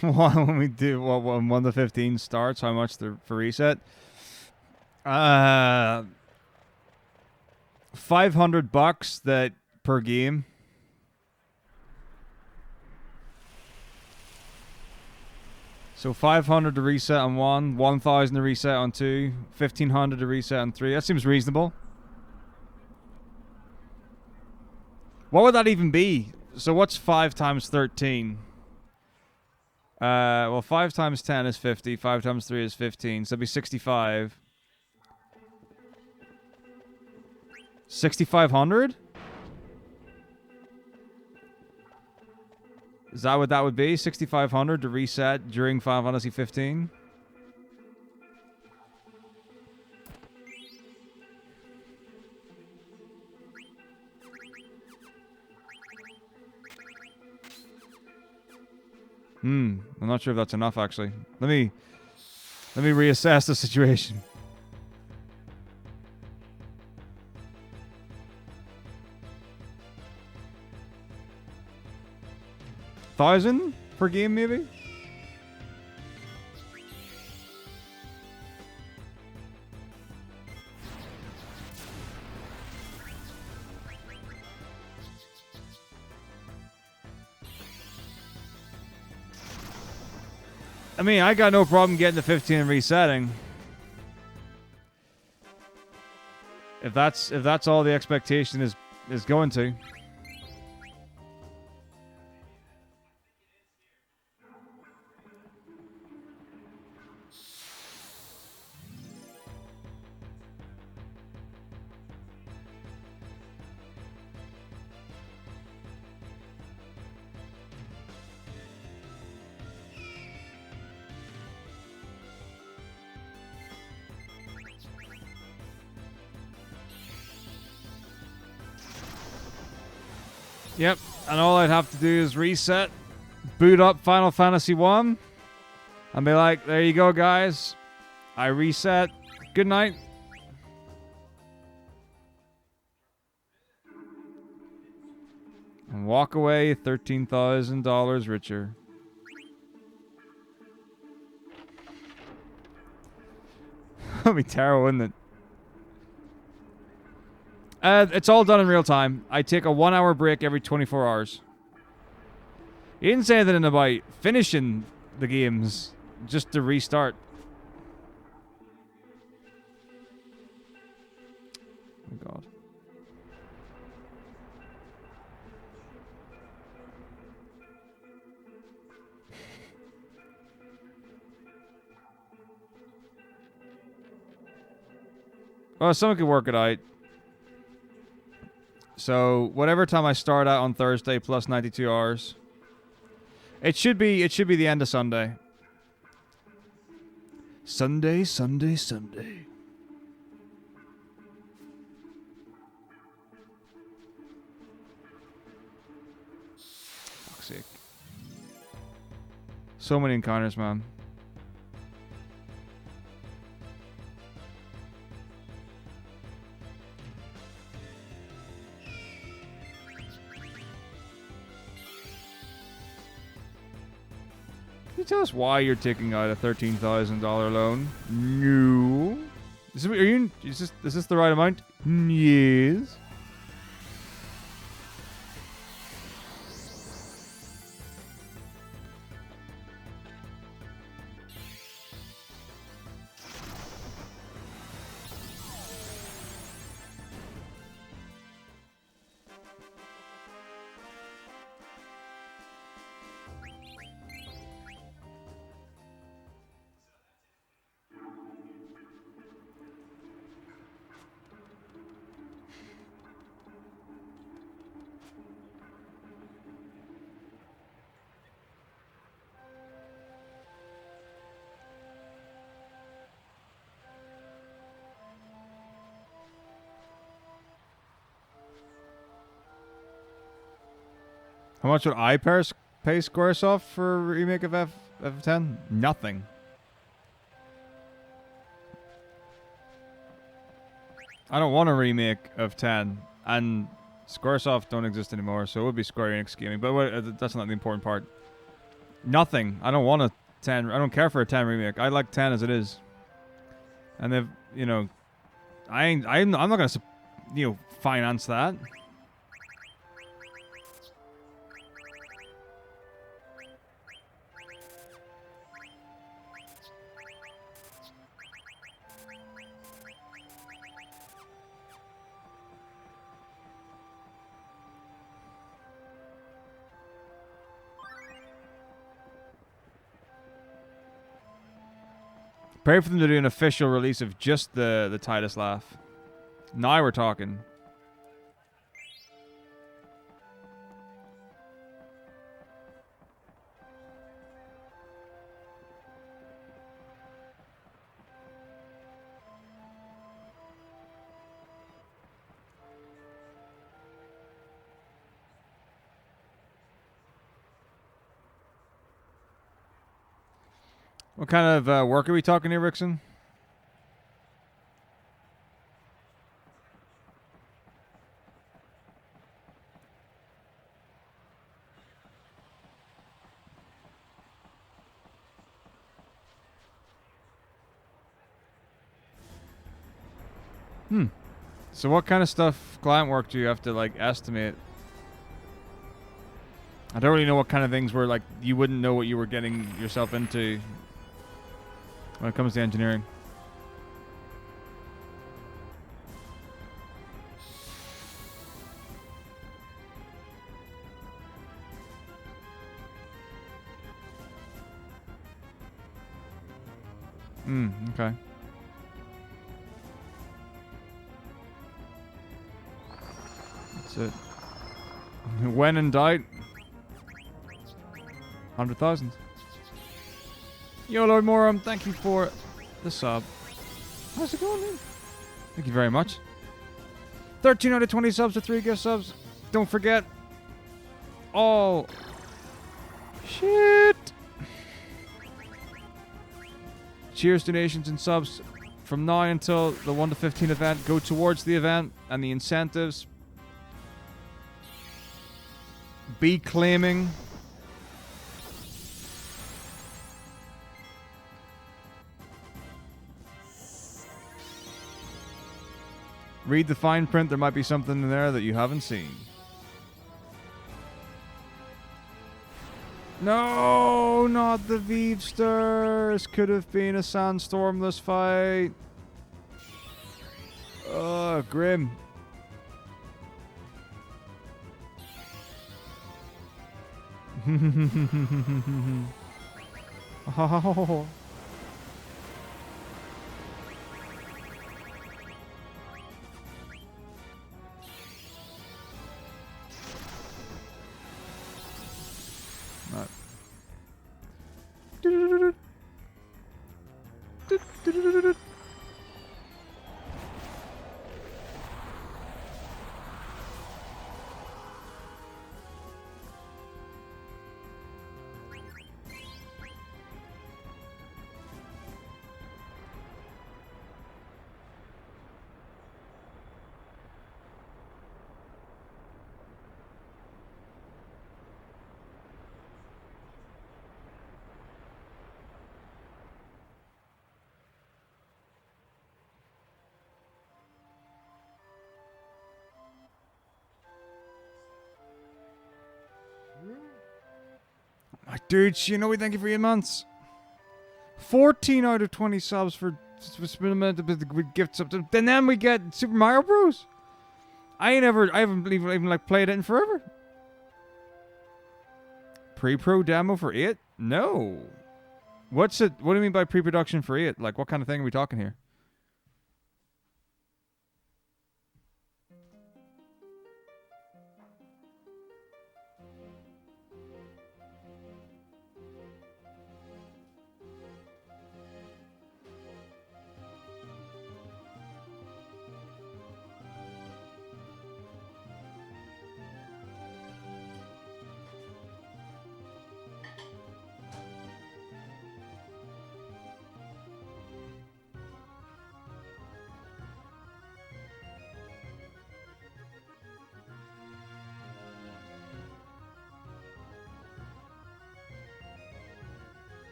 When we do when 1 to 15 starts, how much for reset? $500 that per game. So 500 to reset on 1, 1,000 to reset on 2, 1,500 to reset on 3. That seems reasonable. What would that even be? So what's 5 times 13? Well, 5 times 10 is 50. 5 times 3 is 15. So it'd be 65. 6,500? Is that what that would be? 6,500 to reset during Final Fantasy 15? I'm not sure if that's enough, actually. Let me reassess the situation. 1,000 per game, maybe? I mean, I got no problem getting to 15 and resetting. If that's all the expectation is going to. Yep, and all I'd have to do is reset, boot up Final Fantasy 1, and be like, there you go, guys. I reset. Good night. And walk away $13,000 richer. That'd be terrible, wouldn't it? It's all done in real time. I take a 1-hour break every 24 hours. He didn't say anything about finishing the games, just to restart. Oh God. Well, someone could work it out. So whatever time I start out on Thursday plus 92 hours, it should be the end of Sunday. Sunday. Fuck's sake. So many encounters, man. Can you tell us why you're taking out a $13,000 loan? No. Is this the right amount? Yes. How much would I pay Squaresoft for a remake of F10? Nothing. I don't want a remake of 10, and Squaresoft don't exist anymore, so it would be Square-Enix gaming, but that's not the important part. Nothing. I don't want a 10. I don't care for a 10 remake. I like 10 as it is. And they've, you know, I'm not gonna, finance that. Pray for them to do an official release of just the Titus laugh. Now we're talking. What kind of work are we talking here, Rickson? So what kind of stuff, client work, do you have to, like, estimate? I don't really know what kind of things were, like, you wouldn't know what you were getting yourself into when it comes to engineering. Okay. That's it. When in doubt, 100,000. Yo, Lord Morum, thank you for the sub. How's it going, man? Thank you very much. 13 out of 20 subs to 3 gift subs. Don't forget. Oh. Shit. Cheers, donations, and subs from now until the 1 to 15 event go towards the event and the incentives. Be claiming. Read the fine print. There might be something in there that you haven't seen. No, not the Veevsters. Could have been a sandstormless fight. Oh, grim. Oh. My dude, Shinobi, thank you for 8 months. 14 out of 20 subs for gifts up. And then we get Super Mario Bros. I haven't even like played it in forever. Pre-pro demo for 8? No. What's it? What do you mean by pre-production for 8? Like, what kind of thing are we talking here?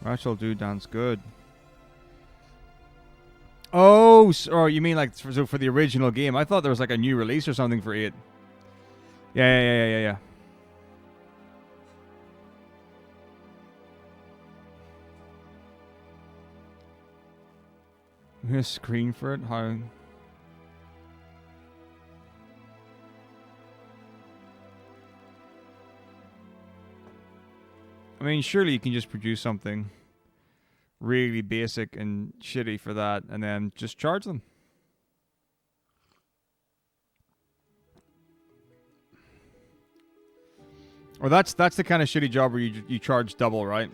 Rachel do dance good. Oh, or you mean like for the original game? I thought there was like a new release or something for 8. Yeah. Here's a screen for it. How? I mean, surely you can just produce something really basic and shitty for that, and then just charge them. Or that's the kind of shitty job where you charge double, right?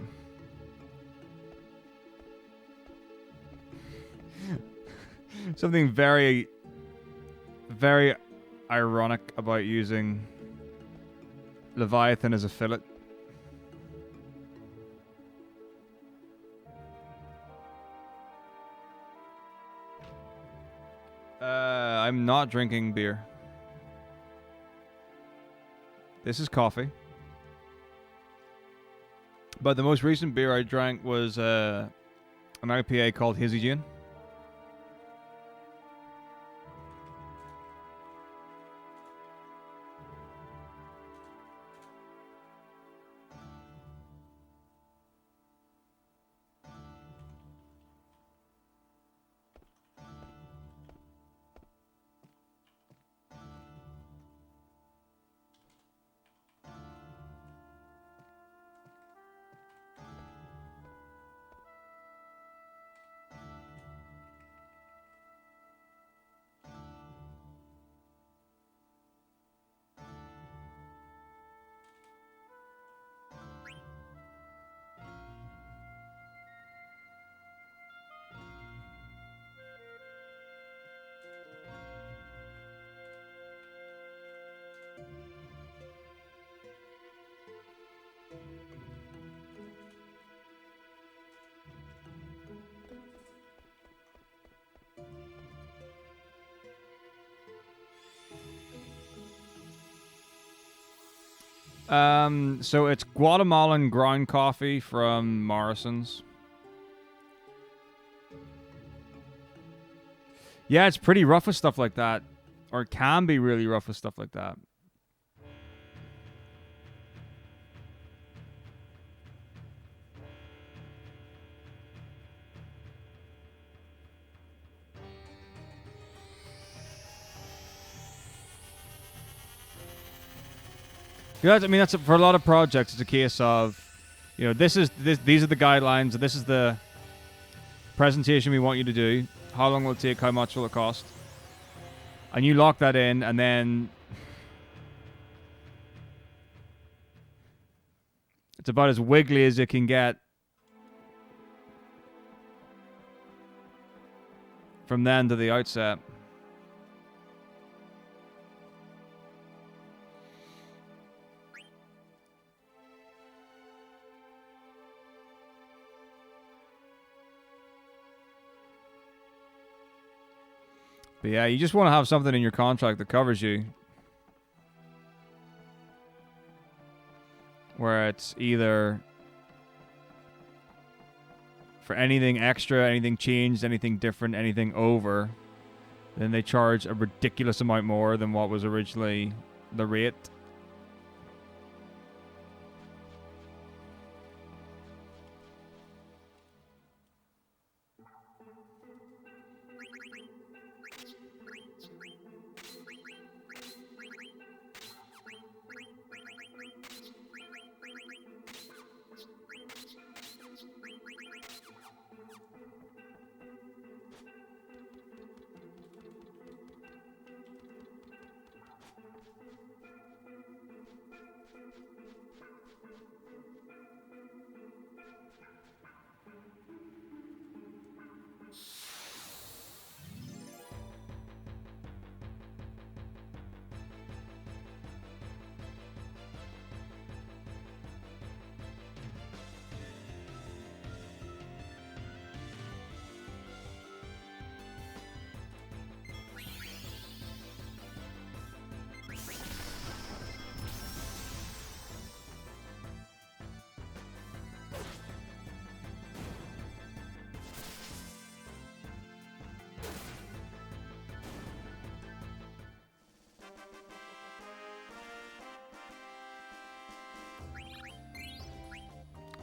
Something very, very ironic about using Leviathan as a fillet. I'm not drinking beer. This is coffee. But the most recent beer I drank was an IPA called Hazy Jane. So it's Guatemalan ground coffee from Morrison's. Yeah, it's pretty rough with stuff like that. Or it can be really rough with stuff like that. Yeah, I mean, that's for a lot of projects. It's a case of, these are the guidelines. This is the presentation we want you to do. How long will it take? How much will it cost? And you lock that in, and then it's about as wiggly as it can get from then to the outset. But yeah, you just want to have something in your contract that covers you. Where it's either for anything extra, anything changed, anything different, anything over, then they charge a ridiculous amount more than what was originally the rate.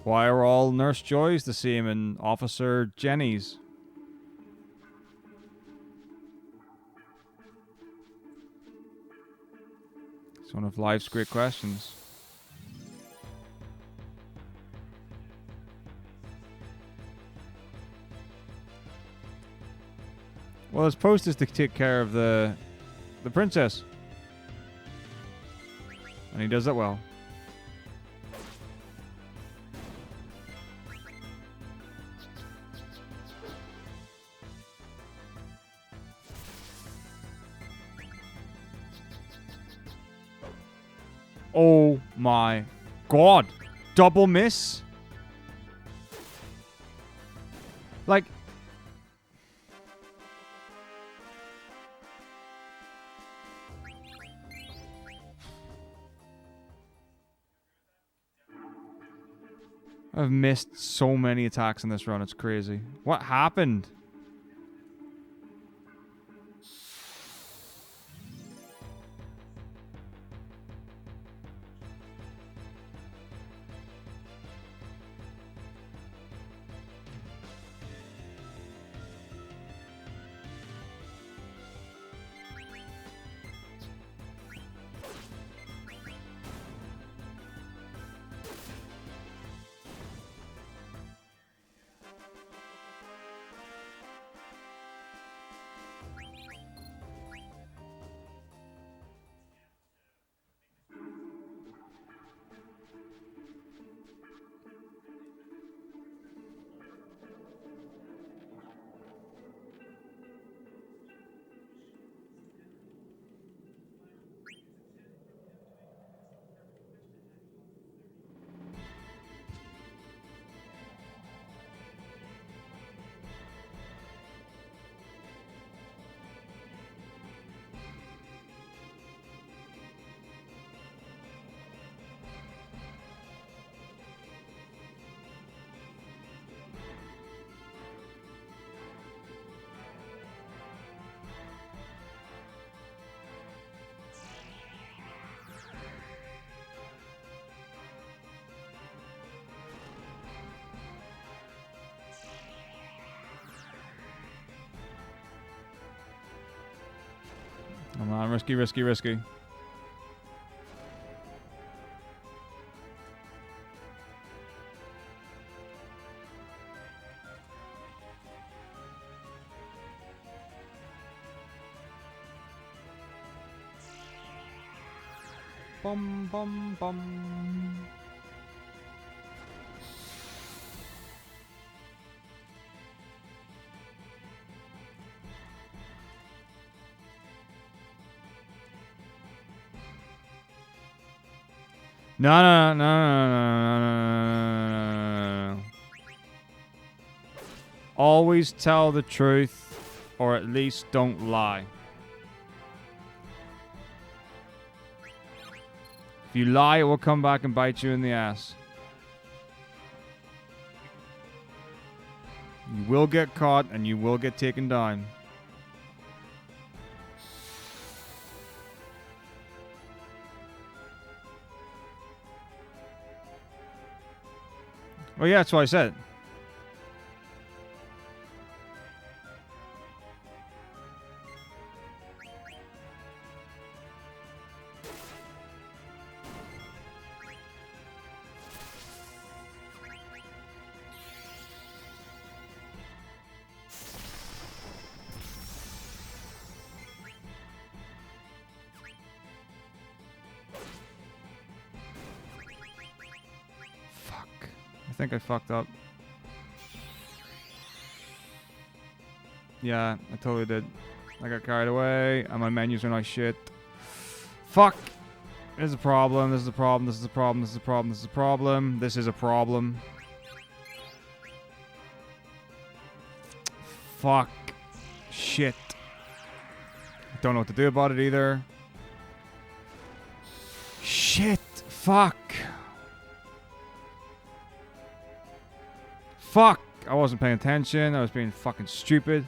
Why are all Nurse Joys the same and Officer Jenny's? It's one of life's great questions. Well, his post is to take care of the princess. And he does that well. Oh my god. Double miss? Like... I've missed so many attacks in this run, it's crazy. What happened? Come on, risky, risky, risky. Bum, bum, bum. No, no, no, no, no, no, no. Always tell the truth, or at least don't lie. If you lie, it will come back and bite you in the ass. You will get caught, and you will get taken down. Well, yeah, that's what I said. I think I fucked up. Yeah, I totally did. I got carried away, and my menus are not shit. Fuck! This is a problem, this is a problem, this is a problem, this is a problem, this is a problem, this is a problem. Fuck. Shit. Don't know what to do about it either. Shit! Fuck! Fuck! I wasn't paying attention. I was being fucking stupid.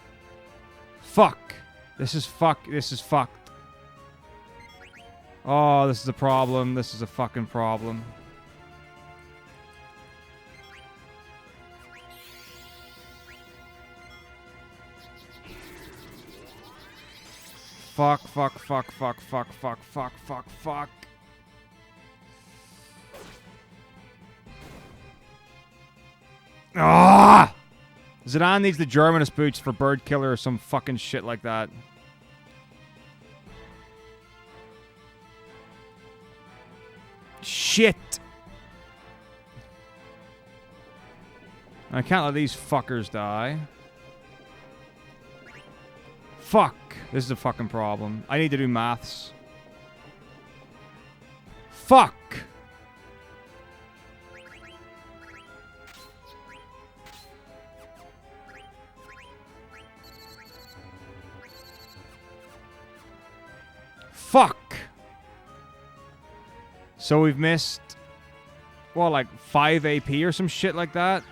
Fuck! This is fucked. Oh, this is a problem. This is a fucking problem. Fuck, fuck, fuck, fuck, fuck, fuck, fuck, fuck, fuck. Ah! Zidane needs the Germanist boots for Bird Killer or some fucking shit like that. Shit! I can't let these fuckers die. Fuck! This is a fucking problem. I need to do maths. Fuck! Fuck! So we've missed, what, like 5 AP or some shit like that?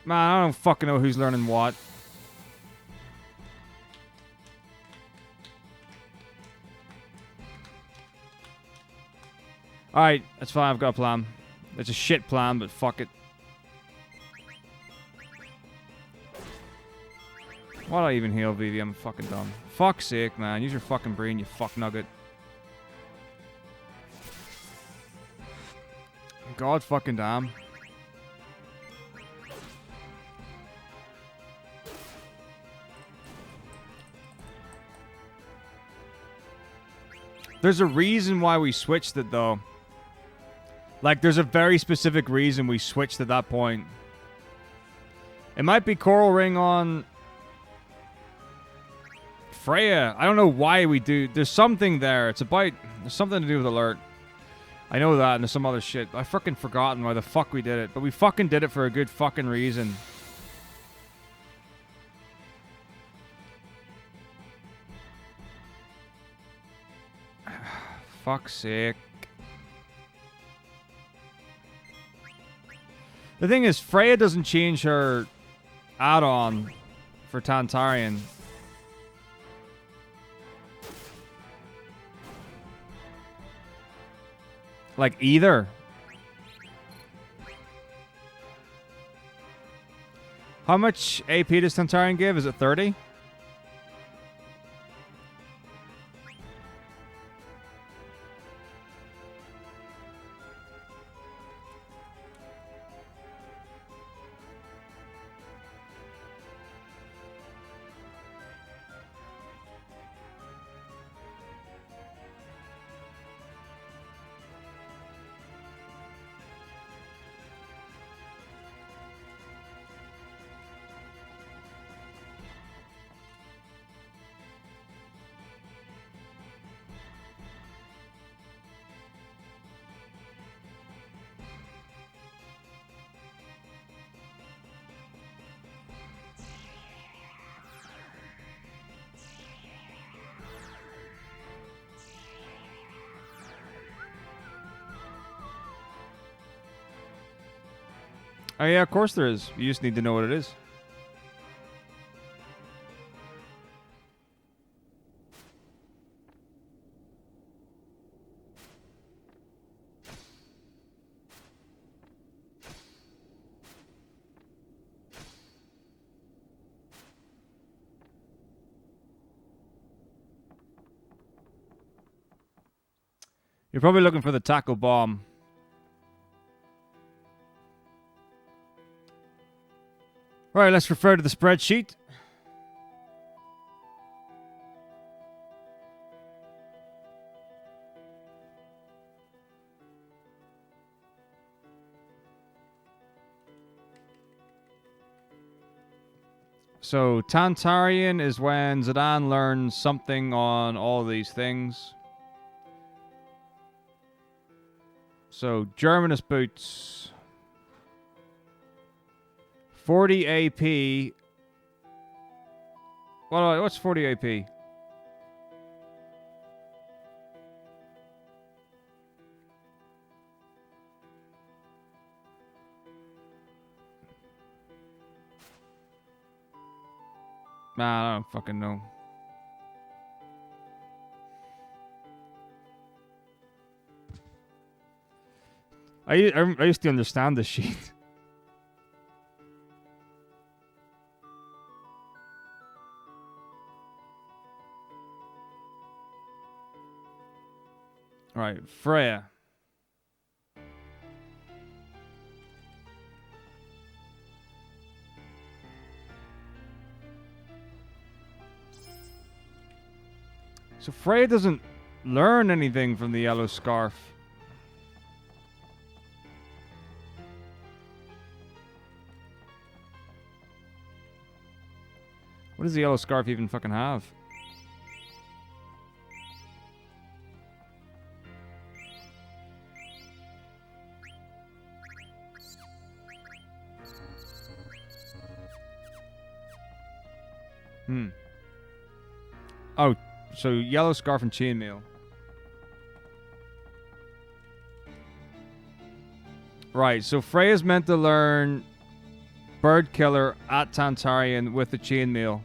Man, I don't fucking know who's learning what. Alright, that's fine, I've got a plan. It's a shit plan, but fuck it. Why do I even heal VV? I'm fucking dumb. Fuck's sake, man. Use your fucking brain, you fuck nugget. God fucking damn. There's a reason why we switched it, though. Like, there's a very specific reason we switched at that point. It might be Coral Ring on Freya. I don't know why we do. There's something there. It's about... There's something to do with Alert. I know that, and there's some other shit. I fucking forgotten why the fuck we did it. But we fucking did it for a good fucking reason. Fuck's sake. The thing is, Freya doesn't change her add-on for Tantarian. Like, either. How much AP does Tantarian give? Is it 30? Oh yeah, of course there is. You just need to know what it is. You're probably looking for the tackle bomb. Right, let's refer to the spreadsheet. So, Tantarian is when Zidane learns something on all these things. So, Germanist boots. 40 AP. What's 40 AP? Nah, I don't fucking know. I used to understand this sheet. Alright, Freya. So Freya doesn't learn anything from the yellow scarf. What does the yellow scarf even fucking have? Oh, so yellow scarf and chainmail. Right, so Freya's meant to learn Bird Killer at Tantarian with the chainmail.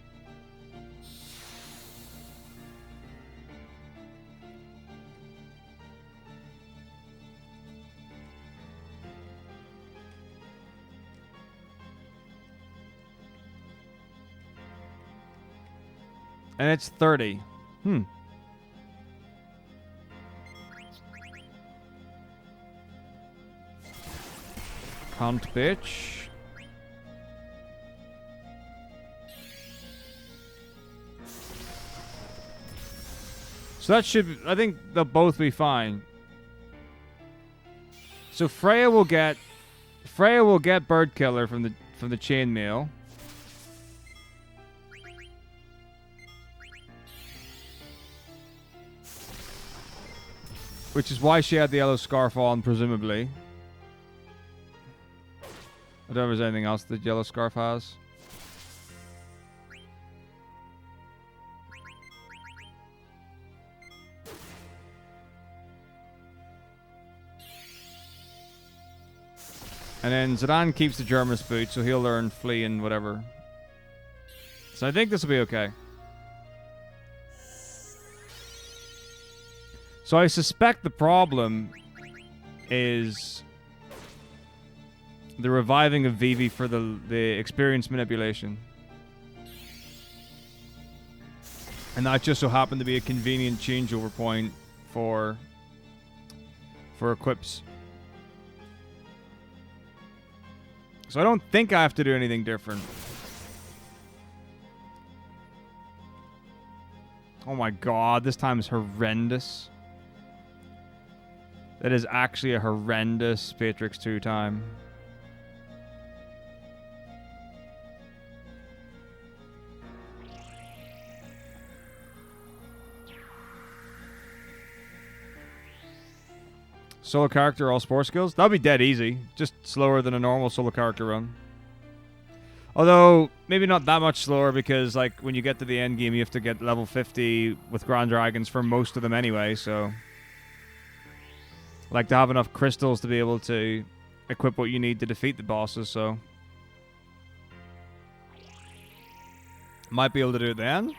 And it's 30. Cunt bitch. So that should, I think they'll both be fine. So Freya will get Bird Killer from the chainmail. Which is why she had the yellow scarf on, presumably. I don't know if there's anything else that yellow scarf has. And then Zidane keeps the German's boot, so he'll learn Flee and whatever. So I think this will be okay. So I suspect the problem is the reviving of Vivi for the experience manipulation. And that just so happened to be a convenient changeover point for equips. So I don't think I have to do anything different. Oh my god, this time is horrendous. That is actually a horrendous Patrix 2 time. Solo character, all sport skills? That'll be dead easy. Just slower than a normal solo character run. Although, maybe not that much slower because, like, when you get to the end game, you have to get level 50 with Grand Dragons for most of them anyway, so... like, to have enough crystals to be able to equip what you need to defeat the bosses, so... might be able to do it then.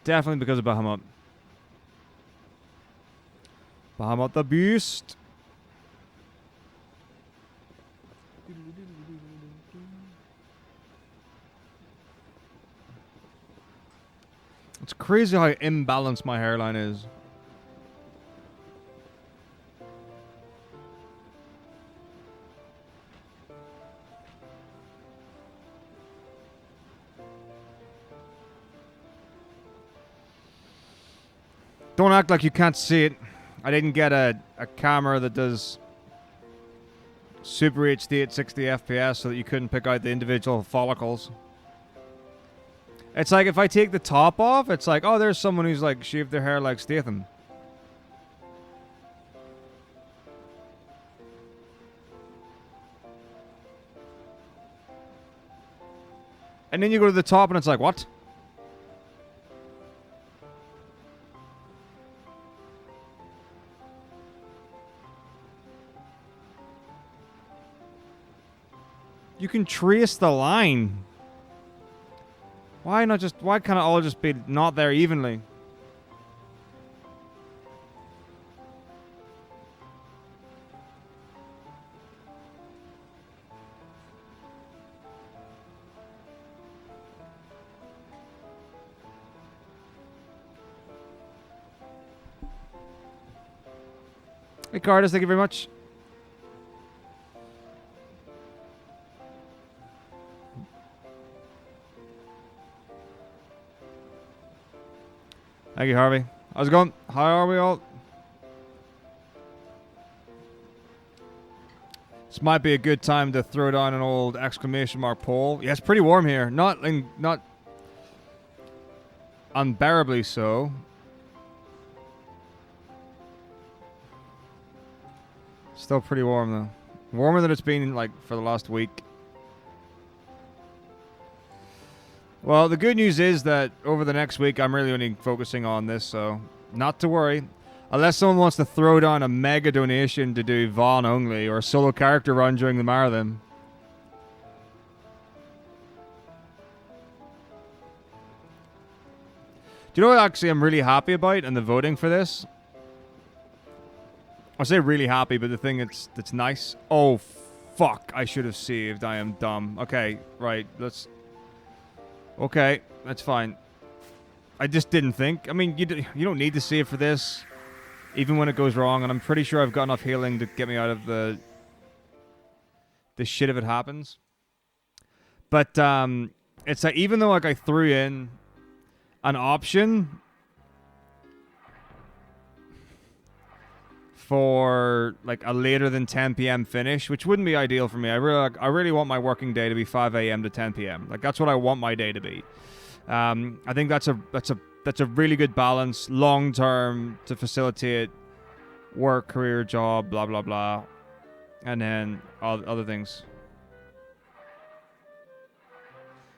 Definitely because of Bahamut. Bahamut the Beast. It's crazy how imbalanced my hairline is. Don't act like you can't see it. I didn't get a camera that does Super HD at 60 FPS so that you couldn't pick out the individual follicles. It's like if I take the top off, it's like, oh, there's someone who's like shaved their hair like Statham. And then you go to the top and it's like, what? You can trace the line. Why can't it all just be not there evenly? Hey, Cardis, thank you very much. Thank you, Harvey. How's it going? How are we all? This might be a good time to throw down an old exclamation mark poll. Yeah, it's pretty warm here. Not unbearably so. Still pretty warm though. Warmer than it's been like for the last week. Well, the good news is that over the next week, I'm really only focusing on this, so not to worry. Unless someone wants to throw down a mega donation to do Vaughn only or a solo character run during the marathon. Do you know what actually I'm really happy about in the voting for this? I say really happy, but the thing that's nice. Oh, fuck. I should have saved. I am dumb. Okay, right. Let's... Okay, that's fine. I just didn't think. I mean, you don't need to save for this, even when it goes wrong, and I'm pretty sure I've got enough healing to get me out of the shit if it happens. But it's like, even though like I threw in an option for like a later than 10 p.m. finish, which wouldn't be ideal for me. I really want my working day to be 5 a.m. to 10 p.m. Like that's what I want my day to be. I think that's a really good balance long term to facilitate work, career, job, blah blah blah, and then other things.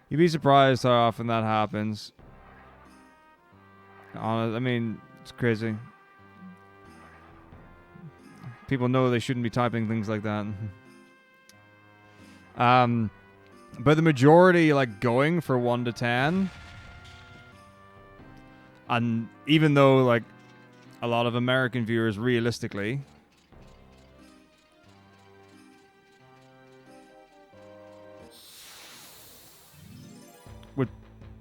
You'd be surprised how often that happens. I mean, it's crazy. People know they shouldn't be typing things like that. But the majority, like, going for 1 to 10. And even though, like, a lot of American viewers, realistically,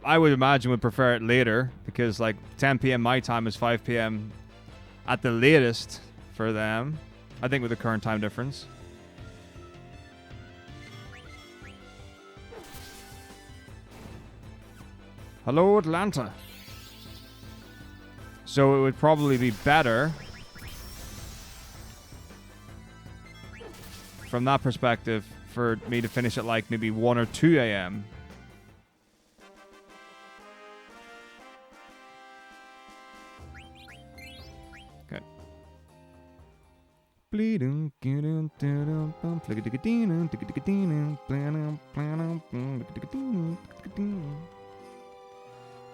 I would imagine would prefer it later. Because, like, 10 p.m. my time is 5 p.m. at the latest for them. I think with the current time difference. Hello, Atlanta. So it would probably be better from that perspective for me to finish at like maybe 1 or 2 a.m.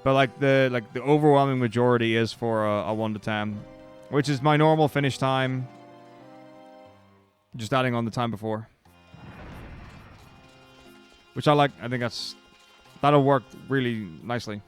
But like the overwhelming majority is for a 1 to 10, which is my normal finish time. Just adding on the time before, which I like. I think that'll work really nicely.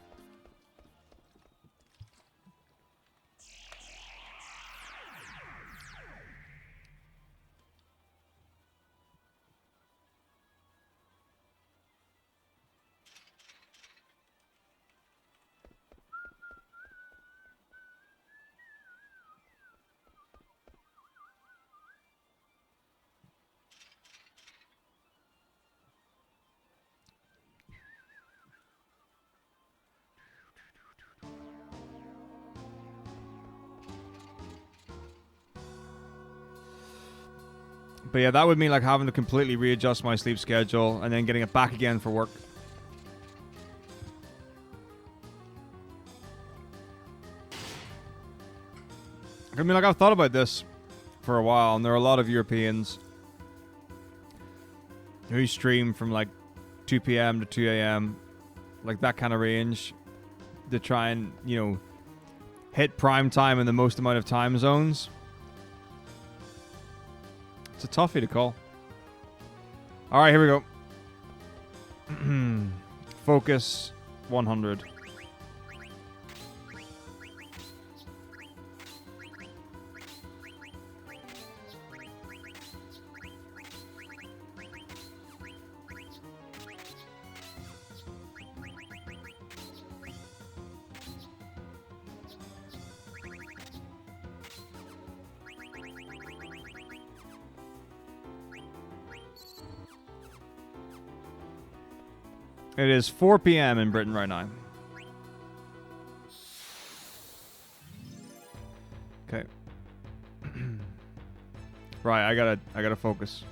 But yeah, that would mean like having to completely readjust my sleep schedule and then getting it back again for work. I mean, like, I've thought about this for a while, and there are a lot of Europeans who stream from like 2 p.m. to 2 a.m., like that kind of range, to try and, you know, hit prime time in the most amount of time zones. It's a toughie to call. All right, here we go. Focus 100. It is 4 p.m. in Britain right now. Okay. Right, I gotta focus.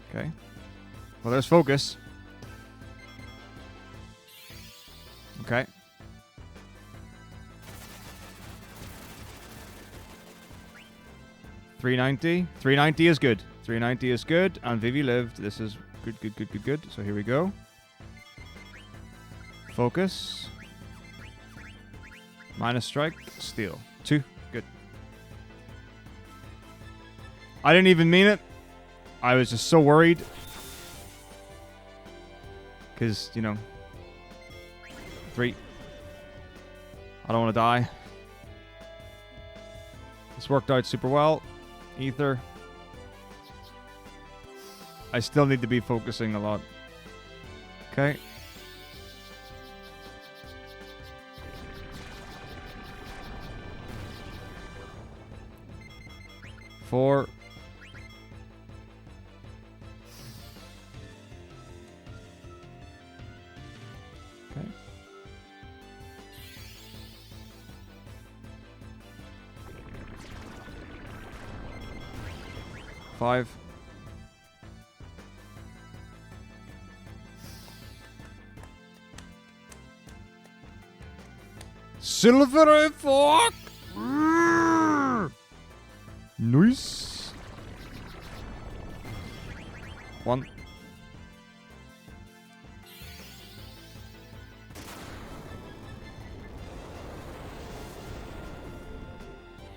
Okay. Well, there's focus. Okay. $390. $390 is good. $390 is good. And Vivi lived. This is good, good, good, good, good. So here we go. Focus. Minus strike. Steal. 2. Good. I didn't even mean it. I was just so worried. Because, you know. 3. I don't want to die. This worked out super well. Ether. I still need to be focusing a lot. Okay. Four. Okay. 5. Silver fork. Nice. 1.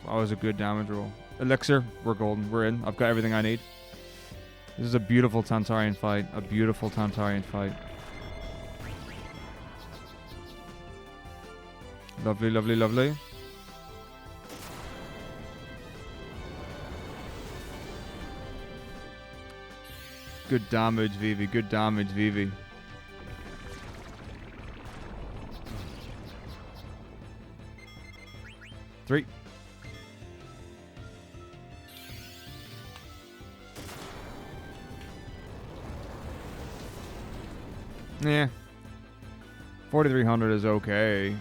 That was a good damage roll. Elixir, we're golden. We're in. I've got everything I need. This is a beautiful Tantarian fight. A beautiful Tantarian fight. Lovely, lovely, lovely. Good damage, Vivi. Good damage, Vivi. Three. Yeah. 4,300 is okay.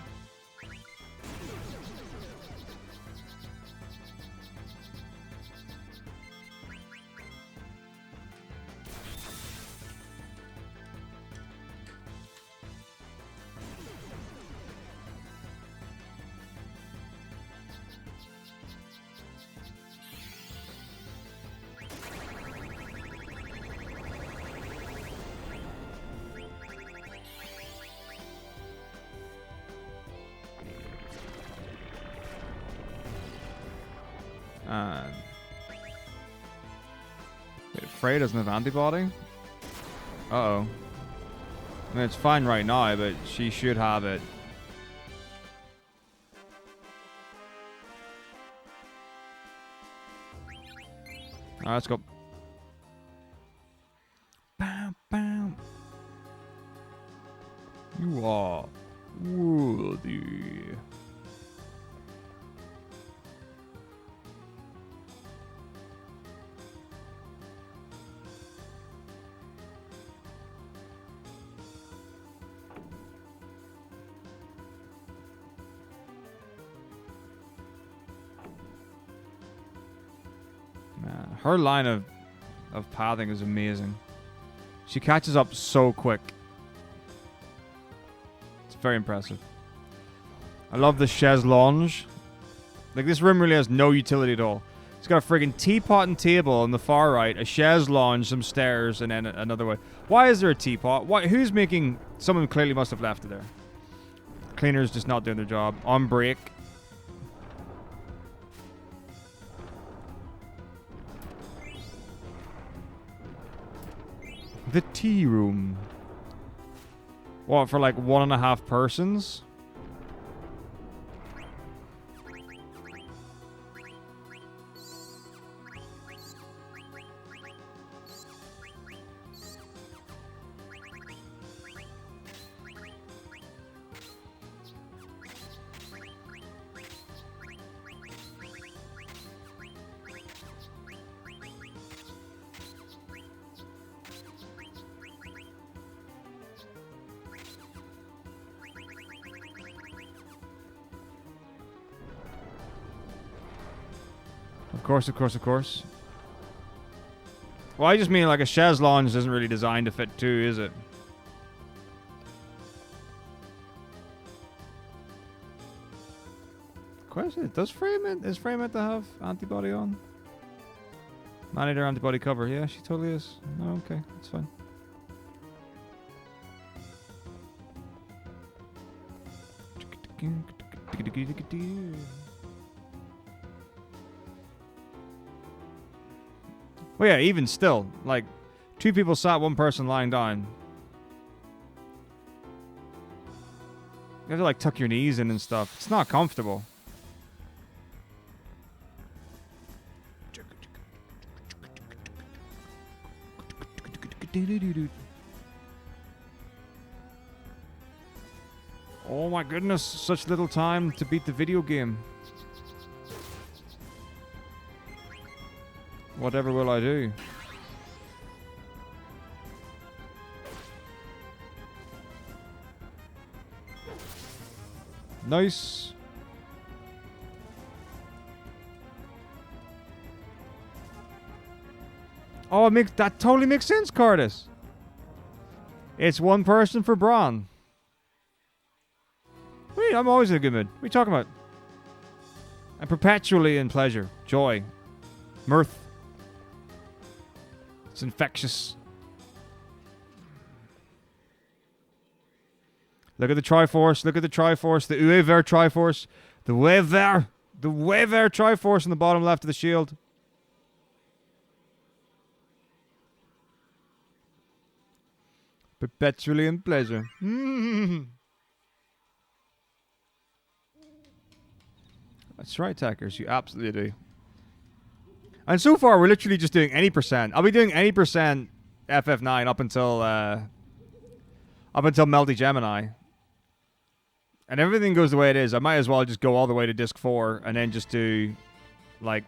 Frey doesn't have antibody? Uh-oh. I mean, it's fine right now, but she should have it. Alright, let's go. Bam, bam. You are worthy. Her line of pathing is amazing. She catches up so quick. It's very impressive. I love the chaise lounge. Like, this room really has no utility at all. It's got a friggin' teapot and table on the far right, a chaise lounge, some stairs, and then another way. Why is there a teapot? Why? Who's making... Someone clearly must have left it there. Cleaner's just not doing their job. On break. The tea room. What, for like 1.5 persons? Of course. Well, I just mean like a chaise lounge isn't really designed to fit two, is it? Question: is Frey meant to have antibody on? Manager antibody cover. Yeah, she totally is. Oh, okay, that's fine. Well, yeah, even still, like, 2 people sat, 1 person lying down. You have to, like, tuck your knees in and stuff. It's not comfortable. Oh my goodness, such little time to beat the video game. Whatever will I do? Nice. Oh, that totally makes sense, Cardis. It's 1 person for Braun. Wait, I'm always in a good mood. What are you talking about? I'm perpetually in pleasure, joy, mirth. It's infectious. Look at the Triforce. Look at the Triforce. The Uever Triforce. The Weaver. The Weaver Triforce in the bottom left of the shield. Perpetually in pleasure. That's right, Tackers. You absolutely do. And so far, we're literally just doing any percent. I'll be doing any percent FF9 up until Melty Gemini. And everything goes the way it is. I might as well just go all the way to Disc 4 and then just do, like,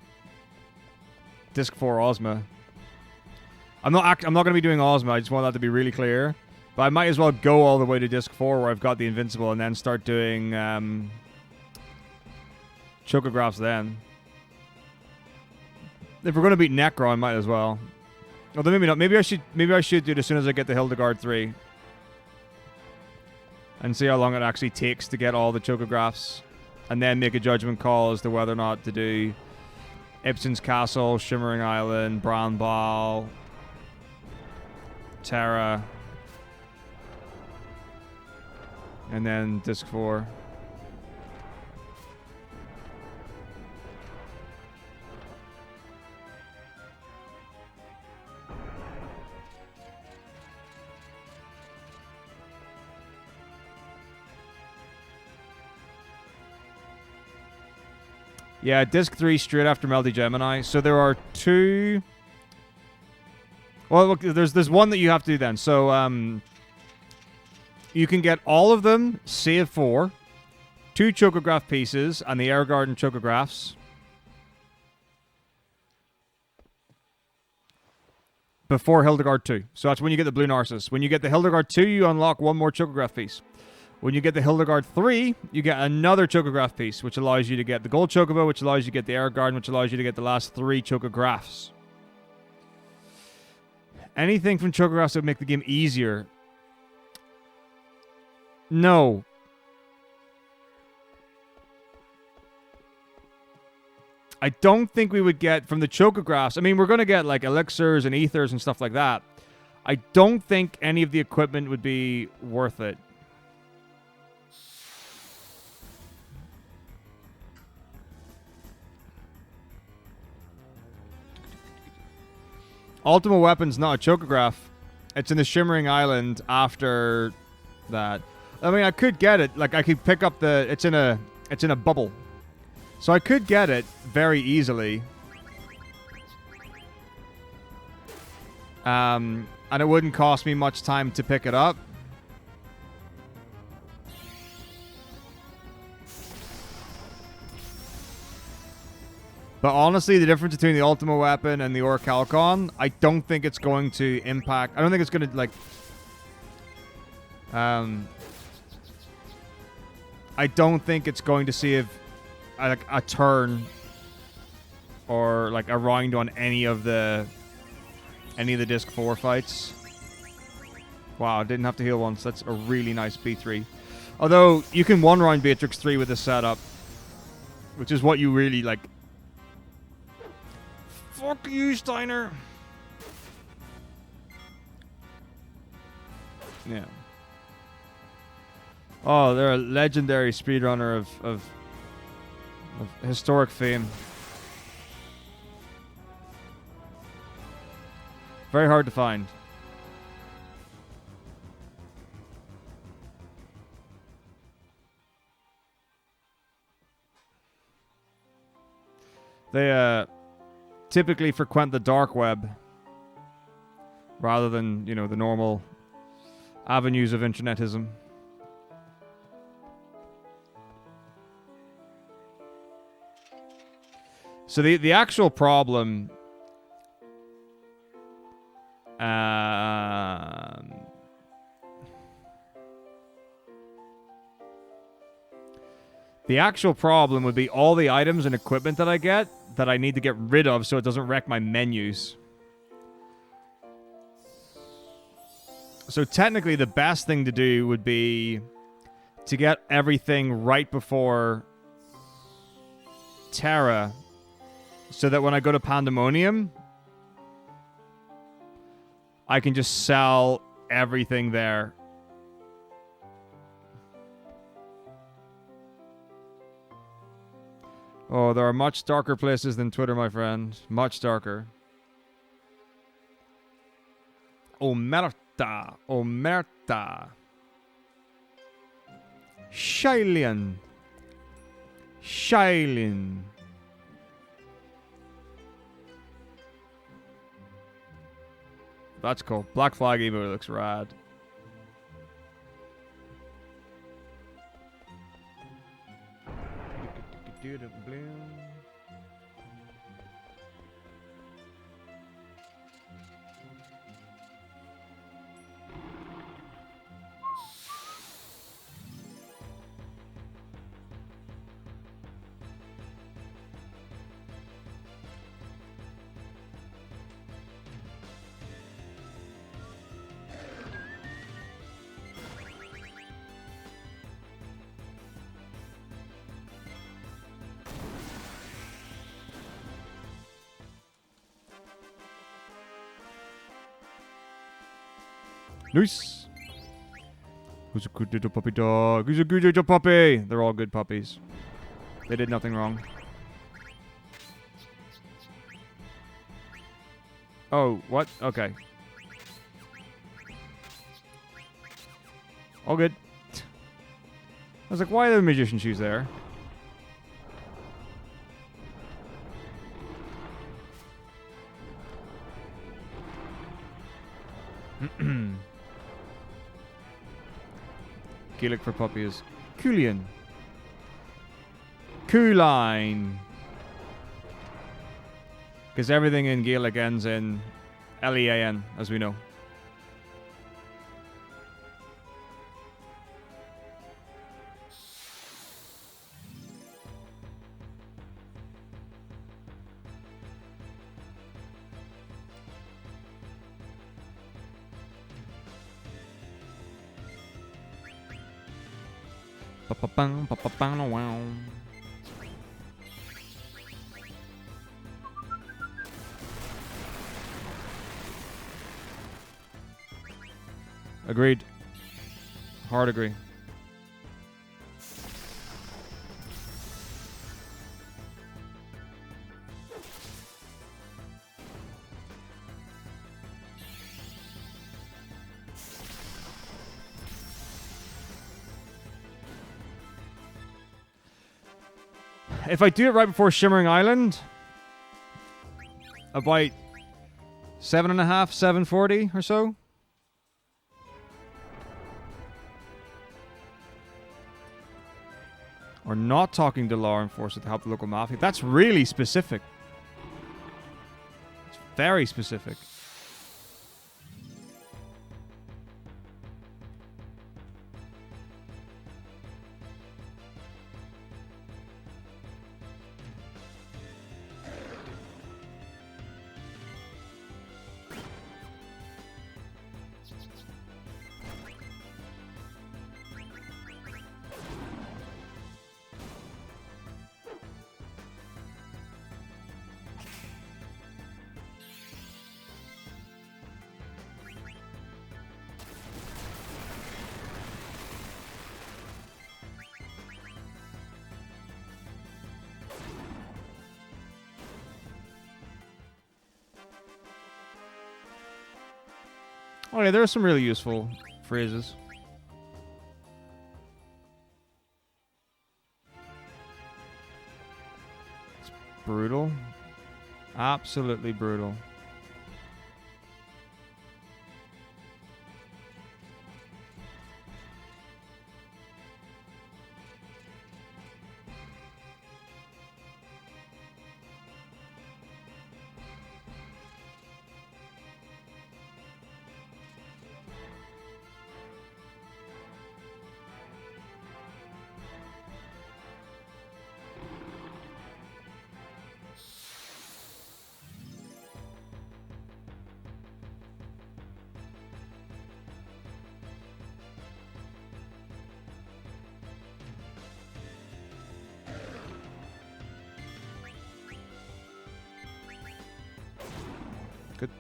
Disc 4 Ozma. I'm not going to be doing Ozma. I just want that to be really clear. But I might as well go all the way to Disc 4 where I've got the Invincible and then start doing Chocographs then. If we're going to beat Necro, I might as well. Although maybe not. Maybe I should do it as soon as I get the Hildegard 3. And see how long it actually takes to get all the Chocographs. And then make a judgment call as to whether or not to do Ibsen's Castle, Shimmering Island, Bran Ball, Terra. And then Disc 4. Yeah, Disc 3 straight after Melty Gemini. So there are 2... Well, look, there's one that you have to do then. So, you can get all of them, save 4, 2 Chocograph pieces, and the Air Garden Chocographs. Before Hildegard 2. So that's when you get the Blue Narcissus. When you get the Hildegard 2, you unlock 1 more Chocograph piece. When you get the Hildegard 3, you get another Chocograph piece, which allows you to get the Gold Chocobo, which allows you to get the Air Garden, which allows you to get the last 3 Chocographs. Anything from Chocographs that would make the game easier. No. I don't think we would get from the Chocographs. I mean, we're going to get like elixirs and ethers and stuff like that. I don't think any of the equipment would be worth it. Ultimate Weapon's not a Chocograph. It's in the Shimmering Island after that. I mean, I could get it. Like, I could pick up the... It's in a bubble. So I could get it very easily. And it wouldn't cost me much time to pick it up. But honestly, the difference between the Ultimate Weapon and the Orichalcon, I don't think it's going to impact... I don't think it's going to, like... I don't think it's going to save like a turn or like a round on any of the Disc 4 fights. Wow, didn't have to heal once. That's a really nice B3. Although, you can one-round Beatrix 3 with this setup, which is what you really, like... Fuck you, Steiner! Yeah. Oh, they're a legendary speedrunner of historic fame. Very hard to find. They typically frequent the dark web rather than, you know, the normal avenues of internetism. So the actual problem would be all the items and equipment that I get that I need to get rid of so it doesn't wreck my menus. So technically the best thing to do would be to get everything right before Terra, so that when I go to Pandemonium, I can just sell everything there. Oh, there are much darker places than Twitter, my friend. Much darker. Omerta. Omerta. Shailin. Shailin. That's cool. Black Flag emote looks rad. Nice. Who's a good little puppy dog? Who's a good little puppy? They're all good puppies. They did nothing wrong. Oh, what? Okay. All good. I was like, why are the magician shoes there? Gaelic for puppy is Coolian. Cooline. Because everything in Gaelic ends in L-E-A-N, as we know. Agreed. Hard agree. If I do it right before Shimmering Island, about 7.5, 740 or so. Or not talking to law enforcement to help the local mafia. That's really specific. It's very specific. Oh yeah, there are some really useful phrases. It's brutal. Absolutely brutal. Good.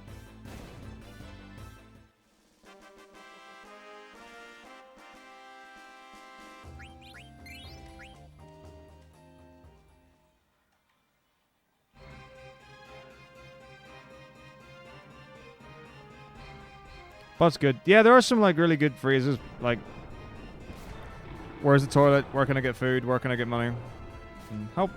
That's good. Yeah, there are some like really good phrases like where's the toilet? Where can I get food? Where can I get money? Help.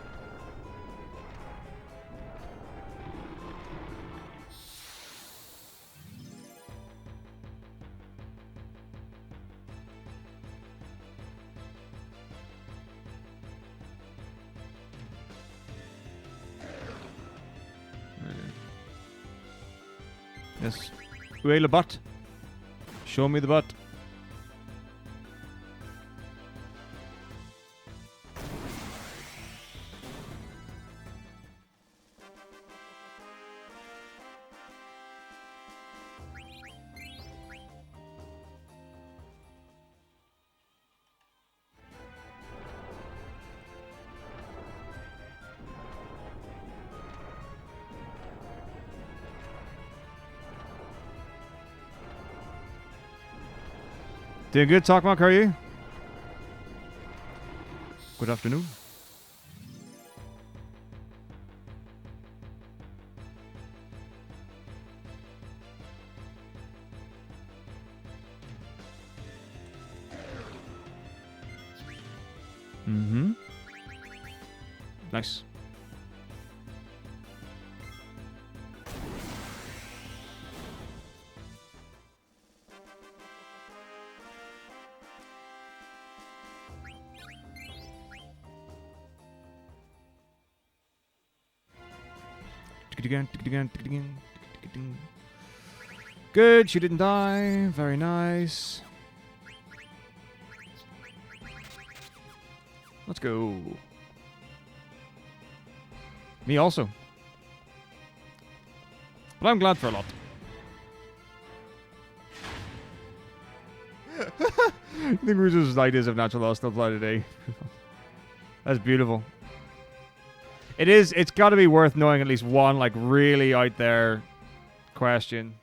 Yes. Où est le butt? Show me the butt. Doing good, Talkmark, how are you? Good afternoon. Mm-hmm. Nice. Good, she didn't die. Very nice. Let's go. Me also. But I'm glad for a lot. The Cruiser's ideas of natural law still apply today. That's beautiful. It is. It's got to be worth knowing at least one, like, really out there question.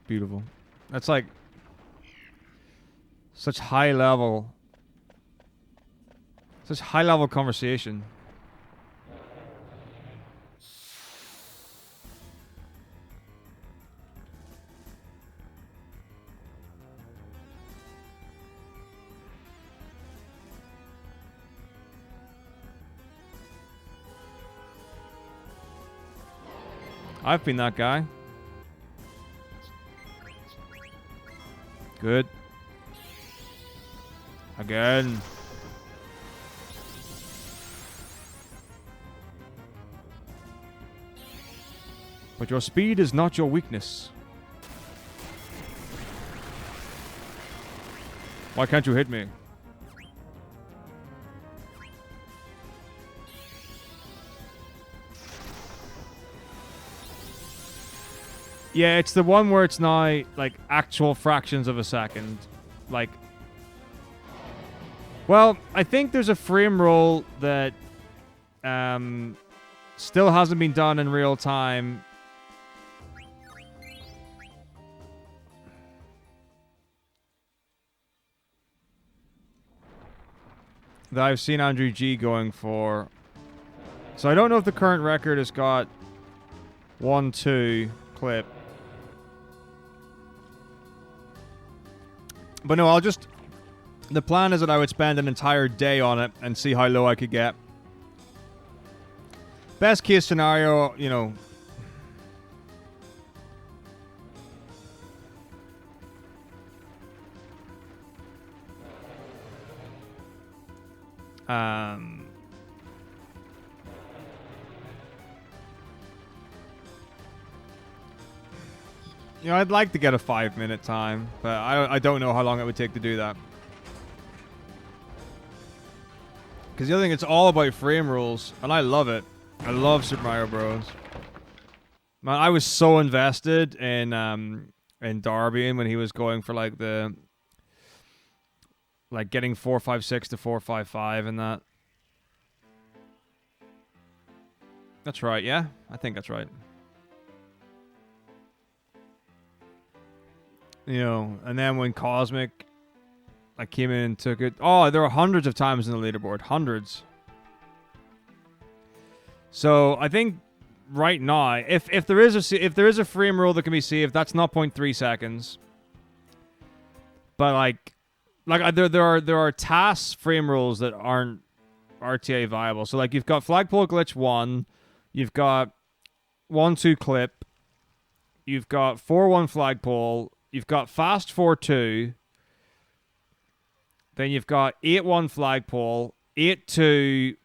Beautiful. That's like such high level conversation. I've been that guy. Good. Again. But your speed is not your weakness. Why can't you hit me? Yeah, it's the one where it's now, like, actual fractions of a second. Like... Well, I think there's a frame roll that still hasn't been done in real time. That I've seen Andrew G going for. So I don't know if the current record has got 1-2 clip. But no, I'll just... The plan is that I would spend an entire day on it and see how low I could get. Best case scenario, you know... You know, I'd like to get a 5-minute time, but I don't know how long it would take to do that. Because the other thing, it's all about frame rules, and I love it. I love Super Mario Bros. Man, I was so invested in Darbian when he was going for like the getting 456 to 455 and that. That's right, yeah? I think that's right. You know, and then when Cosmic came in and took it. Oh, there were hundreds of times in the leaderboard. Hundreds. So I think right now, if there is a frame rule that can be saved, that's not 0.3 seconds. But there are TAS frame rules that aren't RTA viable. So like you've got flagpole glitch 1, you've got 1-2 clip, you've got 4-1 flagpole, you've got fast 4-2. Then you've got 8-1 flagpole, 8-2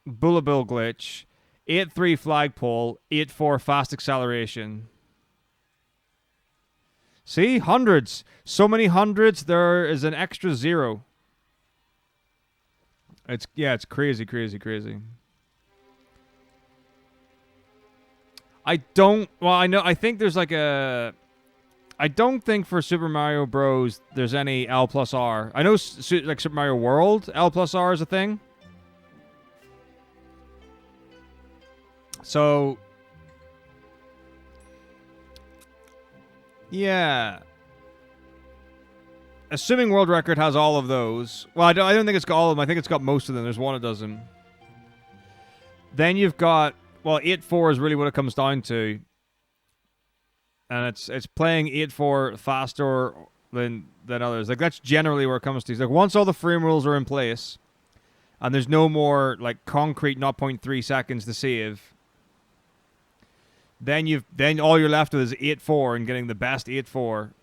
bullet bill glitch, 8-3 flagpole, 8-4 fast acceleration. See? Hundreds. So many hundreds, there is an extra 0. It's crazy, crazy, crazy. I think there's like a I don't think for Super Mario Bros. There's any L plus R. I know like Super Mario World, L plus R is a thing. So, yeah. Assuming World Record has all of those. Well, I don't think it's got all of them. I think it's got most of them. There's one that doesn't. Then you've got, well, 8-4 is really what it comes down to. And it's playing 8-4 faster than others. Like, that's generally where it comes to. Like, once all the frame rules are in place, and there's no more, like, concrete 0.3 seconds to save, then all you're left with is 8-4 and getting the best 8-4.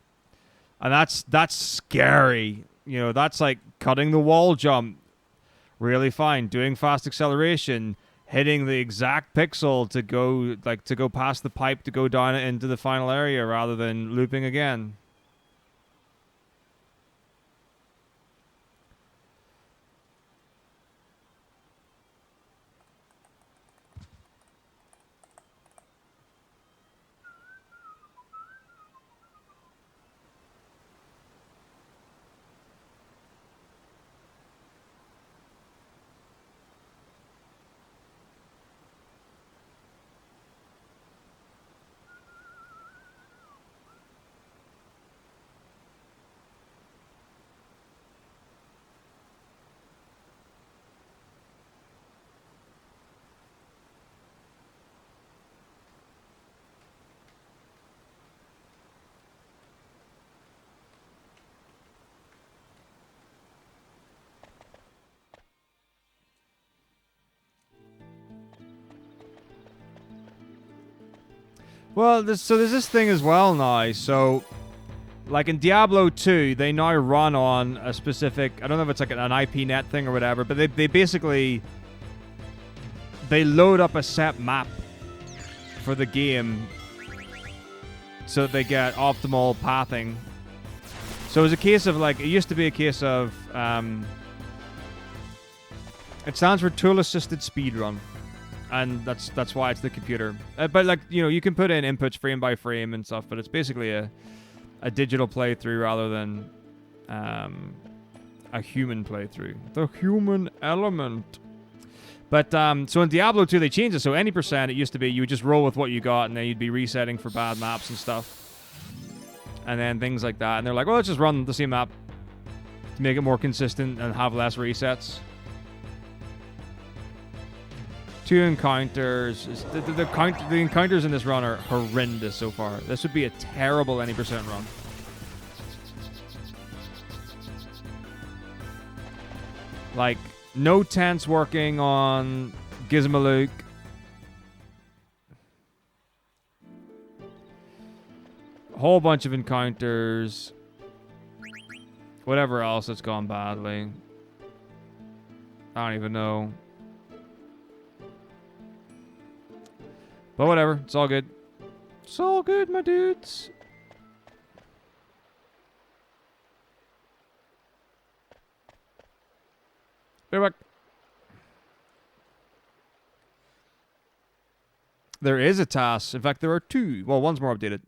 And that's scary. You know, that's like cutting the wall jump really fine, doing fast acceleration, hitting the exact pixel to go past the pipe to go down into the final area rather than looping again. Well, there's this thing as well now. So, like in Diablo 2, they now run on a specific, I don't know if it's like an IP net thing or whatever, but they basically, they load up a set map for the game so that they get optimal pathing. So it was a case of, like, it used to be a case of, it stands for Tool Assisted Speedrun. And that's why it's the computer. But, like, you know, you can put in inputs frame by frame and stuff, but it's basically a digital playthrough rather than a human playthrough. The human element. But, so in Diablo 2, they changed it. So any percent, it used to be you would just roll with what you got, and then you'd be resetting for bad maps and stuff. And then things like that. And they're like, well, let's just run the same map to make it more consistent and have less resets. 2 encounters. The encounters in this run are horrendous so far. This would be a terrible any percent run. Like, no tents working on Gizmaluke. A whole bunch of encounters. Whatever else that's gone badly. I don't even know. But whatever, it's all good. It's all good, my dudes. Be back. There is a task. In fact, there are 2. Well, one's more updated.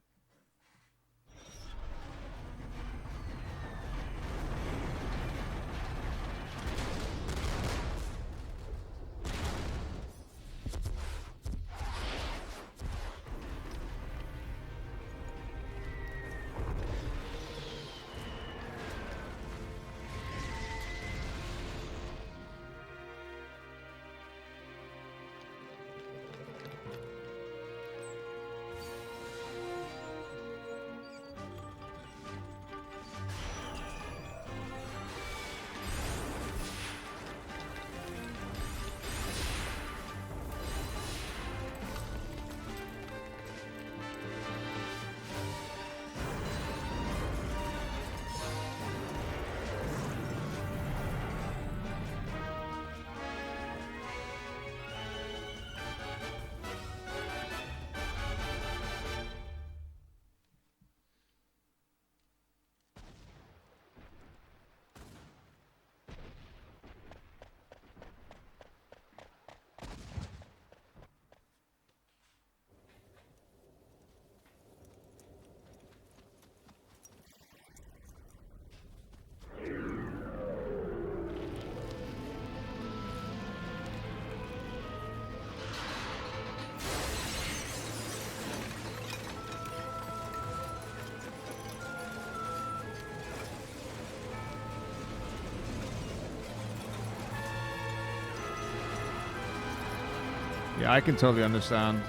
Yeah, I can totally understand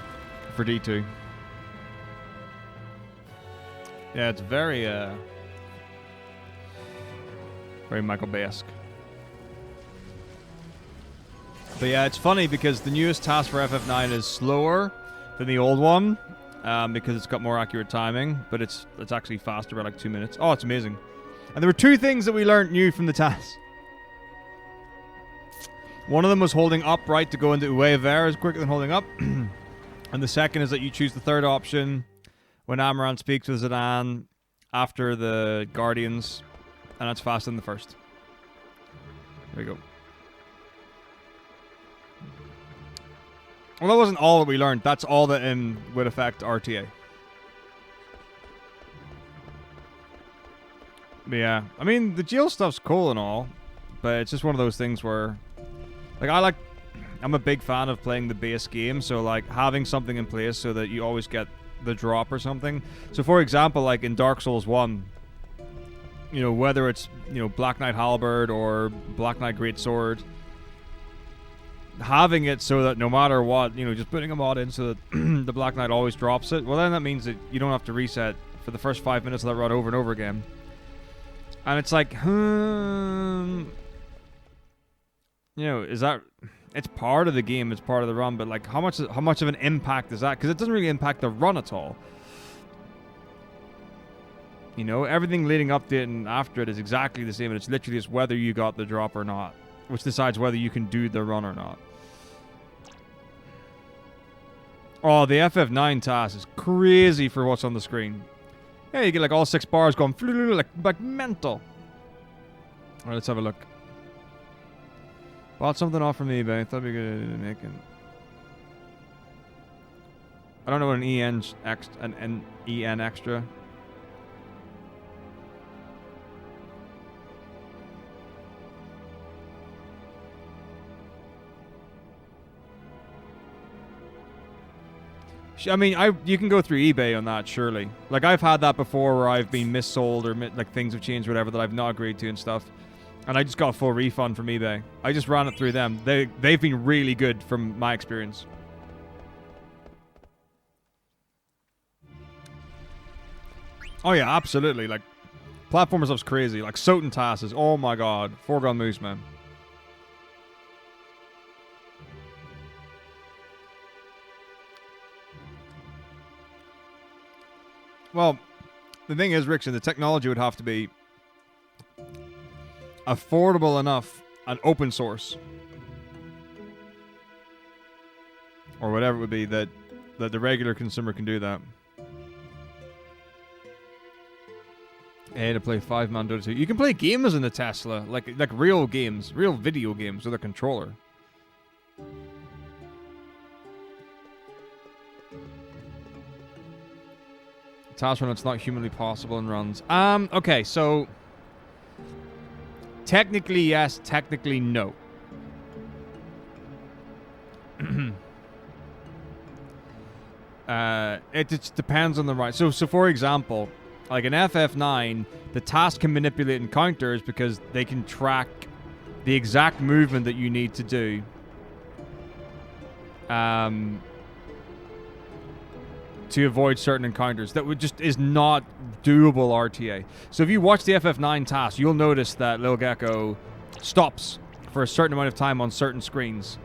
for D2. Yeah, it's very Michael Bay-esque. But yeah, it's funny because the newest task for FF9 is slower than the old one because it's got more accurate timing, but it's actually faster by like 2 minutes. Oh, it's amazing. And there were 2 things that we learned new from the task. One of them was holding up right to go into Uwe Ver is quicker than holding up. And the second is that you choose the third option when Amaran speaks with Zidane after the Guardians, and that's faster than the first. There we go. Well, that wasn't all that we learned. That's all that would affect RTA. But yeah, I mean, the jail stuff's cool and all, but it's just one of those things where, like, I'm a big fan of playing the base game, so, like, having something in place so that you always get the drop or something. So, for example, like, in Dark Souls 1, you know, whether it's, you know, Black Knight Halberd or Black Knight Greatsword, having it so that no matter what, you know, just putting a mod in so that the Black Knight always drops it, well, then that means that you don't have to reset for the first 5 minutes of that run over and over again. And it's like, you know, is that... It's part of the game, it's part of the run, but, like, how much of an impact is that? Because it doesn't really impact the run at all. You know, everything leading up to it and after it is exactly the same, and it's literally just whether you got the drop or not, which decides whether you can do the run or not. Oh, the FF9 task is crazy for what's on the screen. Yeah, you get, like, all 6 bars going like mental. Alright, let's have a look. Bought something off from eBay. Thought we could make it. I don't know what an EN extra. I mean, you can go through eBay on that, surely. Like, I've had that before where I've been missold or like things have changed, whatever, that I've not agreed to and stuff. And I just got a full refund from eBay. I just ran it through them. They've been really good from my experience. Oh yeah, absolutely. Like, platformer stuff's crazy. Like, Soten tasks, oh my god. Foregone moose, man. Well, the thing is, Rickson, the technology would have to be affordable enough and open source, or whatever it would be, that the regular consumer can do that. Hey, to play 5-man Dota 2. You can play games in the Tesla, like real games, real video games with a controller. Task run, it's not humanly possible in runs. Okay, so technically yes, technically no. It just depends on the right. So for example, like in FF9, the task can manipulate encounters because they can track the exact movement that you need to do. To avoid certain encounters. That would just is not doable RTA. So if you watch the FF9 task, you'll notice that Lil Gecko stops for a certain amount of time on certain screens.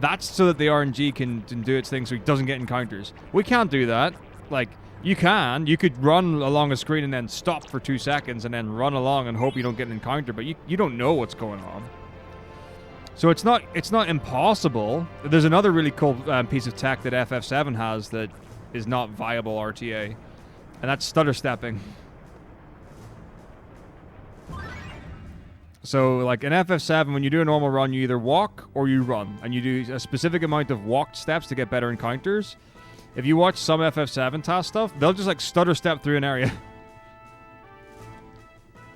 That's so that the RNG can do its thing so he doesn't get encounters. We can't do that. Like, you could run along a screen and then stop for 2 seconds and then run along and hope you don't get an encounter, but you don't know what's going on. So it's not impossible. There's another really cool piece of tech that FF7 has that is not viable RTA, and that's stutter stepping. So, like in FF7, when you do a normal run, you either walk or you run, and you do a specific amount of walked steps to get better encounters. If you watch some FF7 task stuff, they'll just like stutter step through an area.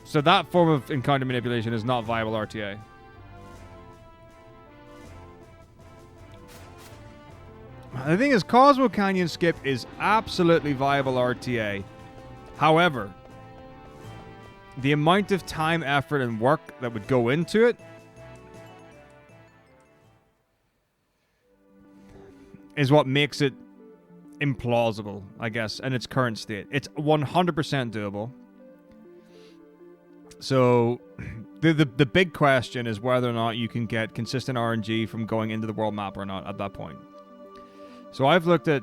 So that form of encounter manipulation is not viable RTA. The thing is, Cosmo Canyon Skip is absolutely viable RTA. However, the amount of time, effort, and work that would go into it... is what makes it implausible, I guess, in its current state. It's 100% doable. So the big question is whether or not you can get consistent RNG from going into the world map or not at that point. So I've looked at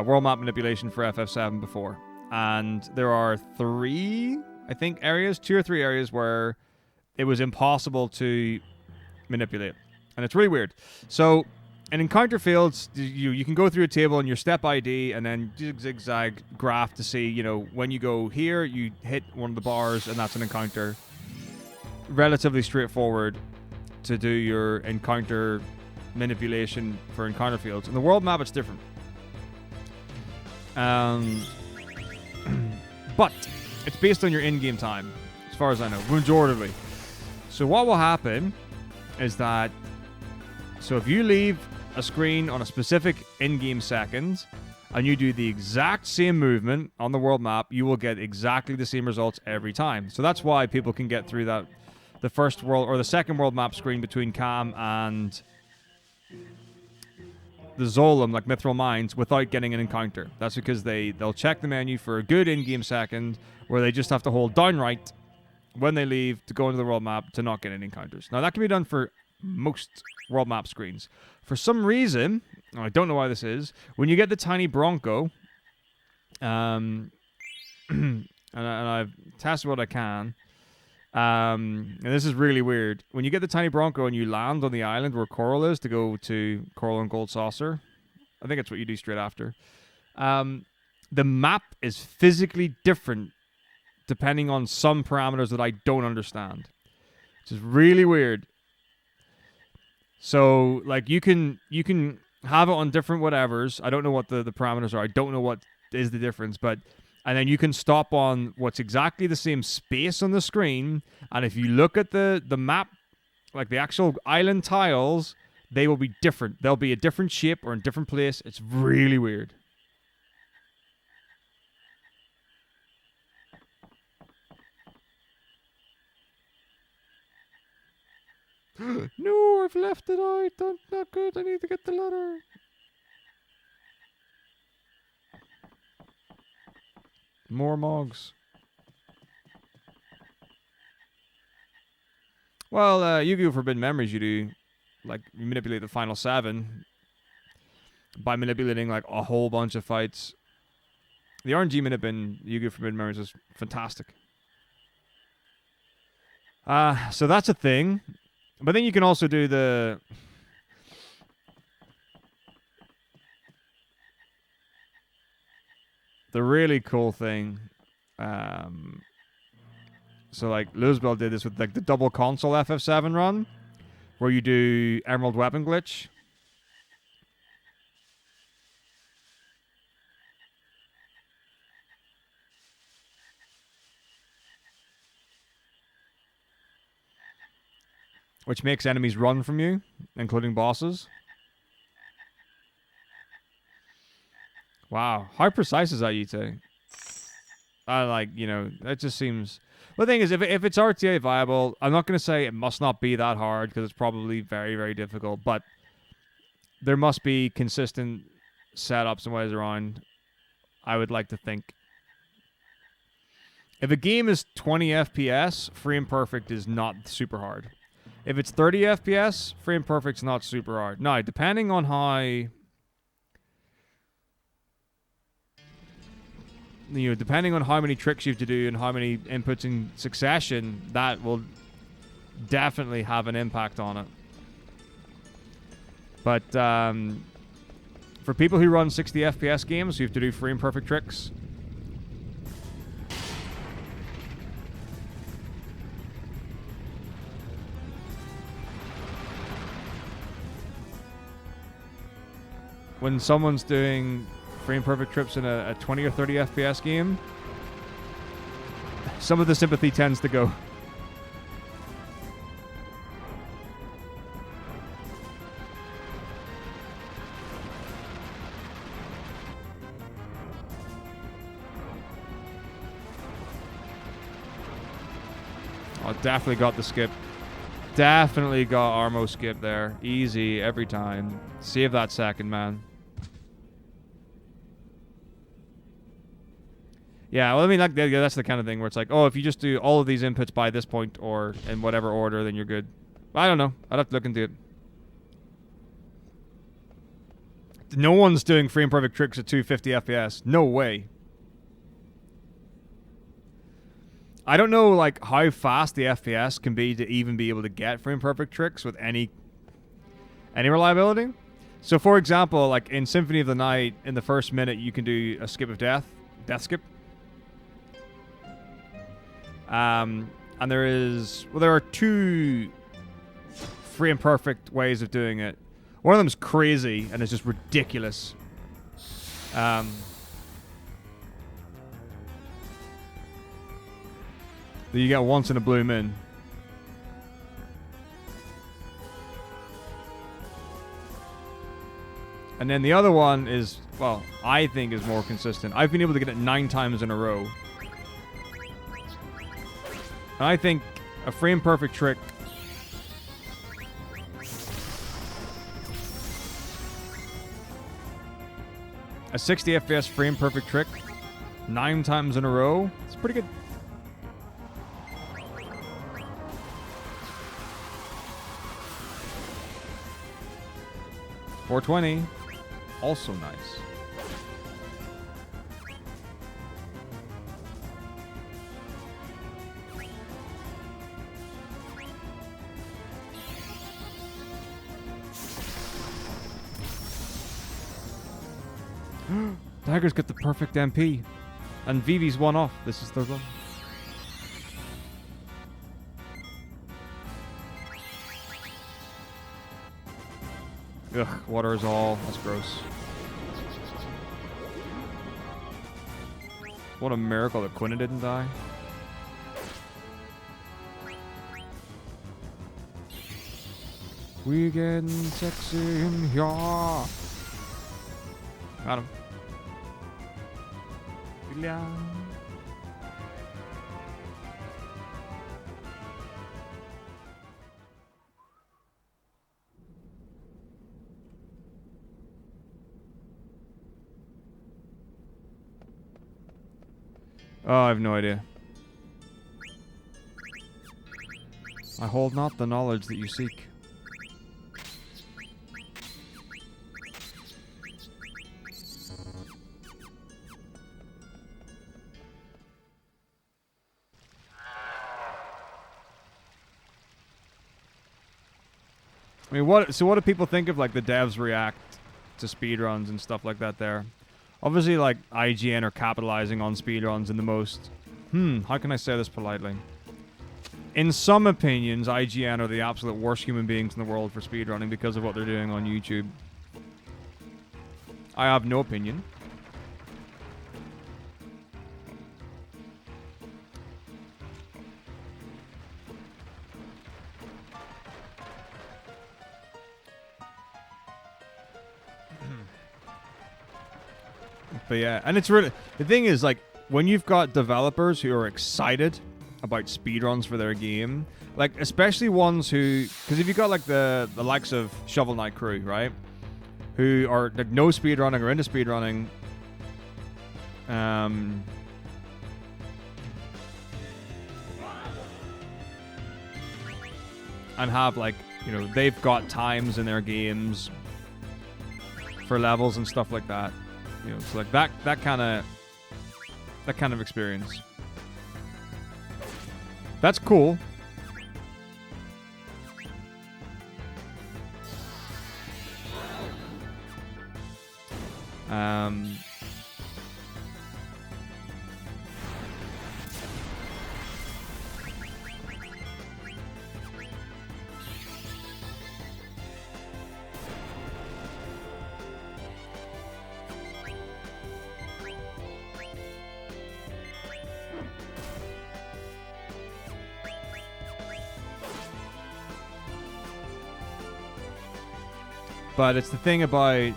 world map manipulation for FF7 before, and there are 3, I think, areas, 2 or 3 areas where it was impossible to manipulate, and it's really weird. So in encounter fields, you can go through a table in your step ID and then zigzag graph to see, you know, when you go here, you hit one of the bars, and that's an encounter. Relatively straightforward to do your encounter manipulation for encounter fields. In the world map, it's different. But it's based on your in-game time, as far as I know, majoritively. So what will happen is that, so if you leave a screen on a specific in-game second and you do the exact same movement on the world map, you will get exactly the same results every time. So that's why people can get through that, the first world or the second world map screen between Cam and the Zolom, like Mithril Mines, without getting an encounter. That's because they'll check the menu for a good in-game second where they just have to hold down right when they leave to go into the world map to not get any encounters. Now that can be done for most world map screens. For some reason, I don't know why this is, when you get the tiny Bronco, and I've tested what I can, and this is really weird. When you get the tiny Bronco and you land on the island where Coral is to go to Coral and Gold Saucer, I think that's what you do straight after, the map is physically different depending on some parameters that I don't understand. Which is really weird. So, like, you can have it on different whatevers. I don't know what the parameters are. I don't know what is the difference, but... And then you can stop on what's exactly the same space on the screen, and if you look at the map, like the actual island tiles, they will be different. They'll be a different shape or in a different place. It's really weird. No, I've left it out. Not good. I need to get the letter. More Mogs. Well, Yu-Gi-Oh! Forbidden Memories, you do, like, you manipulate the final 7 by manipulating, like, a whole bunch of fights. The RNG manip in Yu-Gi-Oh! Forbidden Memories is fantastic. So that's a thing. But then you can also do the... The really cool thing, so like Luzbel did this with like the double console FF7 run, where you do Emerald Weapon Glitch. Which makes enemies run from you, including bosses. Wow, how precise is that, you two? Like, you know, that just seems... Well, the thing is, if it's RTA viable, I'm not going to say it must not be that hard, because it's probably very, very difficult, but there must be consistent setups and ways around, I would like to think. If a game is 20 FPS, frame perfect is not super hard. If it's 30 FPS, frame perfect's not super hard. Now, depending on how... You know, depending on how many tricks you have to do and how many inputs in succession, that will definitely have an impact on it. But for people who run 60 FPS games, you have to do frame perfect tricks. When someone's doing frame perfect trips in a 20 or 30 FPS game, some of the sympathy tends to go. Oh, definitely got the skip. Definitely got Armo skip there. Easy every time. Save that second, man. Yeah, well, I mean, that's the kind of thing where it's like, oh, if you just do all of these inputs by this point or in whatever order, then you're good. I don't know. I'd have to look into it. No one's doing frame perfect tricks at 250 FPS. No way. I don't know, like, how fast the FPS can be to even be able to get frame perfect tricks with any reliability. So, for example, like in Symphony of the Night, in the first minute, you can do a skip of death skip. And there are two frame perfect ways of doing it. One of them's crazy and it's just ridiculous. That you get once in a blue moon. And then the other one is, well, I think is more consistent. I've been able to get it 9 times in a row. And I think a frame perfect trick a 60 FPS frame perfect trick 9 times in a row, it's pretty good. $420, also nice. Daggers get the perfect MP. And Vivi's one off. This is third one. Ugh, water is all. That's gross. What a miracle that Quinna didn't die. We getting sexy in here. Got him. Oh, I have no idea. I hold not the knowledge that you seek. I mean, what do people think of, like, the devs react to speedruns and stuff like that there? Obviously, like, IGN are capitalizing on speedruns in the most... how can I say this politely? In some opinions, IGN are the absolute worst human beings in the world for speedrunning because of what they're doing on YouTube. I have no opinion. But yeah, and it's really... The thing is, like, when you've got developers who are excited about speedruns for their game, like, especially ones who... Because if you've got, like, the likes of Shovel Knight crew, right? Who are, like, no speedrunning or into speedrunning. And have, like, you know, they've got times in their games for levels and stuff like that. You know, it's like that kind of experience. That's cool. But it's the thing about...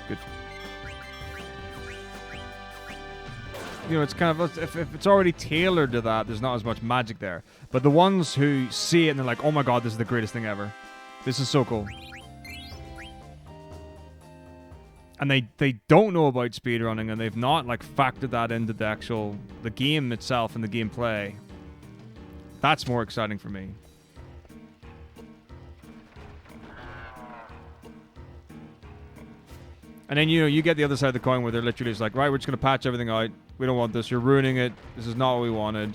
Good. you know, it's kind of, if it's already tailored to that, there's not as much magic there. But the ones who see it and they're like, oh my god, this is the greatest thing ever. This is so cool. And they don't know about speedrunning, and they've not, like, factored that into the game itself and the gameplay. That's more exciting for me. And then, you know, you get the other side of the coin where they're literally just like, right, we're just going to patch everything out. We don't want this. You're ruining it. This is not what we wanted.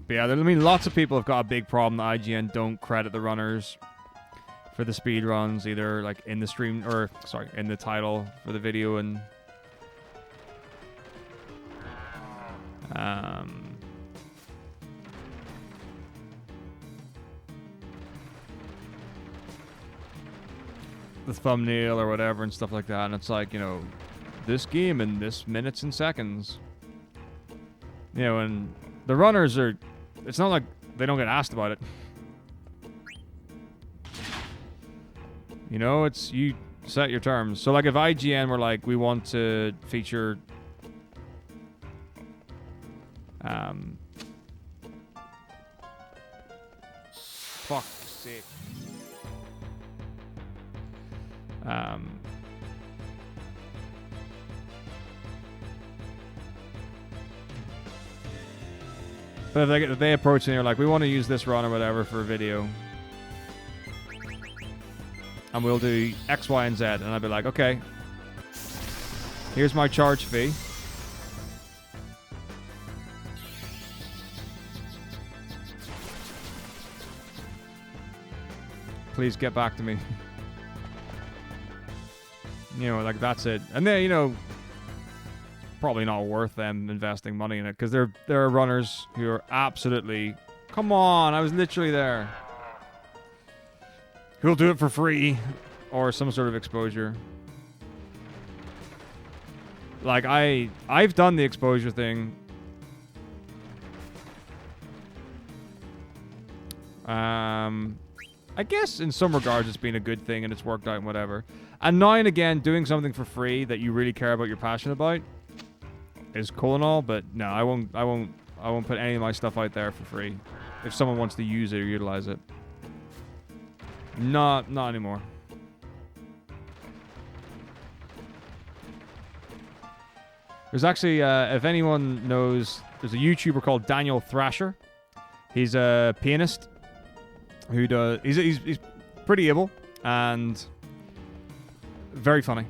But yeah, I mean, lots of people have got a big problem that IGN don't credit the runners for the speed runs, either like in the stream, or sorry, in the title for the video, and the thumbnail or whatever and stuff like that. And it's like, you know, this game in this minutes and seconds, you know, and the runners are, it's not like they don't get asked about it. You know, it's, you set your terms. So like if IGN were like, we want to feature fuck's sake. But if they approach and they're like, we want to use this run or whatever for a video, and we'll do X, Y, and Z, and I'd be like, okay, here's my charge fee. Please get back to me. You know, like, that's it. And then, you know, probably not worth them investing money in it, because there are runners who are absolutely, come on, I was literally there, who'll do it for free or some sort of exposure. Like, I've done the exposure thing. I guess in some regards it's been a good thing and it's worked out and whatever. And now and again, doing something for free that you really care about, you're passionate about, is cool and all, but no, I won't put any of my stuff out there for free if someone wants to use it or utilize it. Not anymore. There's actually, if anyone knows, there's a YouTuber called Daniel Thrasher. He's a pianist who does, he's pretty able and very funny.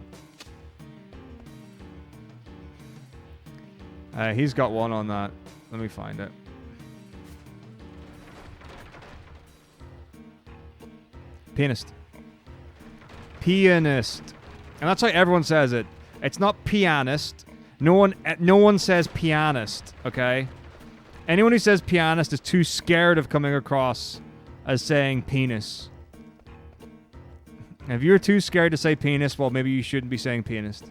He's got one on that. Let me find it. Pianist. Pianist. And that's how everyone says it. It's not pianist. No one says pianist, okay? Anyone who says pianist is too scared of coming across as saying penis. If you're too scared to say penis, well, maybe you shouldn't be saying pianist.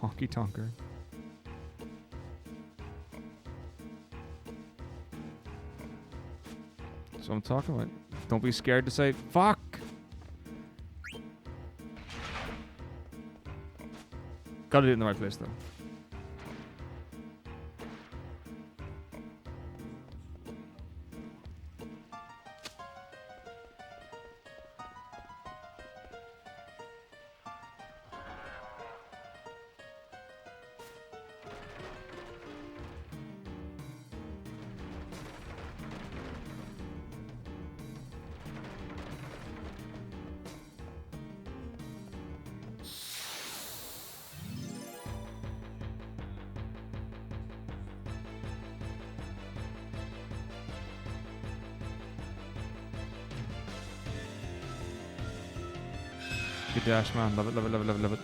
Honky tonker. That's what I'm talking about. Don't be scared to say fuck. Gotta do it in the right place though. Good dash, man. Love it, love it, love it, love it, love it.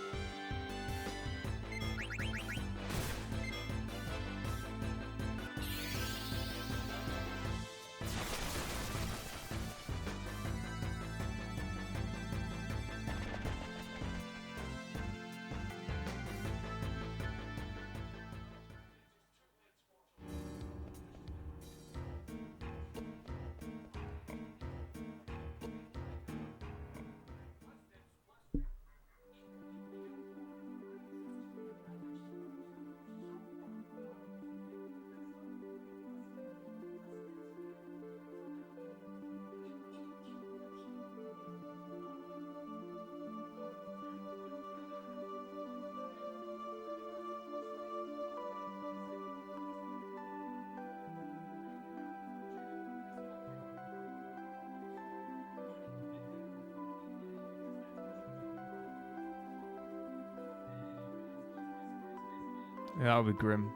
Yeah, that would be grim.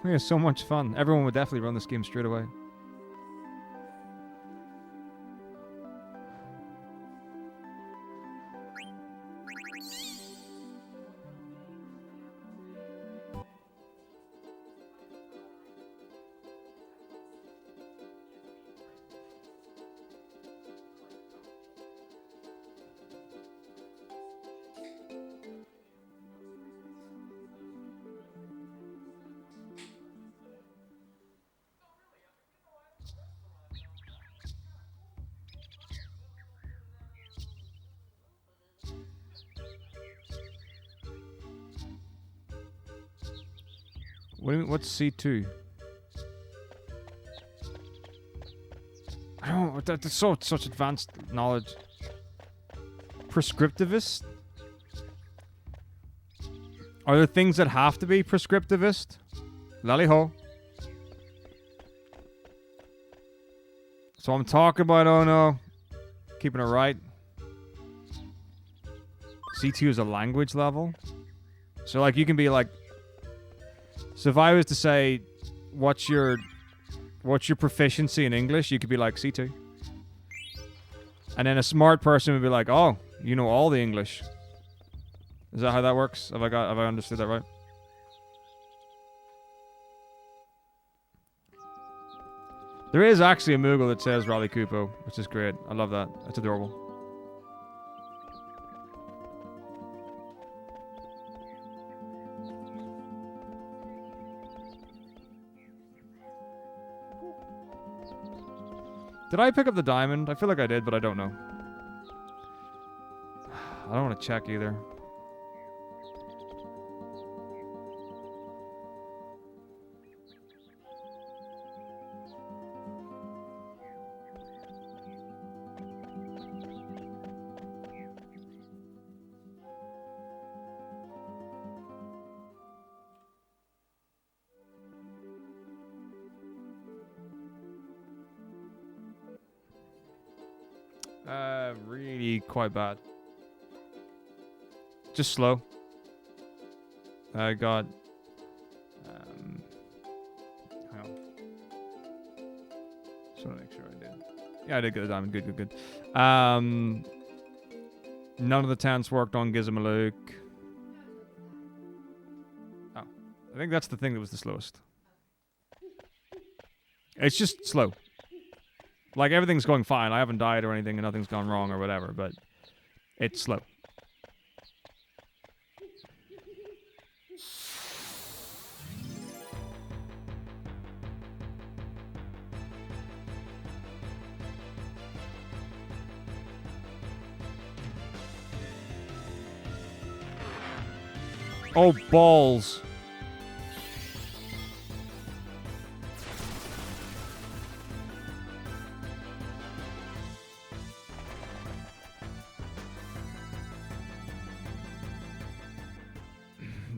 Yeah, so much fun. Everyone would definitely run this game straight away. What do you mean, what's C2? I don't. That's such advanced knowledge. Prescriptivist? Are there things that have to be prescriptivist? Lally ho. So I'm talking about, oh no, keeping it right. C2 is a language level. So like you can be like, so if I was to say, what's your proficiency in English? You could be like C2. And then a smart person would be like, oh, you know all the English. Is that how that works? Have I understood that right? There is actually a Moogle that says Raleigh Kupo, which is great. I love that. That's adorable. Did I pick up the diamond? I feel like I did, but I don't know. I don't want to check either. Really quite bad. Just slow. I got... hang on. Just want to make sure I did. Yeah, I did get a diamond. Good. None of the tents worked on Gizmalook. Oh. I think that's the thing that was the slowest. It's just slow. Like, everything's going fine. I haven't died or anything and nothing's gone wrong or whatever, but it's slow. Oh, balls.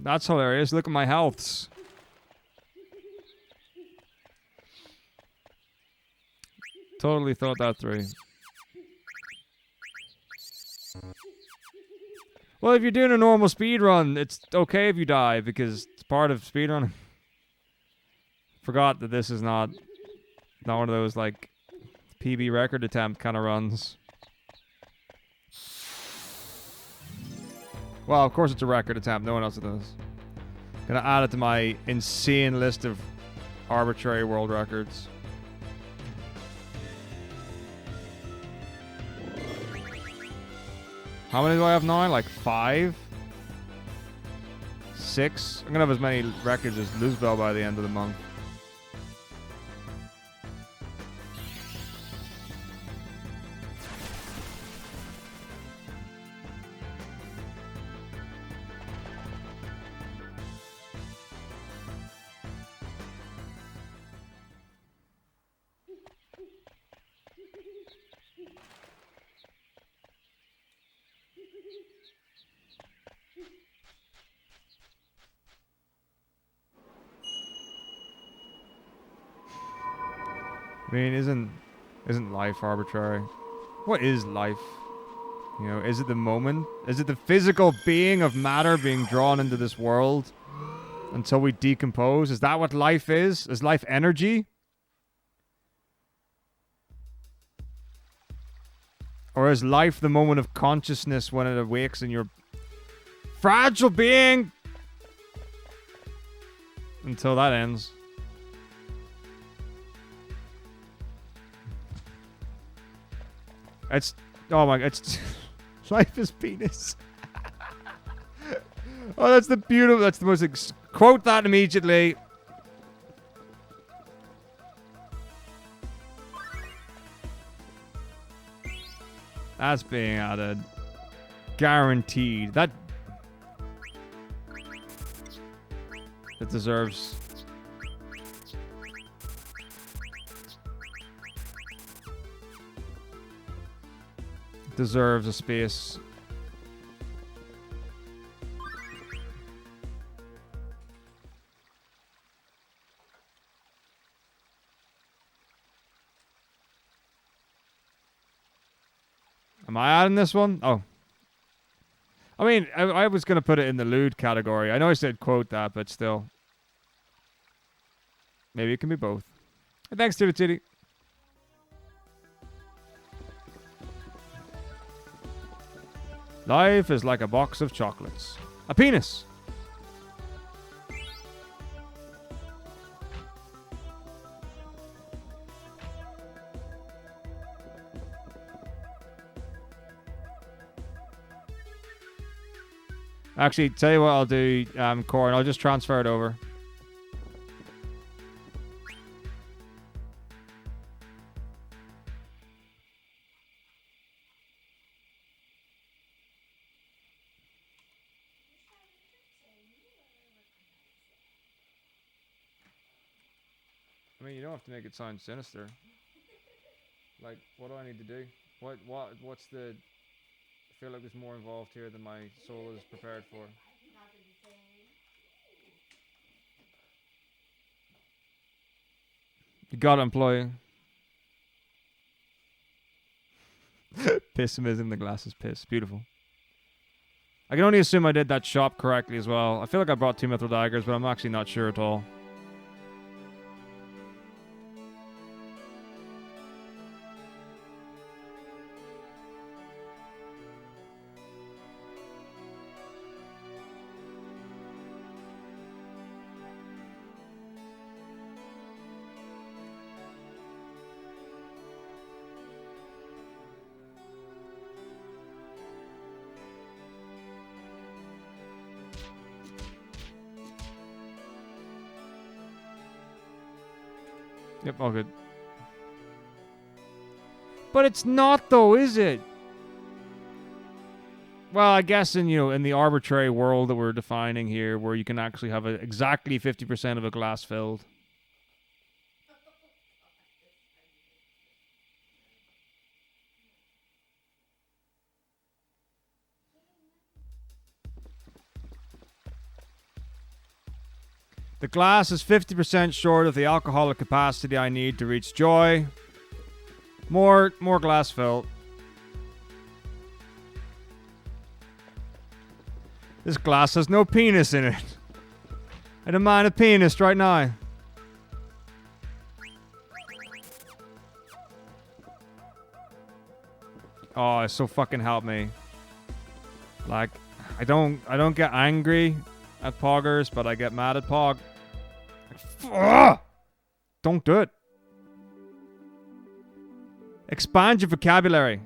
That's hilarious. Look at my healths. Totally thought that through. Well, if you're doing a normal speedrun, it's okay if you die because it's part of speedrunning. Forgot that this is not one of those like PB record attempt kind of runs. Well, of course it's a record attempt. No one else does. Gonna add it to my insane list of arbitrary world records. How many do I have now? Like 5? 6? I'm gonna have as many records as Luzbel by the end of the month. I mean, isn't Isn't life arbitrary? What is life? You know, is it the moment? Is it the physical being of matter being drawn into this world until we decompose? Is that what life is? Is life energy? Or is life the moment of consciousness when it awakes in your fragile being? Until that ends. It's... Oh my god, it's... life is penis. Oh, that's the beautiful... That's the most... Quote that immediately. That's being added. Guaranteed. That... It deserves... Deserves a space. Am I adding this one? Oh. I mean, I was going to put it in the lewd category. I know I said quote that, but still. Maybe it can be both. Thanks, Titty Titty. Life is like a box of chocolates. A penis. Actually, tell you what I'll do, Corin. I'll just transfer it over. I mean, you don't have to make it sound sinister. Like, what do I need to do? What's the... I feel like there's more involved here than my soul is prepared for. You gotta employ... Pessimism, the glass is piss. Beautiful. I can only assume I did that shop correctly as well. I feel like I brought 2 mithril daggers, but I'm actually not sure at all. Yep, all good. But it's not though, is it? Well, I guess in the arbitrary world that we're defining here, where you can actually have exactly 50% of a glass filled. The glass is 50% short of the alcoholic capacity I need to reach joy. More glass filled. This glass has no penis in it. I demand a penis right now. Oh, so fucking help me. Like, I don't get angry at poggers, but I get mad at Pog. Don't do it. Expand your vocabulary.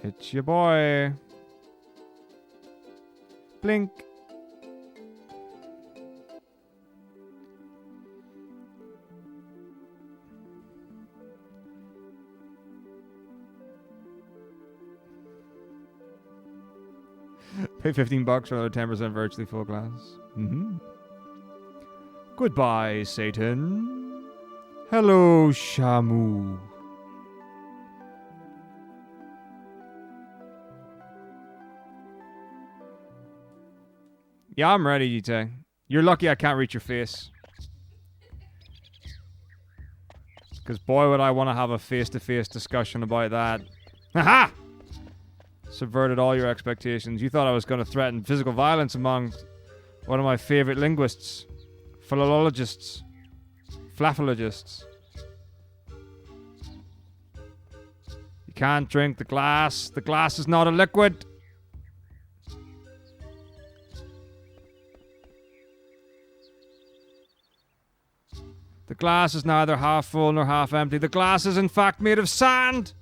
It's your boy. Blink. Pay $15 for another 10% virtually full glass. Goodbye, Satan. Hello, Shamu. Yeah, I'm ready, GT. You're lucky I can't reach your face. Because boy, would I want to have a face-to-face discussion about that. Haha! Subverted all your expectations. You thought I was going to threaten physical violence among one of my favorite linguists. Philologists. Flaphologists. You can't drink the glass. The glass is not a liquid. The glass is neither half full nor half empty. The glass is in fact made of sand.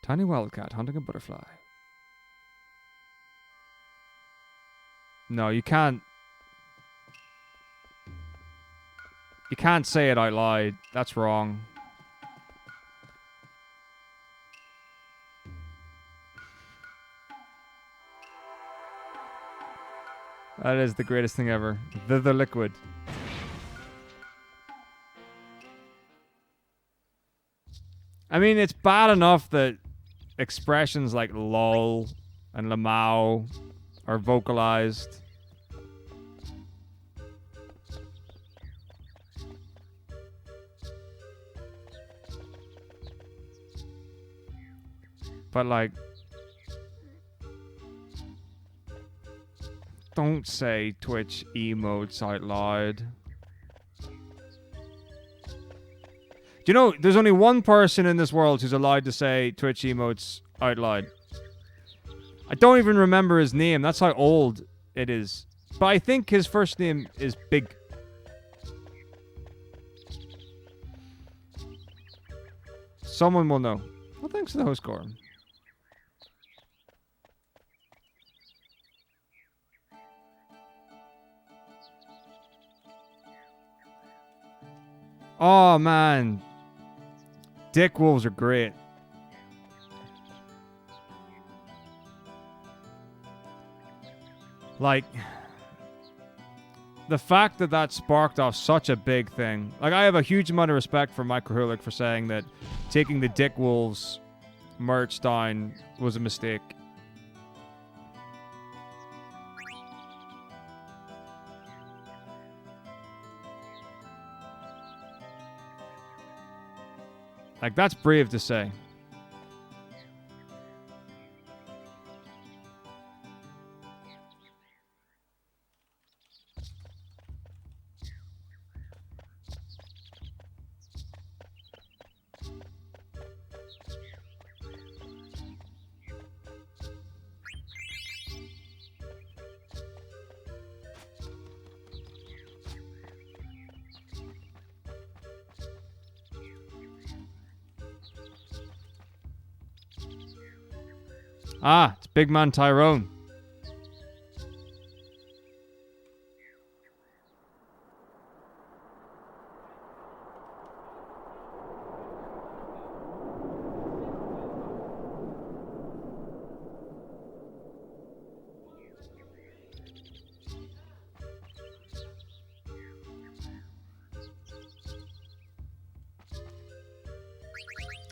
Tiny wildcat hunting a butterfly. No, you can't. You can't say it out loud. That's wrong. That is the greatest thing ever. The liquid. I mean, it's bad enough that expressions like lol and lamau are vocalized. But like, don't say Twitch emotes out loud. Do you know, there's only one person in this world who's allowed to say Twitch emotes out loud. I don't even remember his name. That's how old it is. But I think his first name is Big. Someone will know. Well, thanks for the host score. Oh, man. Dick wolves are great. Like, the fact that that sparked off such a big thing. Like, I have a huge amount of respect for Microholic for saying that taking the Dick Wolves merch down was a mistake. Like, that's brave to say. Ah, it's Big Man Tyrone.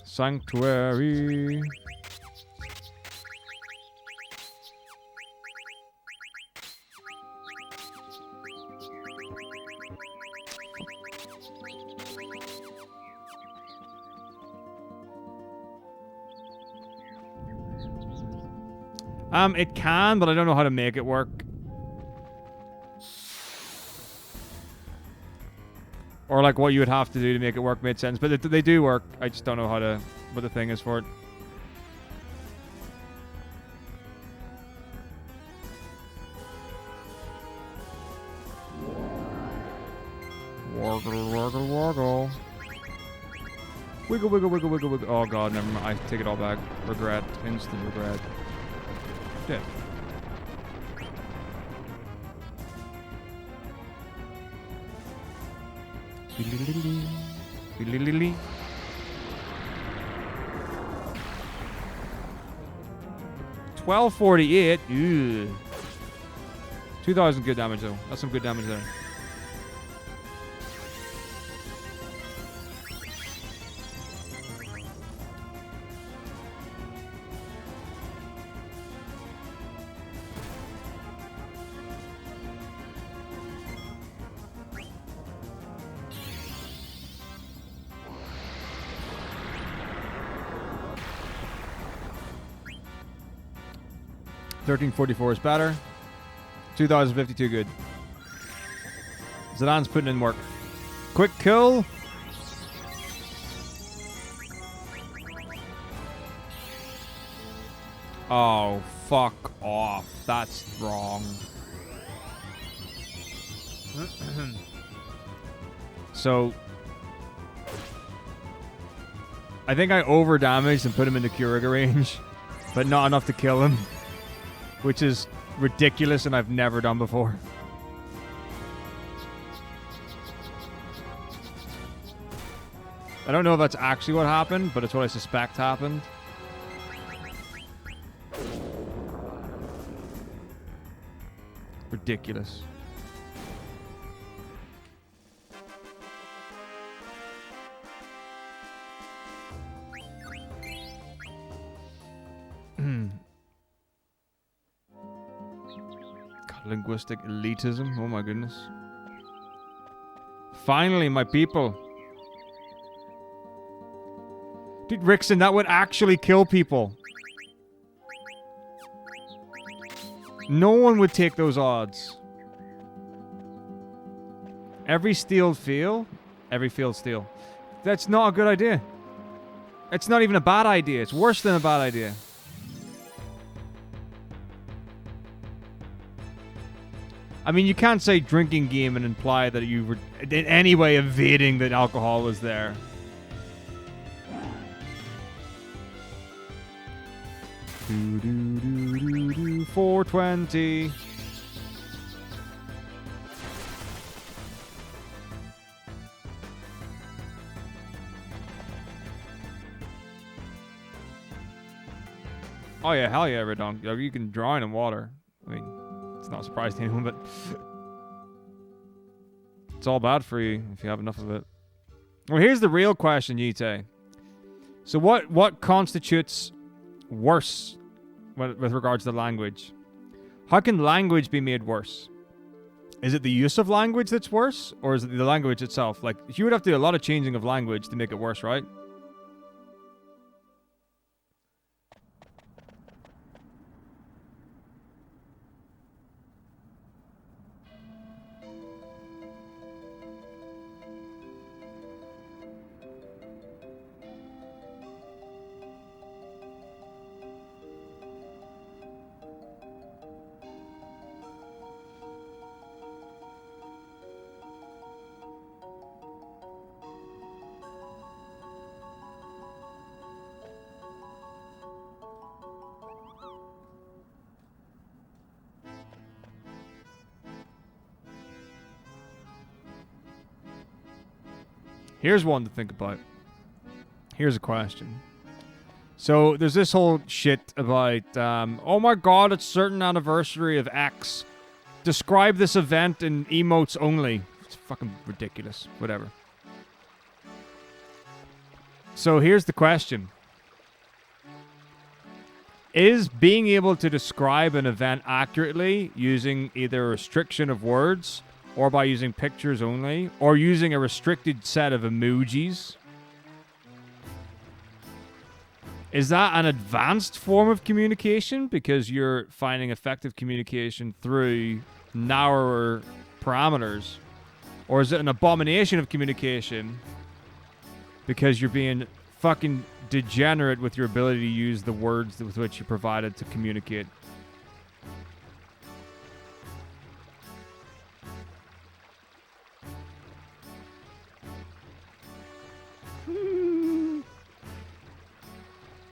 Sanctuary. It can, but I don't know how to make it work. Or like what you would have to do to make it work made sense. But they do work. I just don't know how to, what the thing is for it. Woggle, woggle, woggle. Wiggle, wiggle, wiggle, wiggle, wiggle. Oh god, never mind. I take it all back. Regret. Instant regret. Dead. $12.48. Ew. 2,000 good damage though. That's some good damage there. 1344 is better. 2052 good. Zidane's putting in work. Quick kill. Oh, fuck off. That's wrong. So, I think I over-damaged and put him into Kuriga range, but not enough to kill him, which is ridiculous and I've never done before. I don't know if that's actually what happened, but it's what I suspect happened. Ridiculous. God, linguistic elitism. Oh my goodness. Finally, my people. Dude, Rickson, that would actually kill people. No one would take those odds. Every field steal. That's not a good idea. It's not even a bad idea. It's worse than a bad idea. I mean, you can't say drinking game and imply that you were in any way evading that alcohol was there. Do, do, do, do, do, 420. Oh yeah, hell yeah, Redon. You can drown in water. I mean, it's not a surprise to anyone, but it's all bad for you if you have enough of it. Well, here's the real question, Yite. So what constitutes worse with regards to language? How can language be made worse? Is it the use of language that's worse, or is it the language itself? Like, you would have to do a lot of changing of language to make it worse, right? Here's one to think about. Here's a question. So there's this whole shit about, oh my god, it's certain anniversary of X. Describe this event in emotes only. It's fucking ridiculous. Whatever. So here's the question. Is being able to describe an event accurately using either a restriction of words, or by using pictures only, or using a restricted set of emojis, is that an advanced form of communication because you're finding effective communication through narrower parameters? Or is it an abomination of communication because you're being fucking degenerate with your ability to use the words with which you provided to communicate?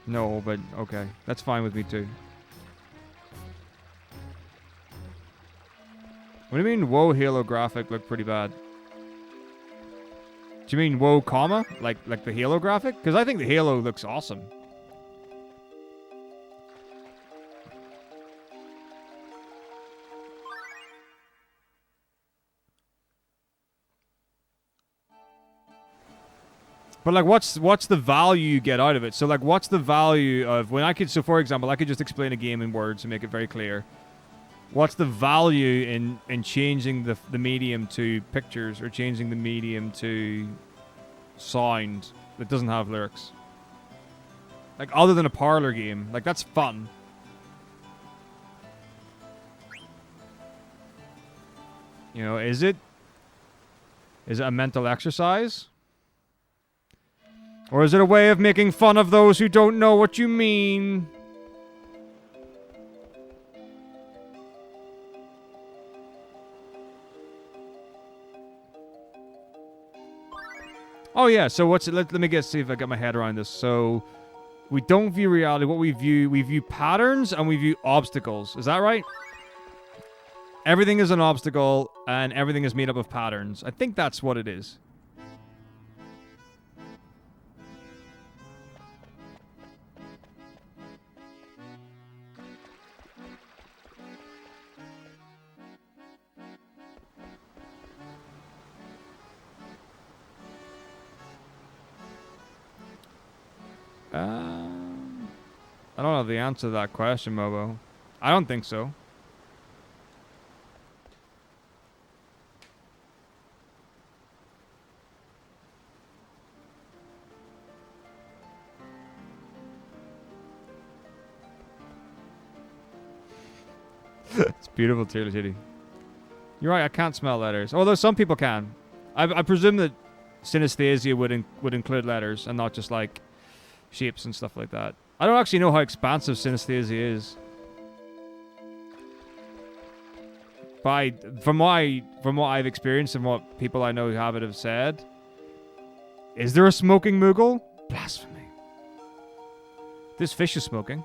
No, but okay. That's fine with me too. What do you mean, whoa, Halo graphic looked pretty bad? Do you mean whoa, comma? Like the Halo graphic? Because I think the Halo looks awesome. But like, what's the value you get out of it? So like, what's the value of when I could? So for example, I could just explain a game in words and make it very clear. What's the value in changing the medium to pictures or changing the medium to sound that doesn't have lyrics? Like, other than a parlor game, like that's fun. You know, is it a mental exercise? Or is it a way of making fun of those who don't know what you mean? Oh yeah, so what's it? Let me see if I got my head around this. So we don't view reality. What we view patterns and we view obstacles. Is that right? Everything is an obstacle and everything is made up of patterns. I think that's what it is. I don't know the answer to that question, Mobo. I don't think so. It's beautiful, Taylor City. You're right, I can't smell letters. Although some people can. I presume that synesthesia would include letters and not just like shapes and stuff like that. I don't actually know how expansive synesthesia is. But from what I've experienced and what people I know who have it have said, is there a smoking Moogle? Blasphemy. This fish is smoking.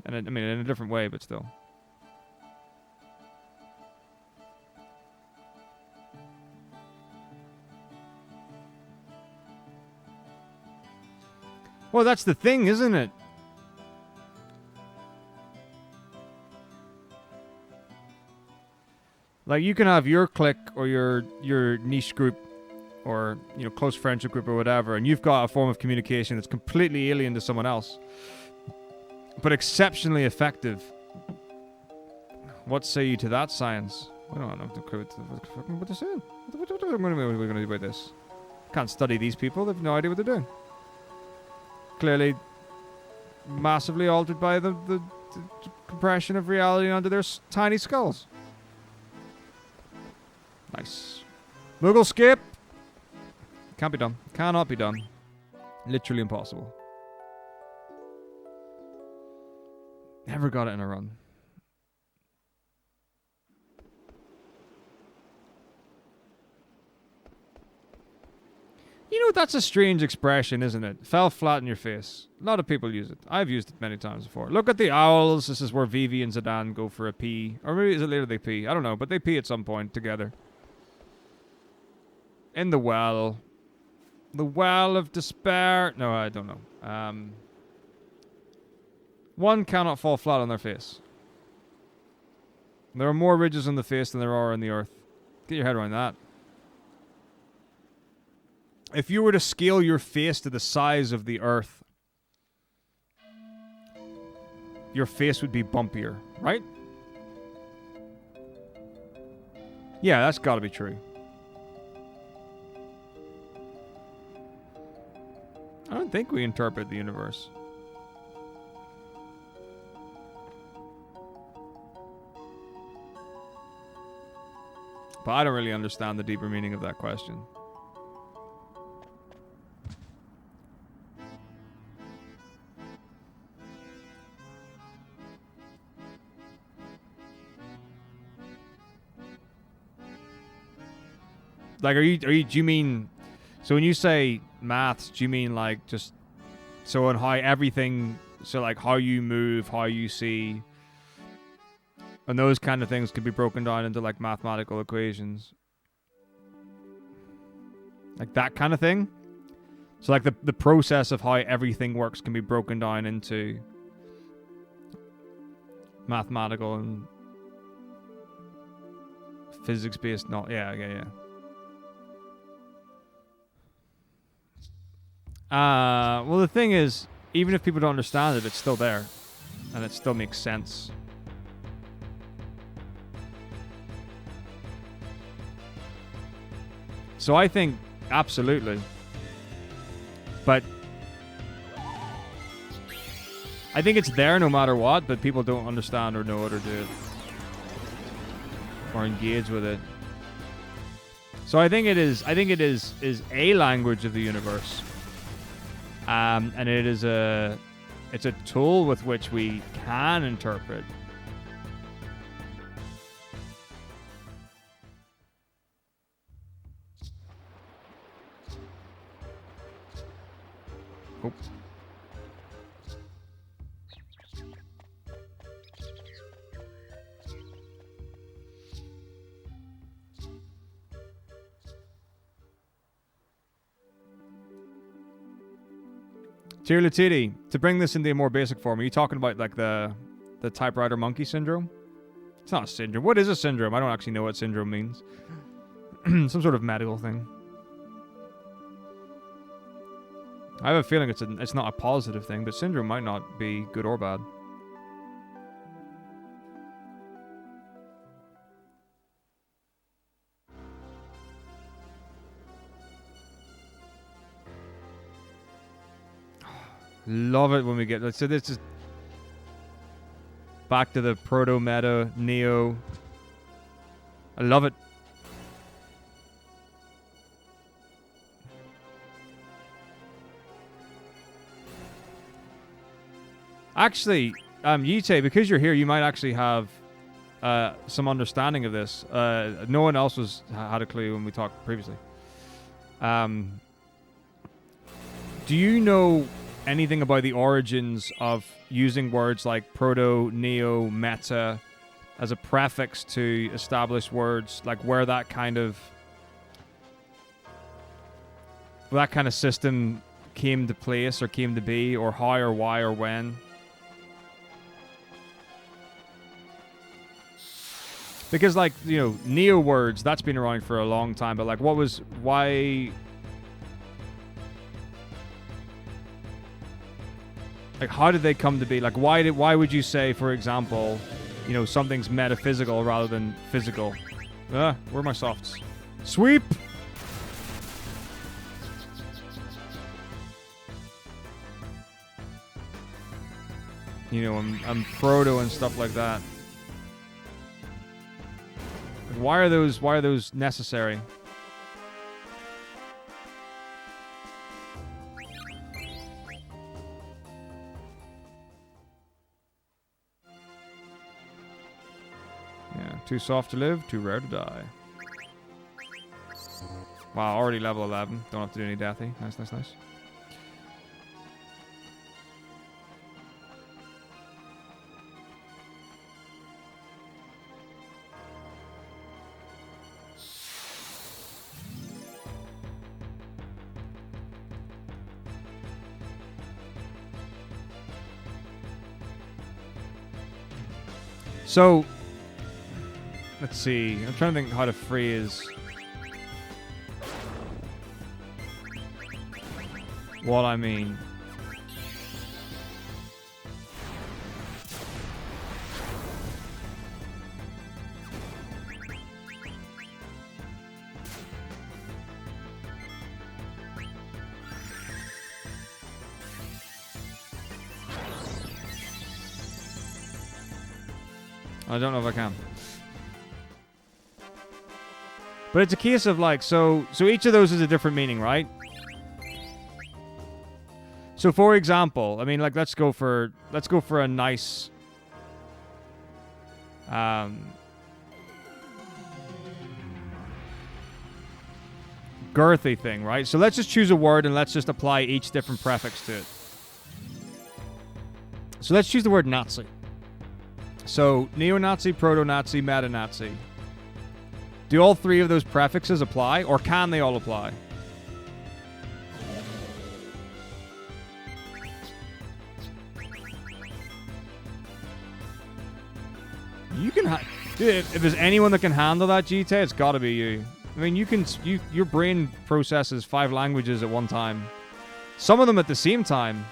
And I mean, in a different way, but still. Well, that's the thing, isn't it? Like, you can have your clique or your niche group or, you know, close friendship group or whatever, and you've got a form of communication that's completely alien to someone else, but exceptionally effective. What say you to that, science? I don't know what they're saying. What are we going to do about this? Can't study these people. They have no idea what they're doing. Clearly massively altered by the compression of reality onto their tiny skulls. Nice. Moogle skip. Can't be done. Cannot be done. Literally impossible. Never got it in a run. You know, that's a strange expression, isn't it? Fell flat in your face. A lot of people use it. I've used it many times before. Look at the owls. This is where Vivi and Zidane go for a pee. Or maybe is it later they pee? I don't know, but they pee at some point together. In the well. The well of despair. No, I don't know. One cannot fall flat on their face. There are more ridges on the face than there are on the earth. Get your head around that. If you were to scale your face to the size of the earth, your face would be bumpier, right? Yeah, that's got to be true. I don't think we interpret the universe. But I don't really understand the deeper meaning of that question. Like, do you mean, so when you say maths, do you mean like just, so on how everything, so like how you move, how you see, and those kind of things could be broken down into like mathematical equations? Like that kind of thing? So like the process of how everything works can be broken down into mathematical and physics-based, not, yeah. Well, the thing is, even if people don't understand it, it's still there. And it still makes sense. So I think, absolutely. But I think it's there no matter what, but people don't understand or know it or do it. or engage with it. So I think it is a language of the universe, and it's a tool with which we can interpret. Oh. Tirlititi, to bring this into a more basic form, are you talking about like the typewriter monkey syndrome? It's not a syndrome. What is a syndrome? I don't actually know what syndrome means. Some sort of medical thing. I have a feeling it's not a positive thing, but syndrome might not be good or bad. Love it when we get... So this is... Back to the proto-meta, Neo. I love it. Actually, Yite, because you're here, you might actually have some understanding of this. No one else had a clue when we talked previously. Do you know anything about the origins of using words like proto, neo, meta as a prefix to establish words, like where that kind of system came to place or came to be, or how or why or when? Because, like, you know, neo words, that's been around for a long time, but like why like, how did they come to be? Like, why would you say, for example, you know, something's metaphysical rather than physical? Where are my softs? Sweep! You know, I'm proto and stuff like that. Like, why are those necessary? Too soft to live, too rare to die. Wow, already level 11. Don't have to do any deathy. Nice, nice, nice. So... let's see. I'm trying to think how to phrase what I mean. I don't know if I can. But it's a case of like, so each of those is a different meaning, right? So for example, I mean, like, let's go for a nice girthy thing, right? So let's just choose a word and let's just apply each different prefix to it. So let's choose the word Nazi. So neo-Nazi, proto-Nazi, meta-Nazi. Do all three of those prefixes apply, or can they all apply? You can, dude. If there's anyone that can handle that, GT, it's got to be you. I mean, your brain processes 5 languages at one time. Some of them at the same time.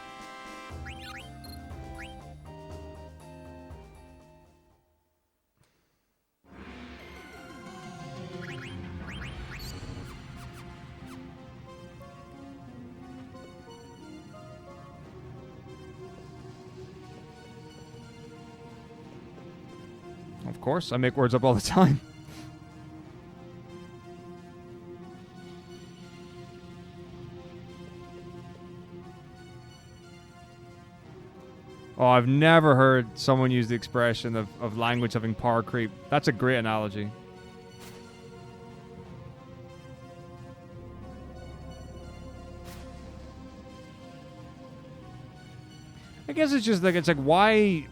Of course, I make words up all the time. Oh, I've never heard someone use the expression of language having power creep. That's a great analogy. I guess it's just like, it's like, why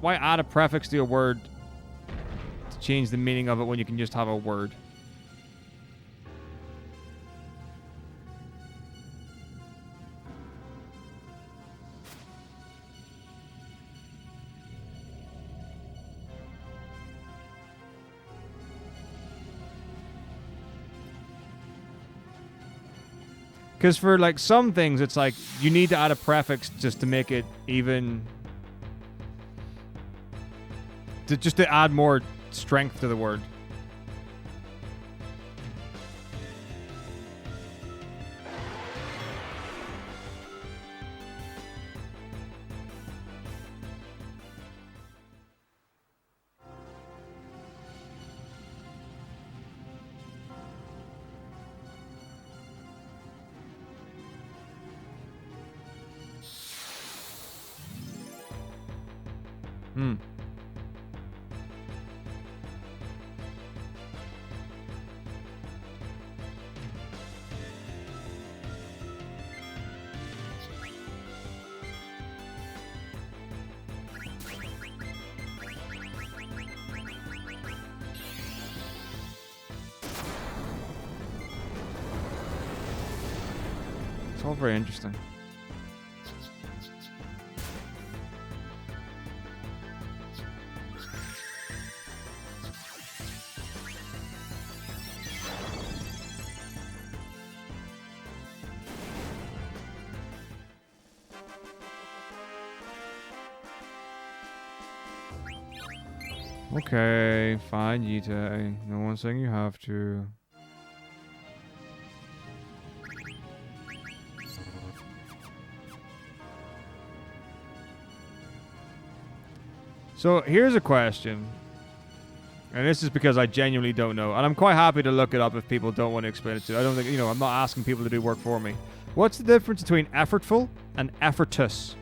add a prefix to a word to change the meaning of it when you can just have a word? Because for like some things, it's like you need to add a prefix just to make it even, just to add more strength to the word. It's all very interesting. Okay, fine, Yita. No one's saying you have to. So here's a question. And this is because I genuinely don't know. And I'm quite happy to look it up if people don't want to explain it to me. I don't think, I'm not asking people to do work for me. What's the difference between effortful and effortus?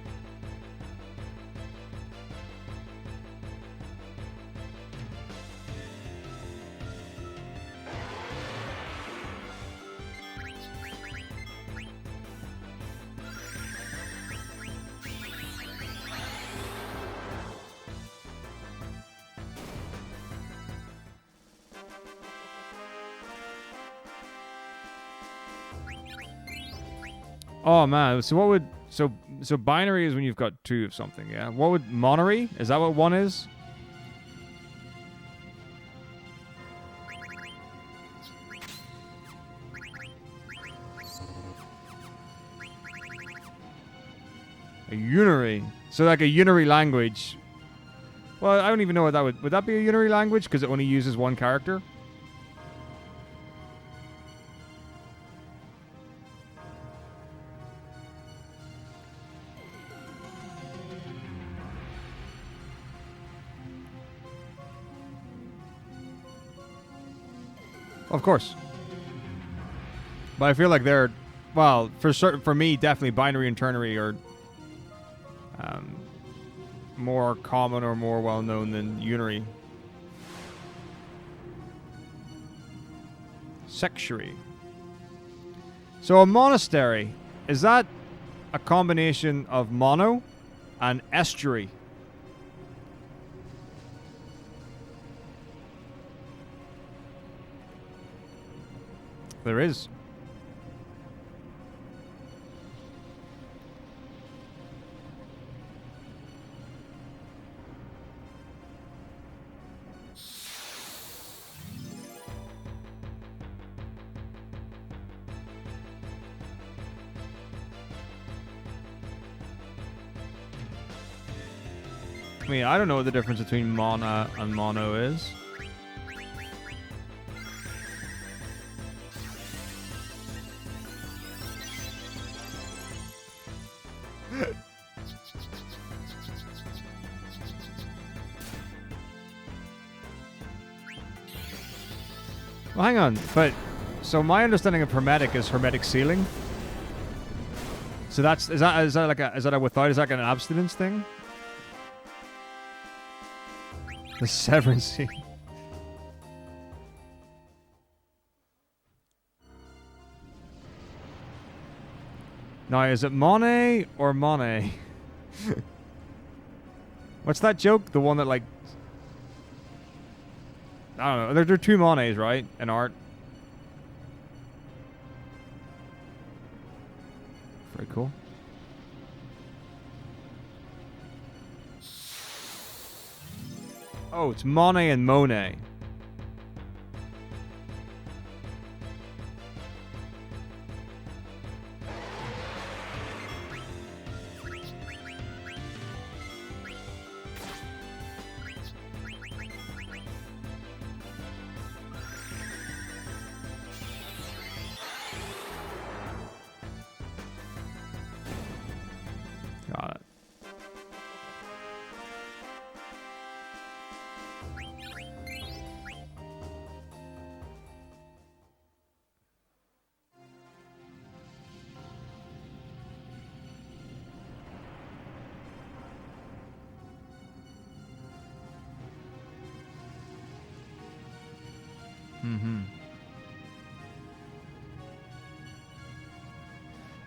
Oh man, so what would so binary is when you've got two of something, yeah? What would monary? Is that what one is? A unary. So like a unary language. Well, I don't even know what that would that be a unary language because it only uses one character? Of course. But I feel like they're, well, for me, definitely binary and ternary are more common or more well known than unary. Sexuary. So a monastery, is that a combination of mono and estuary? There is. I mean, I don't know what the difference between mana and mono is. Well, hang on, but so my understanding of hermetic is hermetic sealing. So that's is that a without? Is that like an abstinence thing? The severance scene. Now, is it Monet or Monet? What's that joke? The one that, like... I don't know. There are two Monets, right? In art. Very cool. Oh, it's Monet and Monet. Got it. Mm-hmm.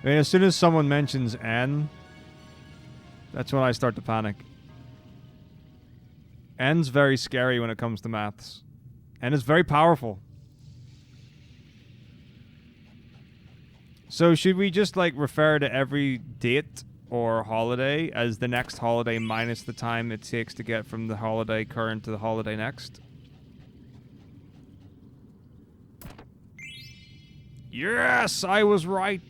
I mean, as soon as someone mentions N, that's when I start to panic. N's very scary when it comes to maths. N is very powerful. So should we just, like, refer to every date or holiday as the next holiday minus the time it takes to get from the holiday current to the holiday next? Yes, I was right.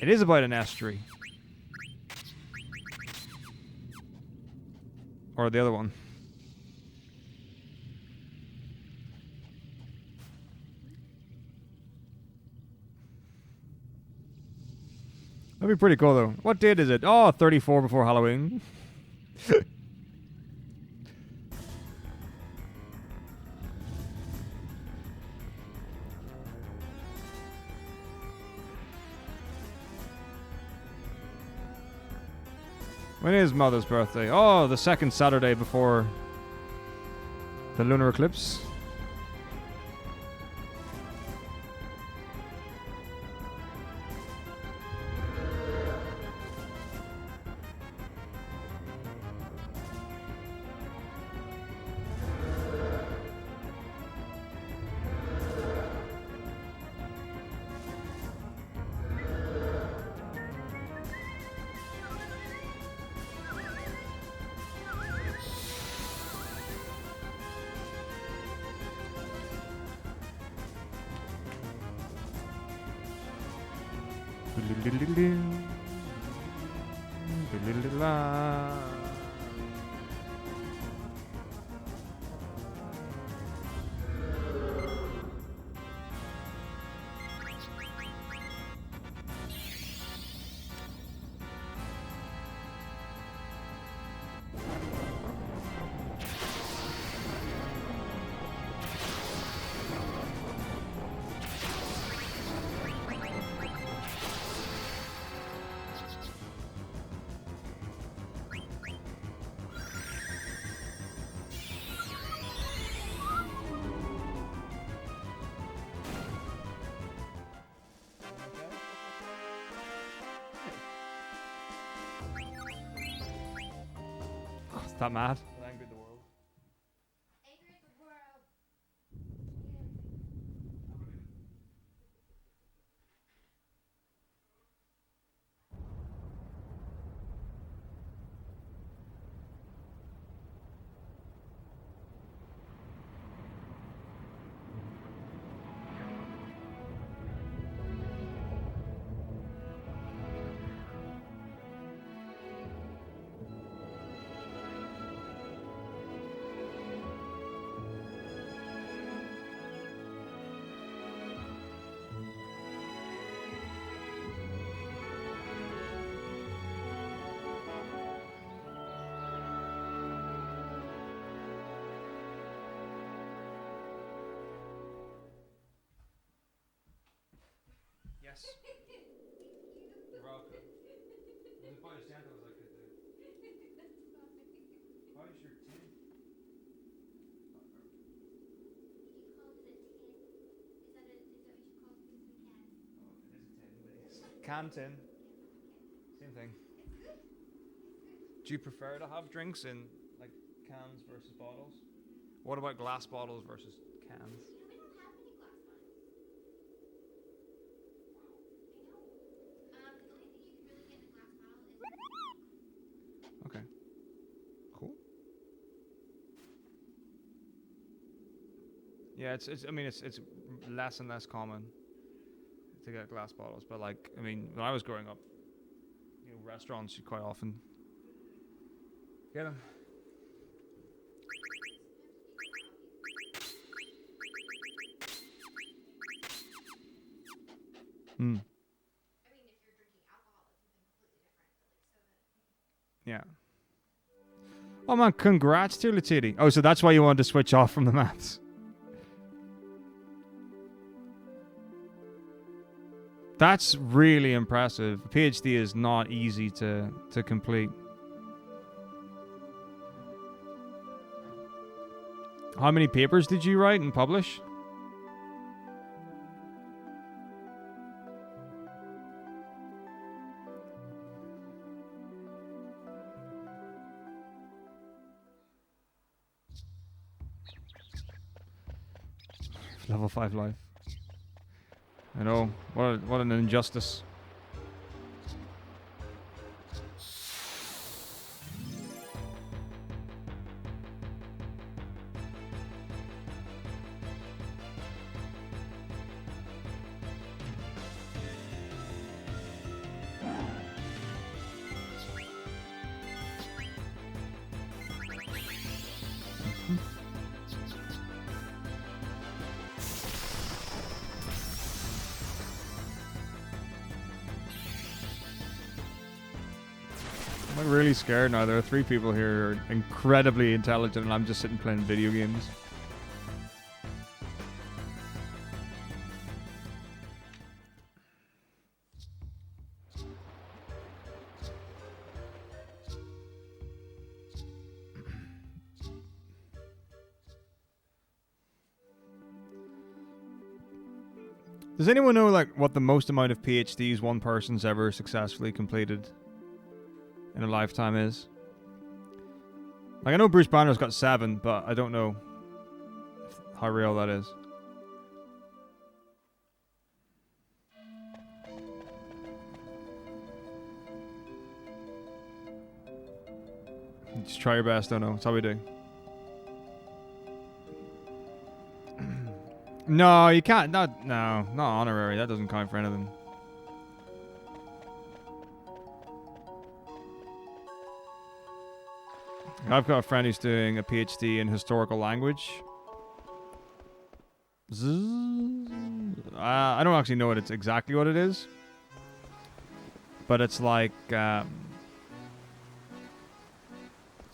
It is about an estuary. Or the other one. That'd be pretty cool, though. What date is it? Oh, 34 before Halloween. When is Mother's birthday? Oh, the second Saturday before the lunar eclipse. Is that mad? Angry the world. Angry the world. Yes. Can tin. Same thing. Do you prefer to have drinks in like cans versus bottles? What about glass bottles versus cans? We don't have any glass bottles. I know. The only thing you can really get in a glass bottle is. Okay. Cool. Yeah, it's I mean it's less and less common to get glass bottles, but like I mean when I was growing up, you know, restaurants you quite often get them. Hmm. I mean, if you're drinking alcohol, it's something completely different. But like soda. Oh man, congrats to Letiti. Oh, so that's why you wanted to switch off from the maths. That's really impressive. A PhD is not easy to complete. How many papers did you write and publish? Level 5 life. I know. What an injustice. I'm really scared now. There are 3 people here who are incredibly intelligent, and I'm just sitting playing video games. Does anyone know like what the most amount of PhDs one person's ever successfully completed in a lifetime is? Like I know Bruce Banner's got 7, but I don't know how real that is. Just try your best, don't know. That's how we do. No, you can't. No, not honorary. That doesn't count for anything. I've got a friend who's doing a PhD in historical language. I don't actually know exactly what it is, but it's like so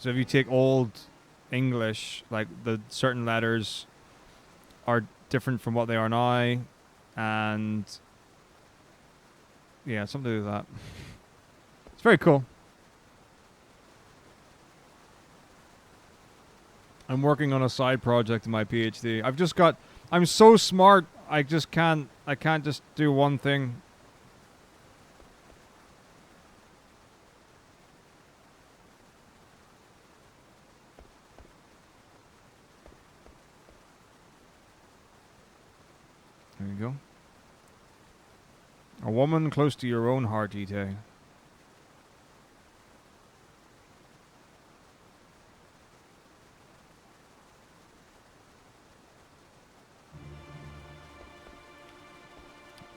if you take old English, like the certain letters are different from what they are now, and yeah, something to do with that. It's very cool. I'm working on a side project in my PhD. I'm so smart, I can't just do one thing. There you go. A woman close to your own heart, Ite.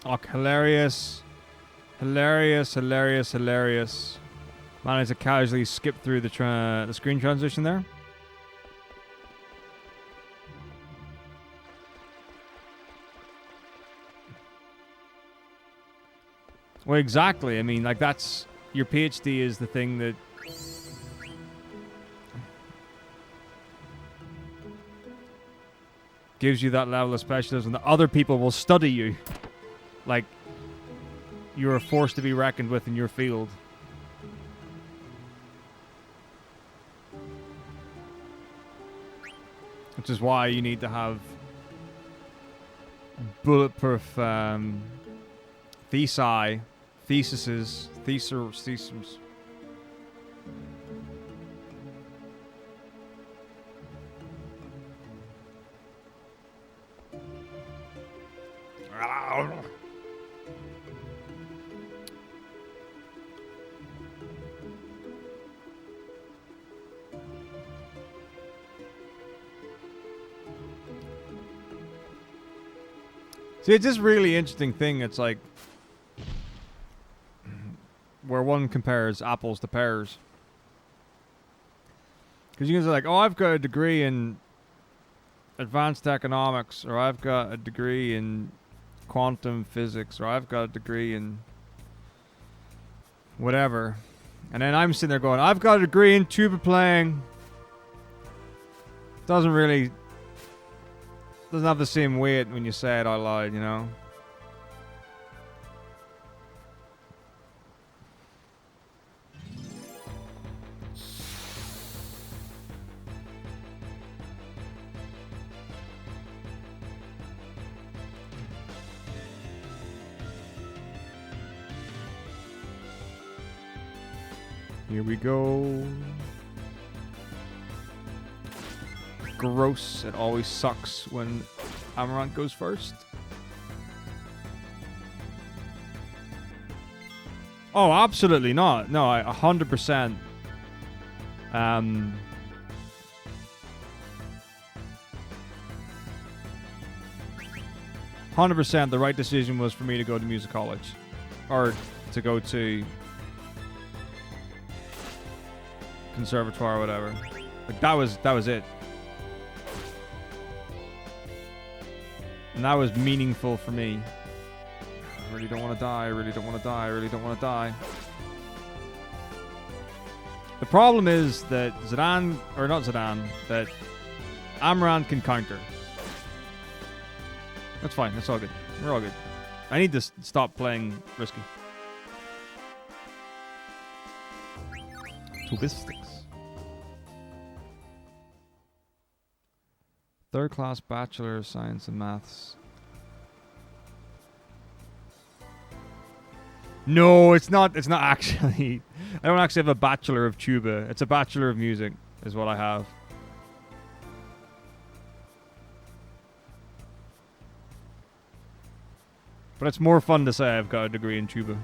Oh, hilarious. Hilarious, hilarious, hilarious. Managed to casually skip through the screen transition there. Well, exactly. I mean, like, that's... Your PhD is the thing that... gives you that level of specialism that other people will study you. Like, you're a force to be reckoned with in your field. Which is why you need to have bulletproof theses. See, it's just really interesting thing. It's like where one compares apples to pears. Because you can say like, oh, I've got a degree in advanced economics, or I've got a degree in quantum physics, or I've got a degree in whatever. And then I'm sitting there going, I've got a degree in tuba playing. Doesn't have the same weight when you say it out loud, you know? Here we go. Gross. It always sucks when Amaranth goes first. Oh, absolutely not. No, 100%. 100% the right decision was for me to go to music college. Or to go to conservatoire or whatever. Like that was it. And that was meaningful for me. I really don't want to die. I really don't want to die. I really don't want to die. The problem is that that Amaranth can counter. That's fine. That's all good. We're all good. I need to stop playing risky. Tubistics. Third class Bachelor of Science in Maths. No, it's not actually. I don't actually have a Bachelor of Tuba. It's a Bachelor of Music is what I have. But it's more fun to say I've got a degree in tuba.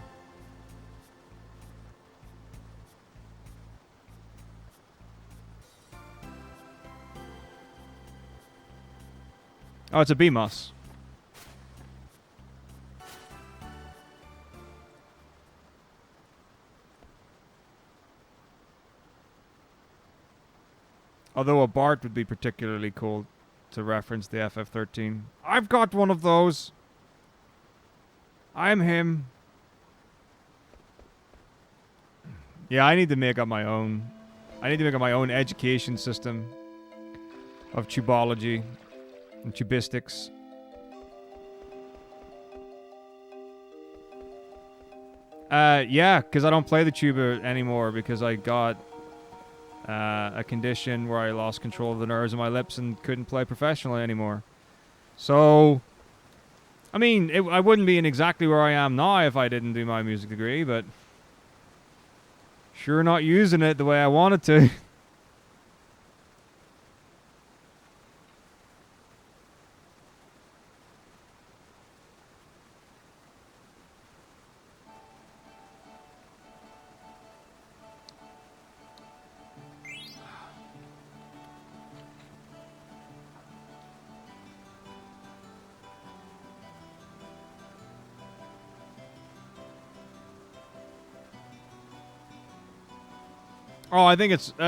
Oh, it's a BMOS. Although a BART would be particularly cool to reference the FF13. I've got one of those. I'm him. Yeah, I need to make up my own. I need to make up my own education system of tubology and tubistics. Yeah, because I don't play the tuba anymore because I got a condition where I lost control of the nerves in my lips and couldn't play professionally anymore. So, I mean, I wouldn't be in exactly where I am now if I didn't do my music degree, but sure not using it the way I wanted to. Oh, I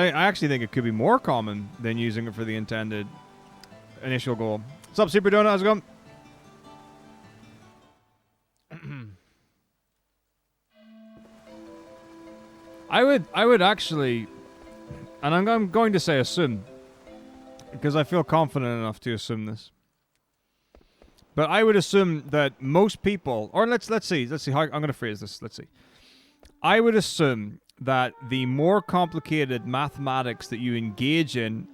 actually think it could be more common than using it for the intended initial goal. What's up, Super Donut? How's it going? I would actually, and I'm going to say assume, because I feel confident enough to assume this. But I would assume that most people, or let's see how I'm going to phrase this. Let's see. I would assume that the more complicated mathematics that you engage in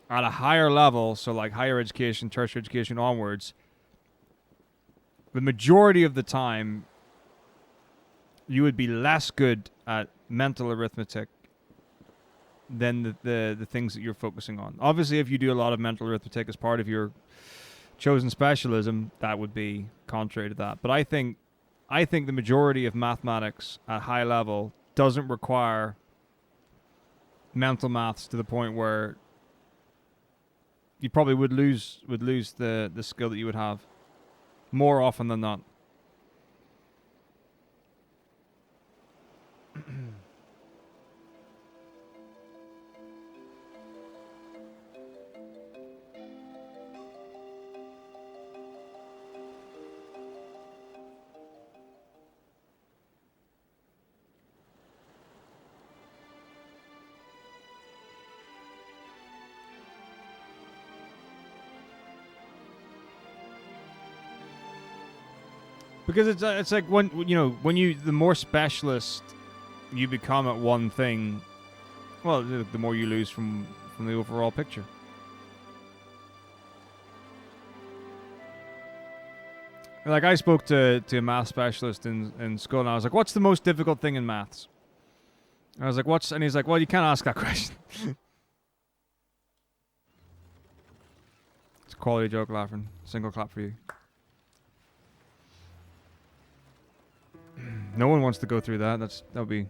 at a higher level, so like higher education, tertiary education onwards, the majority of the time, you would be less good at mental arithmetic than the things that you're focusing on. Obviously, if you do a lot of mental arithmetic as part of your chosen specialism, that would be contrary to that. But I think the majority of mathematics at high level doesn't require mental maths to the point where you probably would lose the skill that you would have more often than not. Because it's like when the more specialist you become at one thing, well, the more you lose from the overall picture. Like I spoke to a math specialist in school, and I was like, "What's the most difficult thing in maths?" I was like, "What's?" And he's like, "Well, you can't ask that question." It's a quality joke, laughing. Single clap for you. No one wants to go through that. That would be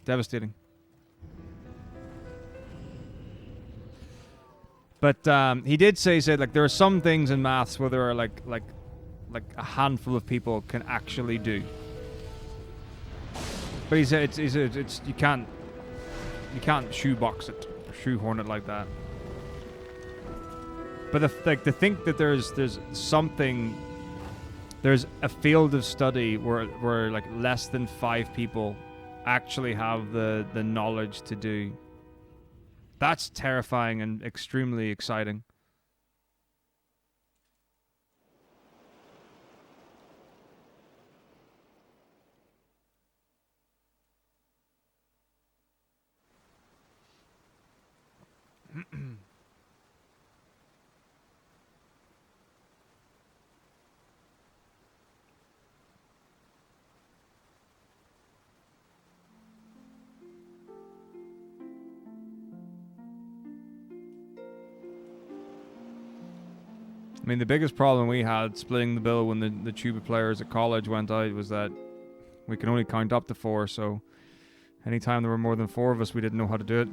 devastating. But he did say like there are some things in maths where there are like a handful of people can actually do. But he said it's you can't shoebox it or shoehorn it like that. But to think that there's something. There's a field of study where like less than 5 people actually have the knowledge to do. That's terrifying and extremely exciting. I mean, the biggest problem we had splitting the bill when the tuba players at college went out was that we could only count up to 4, so anytime there were more than 4 of us, we didn't know how to do it.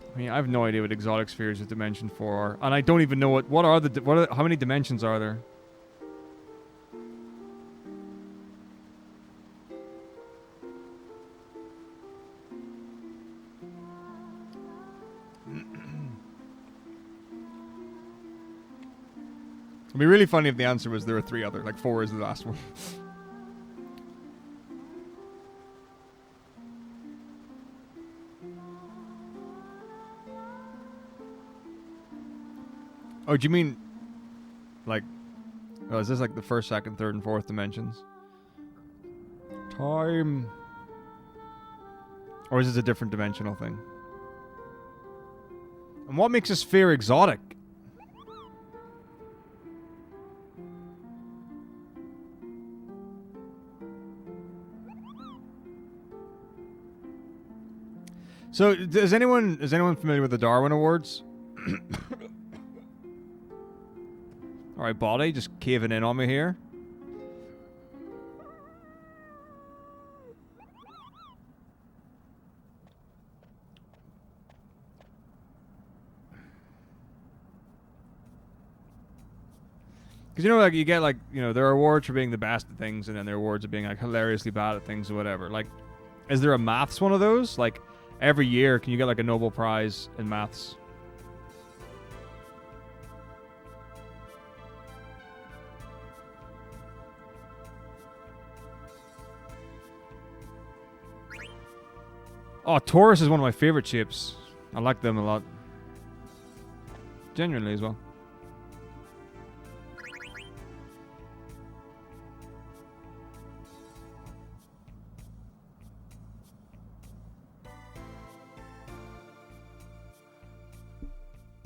I mean, I have no idea what exotic spheres of dimension 4 are, and I don't even know how many dimensions are there? It'd be really funny if the answer was there are 3 other, like 4 is the last one. Oh, do you mean, like, oh, is this like the 1st, 2nd, 3rd, and 4th dimensions? Time. Or is this a different dimensional thing? And what makes a sphere exotic? So, is anyone familiar with the Darwin Awards? Alright, body, just caving in on me here. Because, like, you get, like, there are awards for being the best at things, and then there are awards of being, like, hilariously bad at things or whatever. Like, is there a maths one of those? Like, every year, can you get, like, a Nobel Prize in maths? Oh, Taurus is one of my favorite shapes. I like them a lot. Genuinely as well.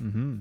Mm-hmm.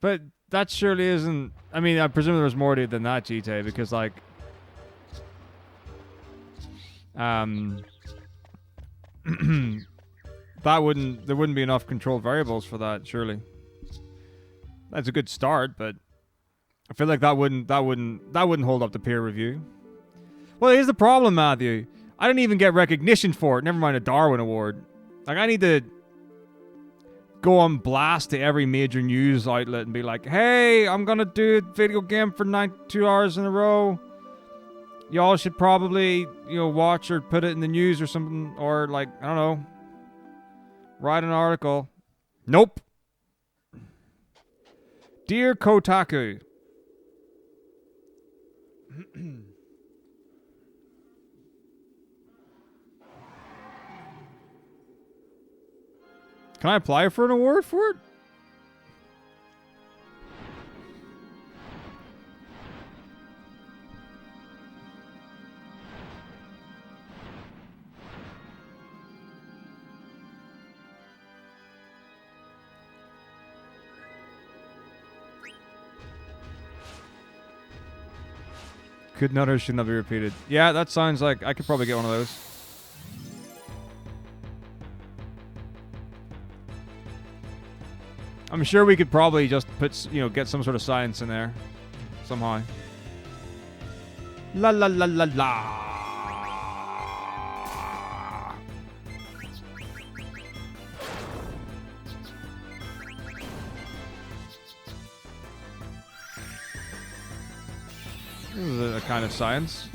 But that surely isn't. I mean, I presume there was more to it than that, GTA, because like, there wouldn't be enough controlled variables for that. Surely, that's a good start, but I feel like that wouldn't hold up to peer review. Well, here's the problem, Matthew. I didn't even get recognition for it. Never mind a Darwin Award. Like, I need to go on blast to every major news outlet and be like, hey, I'm gonna do a video game for 92 hours in a row. Y'all should probably, watch or put it in the news or something, or like, I don't know, write an article. Nope. Dear Kotaku. Can I apply for an award for it? Could not or should not be repeated. Yeah, that sounds like I could probably get one of those. I'm sure we could probably just put, get some sort of science in there. Somehow. La la la la la. This is a kind of science.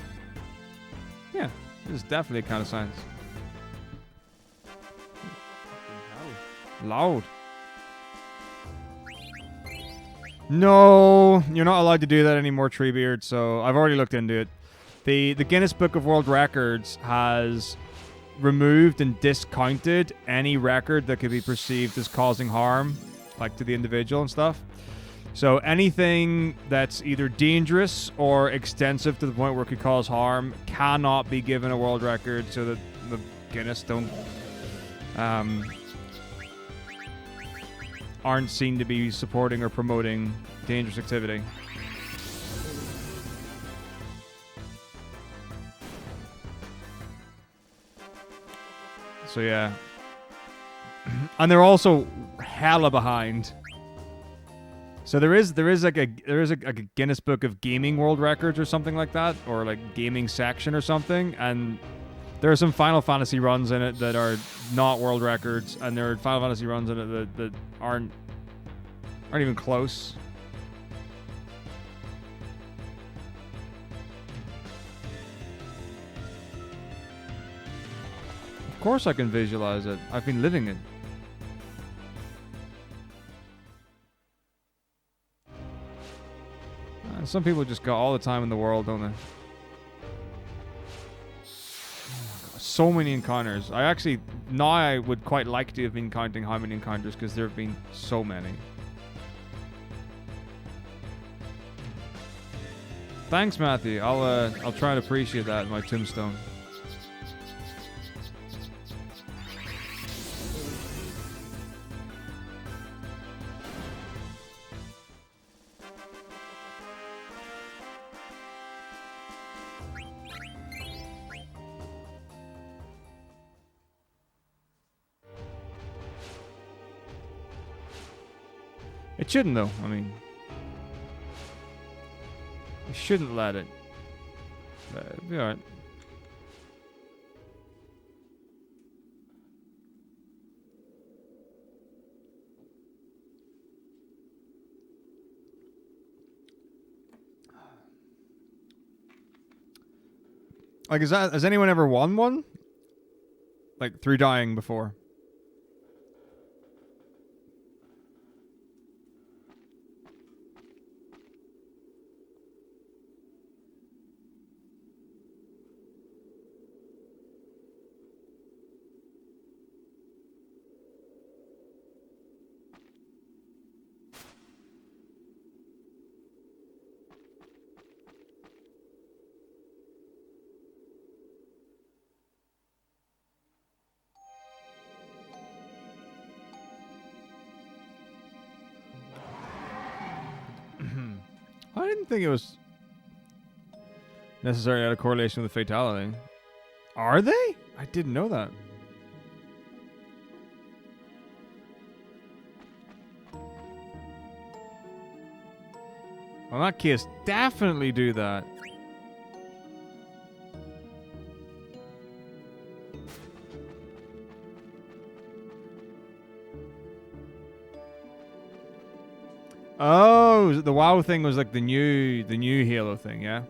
Yeah, this is definitely a kind of science. Loud. No, you're not allowed to do that anymore, Treebeard, so I've already looked into it. The Guinness Book of World Records has removed and discounted any record that could be perceived as causing harm, like to the individual and stuff. So anything that's either dangerous or extensive to the point where it could cause harm cannot be given a world record, so that the Guinness aren't seen to be supporting or promoting dangerous activity. So yeah. And they're also hella behind. So there is like a Guinness Book of Gaming World Records or something like that, or like gaming section or something, and there are some Final Fantasy runs in it that are not world records, and there are Final Fantasy runs in it that aren't even close. Of course I can visualize it. I've been living it. Some people just got all the time in the world, don't they? So many encounters. I would quite like to have been counting how many encounters, because there have been so many. Thanks, Matthew. I'll try and appreciate that in my tombstone. It shouldn't, though. I mean, you shouldn't let it. It'll be alright. Like, has anyone ever won one? Like, through dying before? I didn't think it was necessarily out of correlation with the fatality. Are they? I didn't know that. Well, in that case, definitely do that. Oh, the WoW thing was like the new Halo thing, yeah?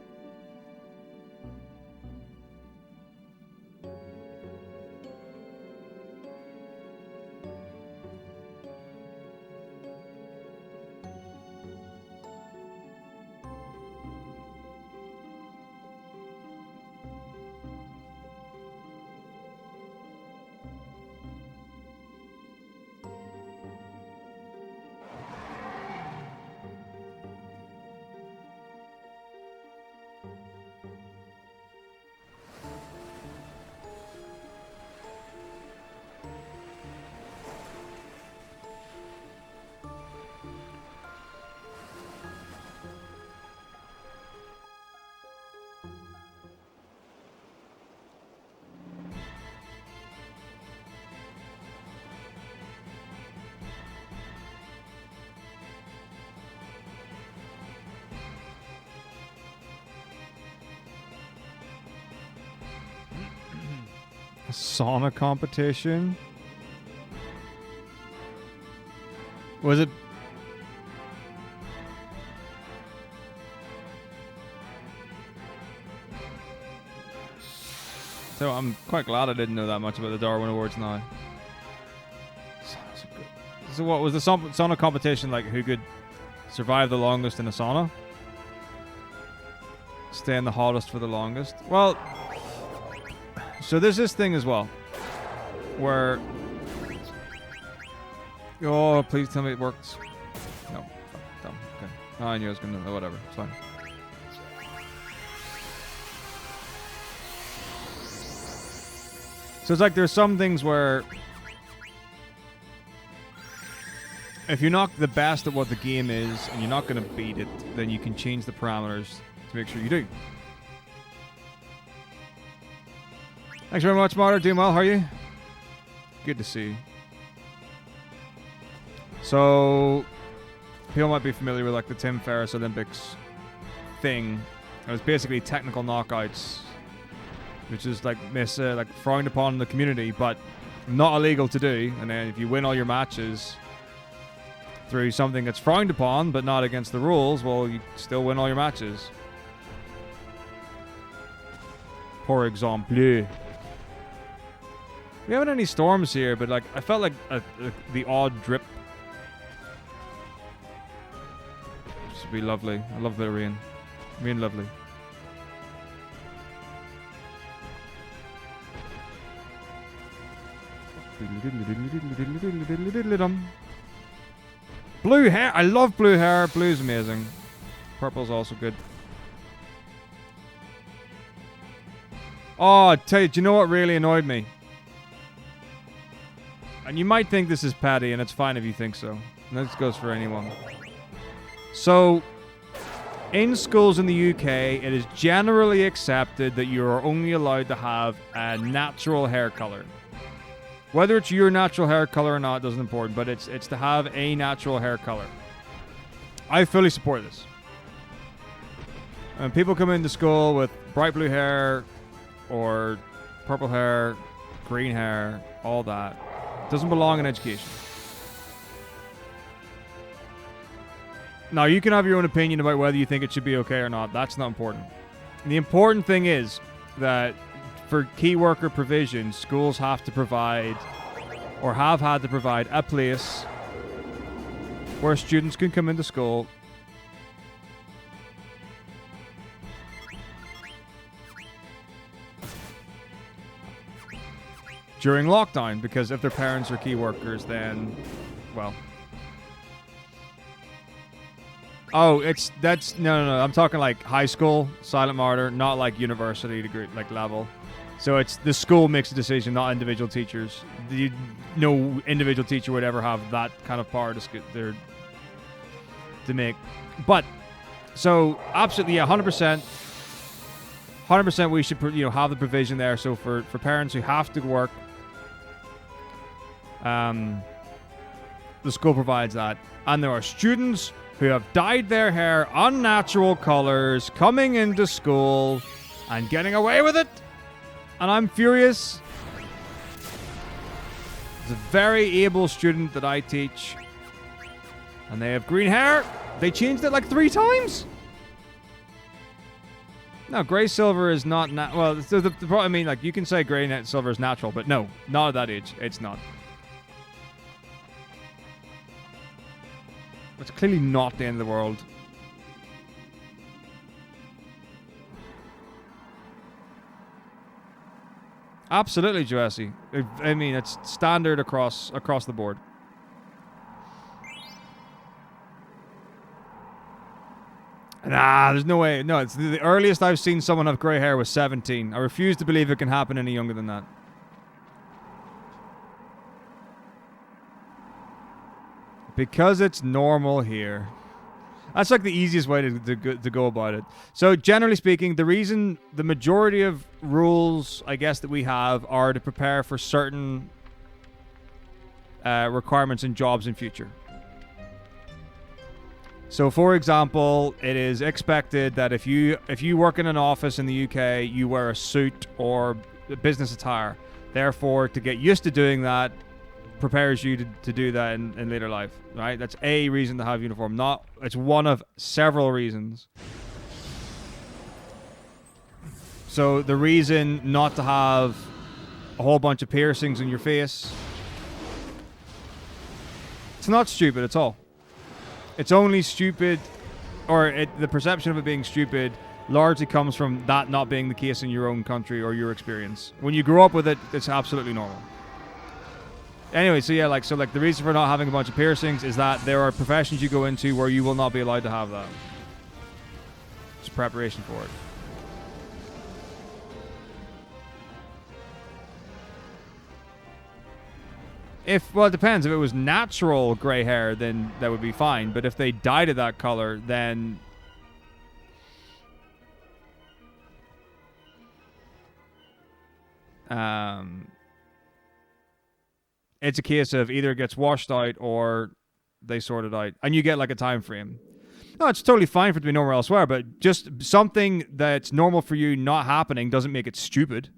A sauna competition? Was it? So I'm quite glad I didn't know that much about the Darwin Awards now. So what was the sauna competition like? Who could survive the longest in a sauna? Stay in the hottest for the longest? Well, so there's this thing as well, where... Oh, please tell me it works. No, dumb. Okay. Oh, I knew I was gonna... Whatever, it's fine. So it's like there's some things where... If you're not the best at what the game is, and you're not gonna beat it, then you can change the parameters to make sure you do. Thanks very much, Marta. Doing well. How are you? Good to see you. So, people might be familiar with like the Tim Ferriss Olympics thing. It was basically technical knockouts, which is like frowned upon in the community, but not illegal to do. And then if you win all your matches through something that's frowned upon but not against the rules, well, you still win all your matches. Pour exemple. We haven't any storms here, but like I felt like the odd drip. This would be lovely. I love a bit of rain. Rain lovely. Blue hair. I love blue hair. Blue's amazing. Purple's also good. Oh, I tell you, do you know what really annoyed me? And you might think this is petty, and it's fine if you think so. And this goes for anyone. So, in schools in the UK, it is generally accepted that you are only allowed to have a natural hair color. Whether it's your natural hair color or not doesn't important, but it's to have a natural hair color. I fully support this. When people come into school with bright blue hair or purple hair, green hair, all that, doesn't belong in education. Now, you can have your own opinion about whether you think it should be okay or not. That's not important. The important thing is that for key worker provision, schools have to provide, or have had to provide, a place where students can come into school during lockdown, because if their parents are key workers, then, well... Oh, no. I'm talking like high school, silent martyr, not like university degree, like level. So it's the school makes a decision, not individual teachers. No individual teacher would ever have that kind of power to make. But so absolutely, yeah, 100%. 100% we should have the provision there. So for parents who have to work, the school provides that. And there are students who have dyed their hair unnatural colors coming into school and getting away with it. And I'm furious. There's a very able student that I teach, and they have green hair. They changed it like 3 times. No, gray silver is not well. I mean, like, you can say gray silver is natural, but no, not at that age. It's not. It's clearly not the end of the world. Absolutely, Jesse. I mean, it's standard across the board. Nah, there's no way. No, it's the earliest I've seen someone have grey hair was 17. I refuse to believe it can happen any younger than that. Because it's normal here. That's like the easiest way to go about it. So generally speaking, the majority of rules, I guess, that we have are to prepare for certain requirements in jobs in future. So for example, it is expected that if you work in an office in the UK, you wear a suit or business attire. Therefore, to get used to doing that prepares you to do that in later life, right? That's a reason to have uniform. It's one of several reasons. So the reason not to have a whole bunch of piercings in your face, it's not stupid at all. It's only stupid, or the perception of it being stupid largely comes from that not being the case in your own country or your experience. When you grow up with it, it's absolutely normal. Anyway, so the reason for not having a bunch of piercings is that there are professions you go into where you will not be allowed to have that. It's preparation for it. Well, it depends. If it was natural gray hair, then that would be fine. But if they dyed it that color, then it's a case of either it gets washed out or they sort it out. And you get like a time frame. No, it's totally fine for it to be normal elsewhere, but just something that's normal for you not happening doesn't make it stupid.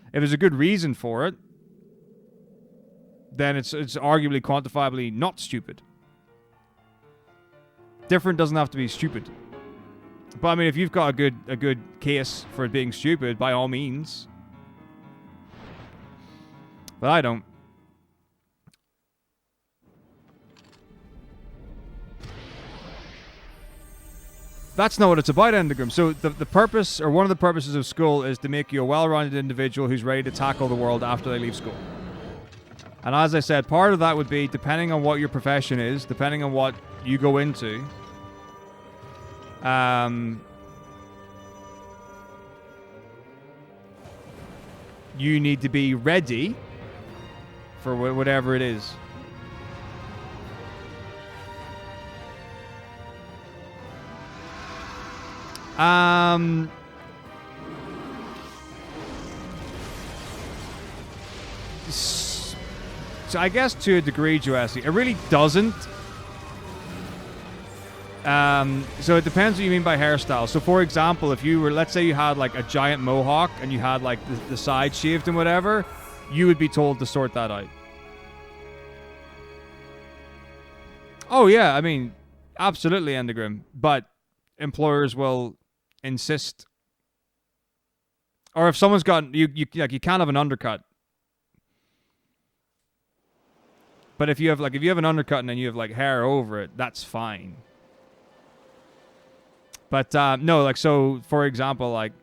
If there's a good reason for it, then it's arguably quantifiably not stupid. Different doesn't have to be stupid. But I mean, if you've got a good case for it being stupid, by all means. But I don't. That's not what it's about, Endigrim. So the purpose, or one of the purposes of school, is to make you a well-rounded individual who's ready to tackle the world after they leave school. And as I said, part of that would be, depending on what your profession is, depending on what you go into, you need to be ready for whatever it is. So I guess to a degree, Joassi, it really doesn't. So it depends what you mean by hairstyle. So for example, if you were, let's say you had like a giant mohawk and you had like the side shaved and whatever, you would be told to sort that out. Oh yeah, I mean, absolutely, Endigrim. But employers will insist, or if someone's got you can't have an undercut. But if you have an undercut and then you have like hair over it, that's fine. But no, like, so for example, like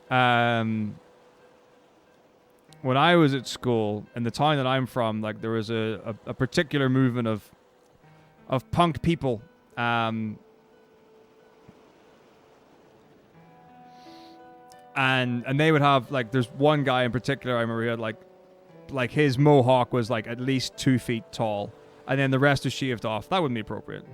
when I was at school in the town that I'm from, like there was a particular movement of punk people. And they would have, like, there's one guy in particular I remember he had like his mohawk was like at least 2 feet tall, and then the rest was shaved off. That wouldn't be appropriate.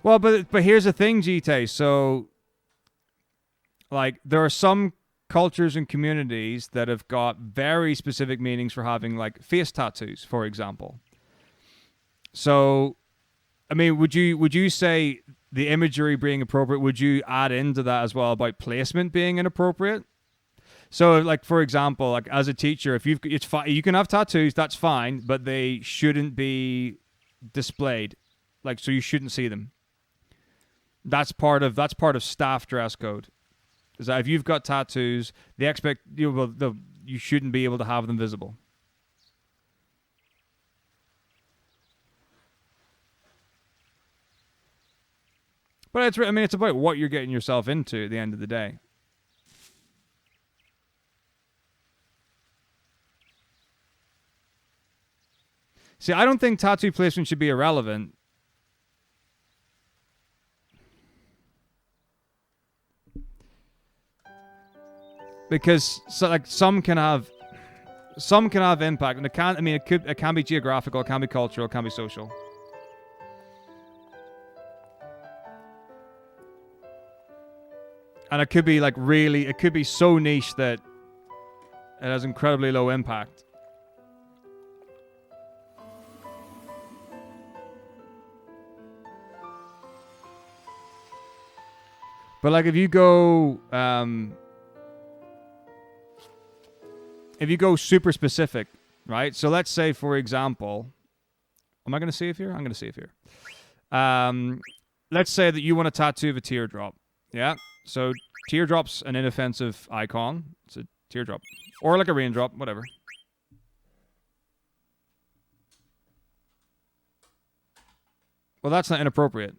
Well, but here's the thing, GT. So, like, there are some cultures and communities that have got very specific meanings for having like face tattoos, for example. So, I mean, would you say the imagery being appropriate? Would you add into that as well about placement being inappropriate? So, like, for example, like as a teacher, if it's fine, you can have tattoos, that's fine, but they shouldn't be displayed. Like, so you shouldn't see them. That's part of staff dress code. Is that if you've got tattoos, you shouldn't be able to have them visible. But it's about what you're getting yourself into at the end of the day. See, I don't think tattoo placement should be irrelevant. Because some can have impact, and it can be geographical, it can be cultural, it can be social. And it could be so niche that it has incredibly low impact. But like if you go super specific, right? So let's say, for example, am I going to save here? I'm going to save here. Let's say that you want a tattoo of a teardrop. Yeah. So teardrop's an inoffensive icon. It's a teardrop. Or like a raindrop, whatever. Well, that's not inappropriate.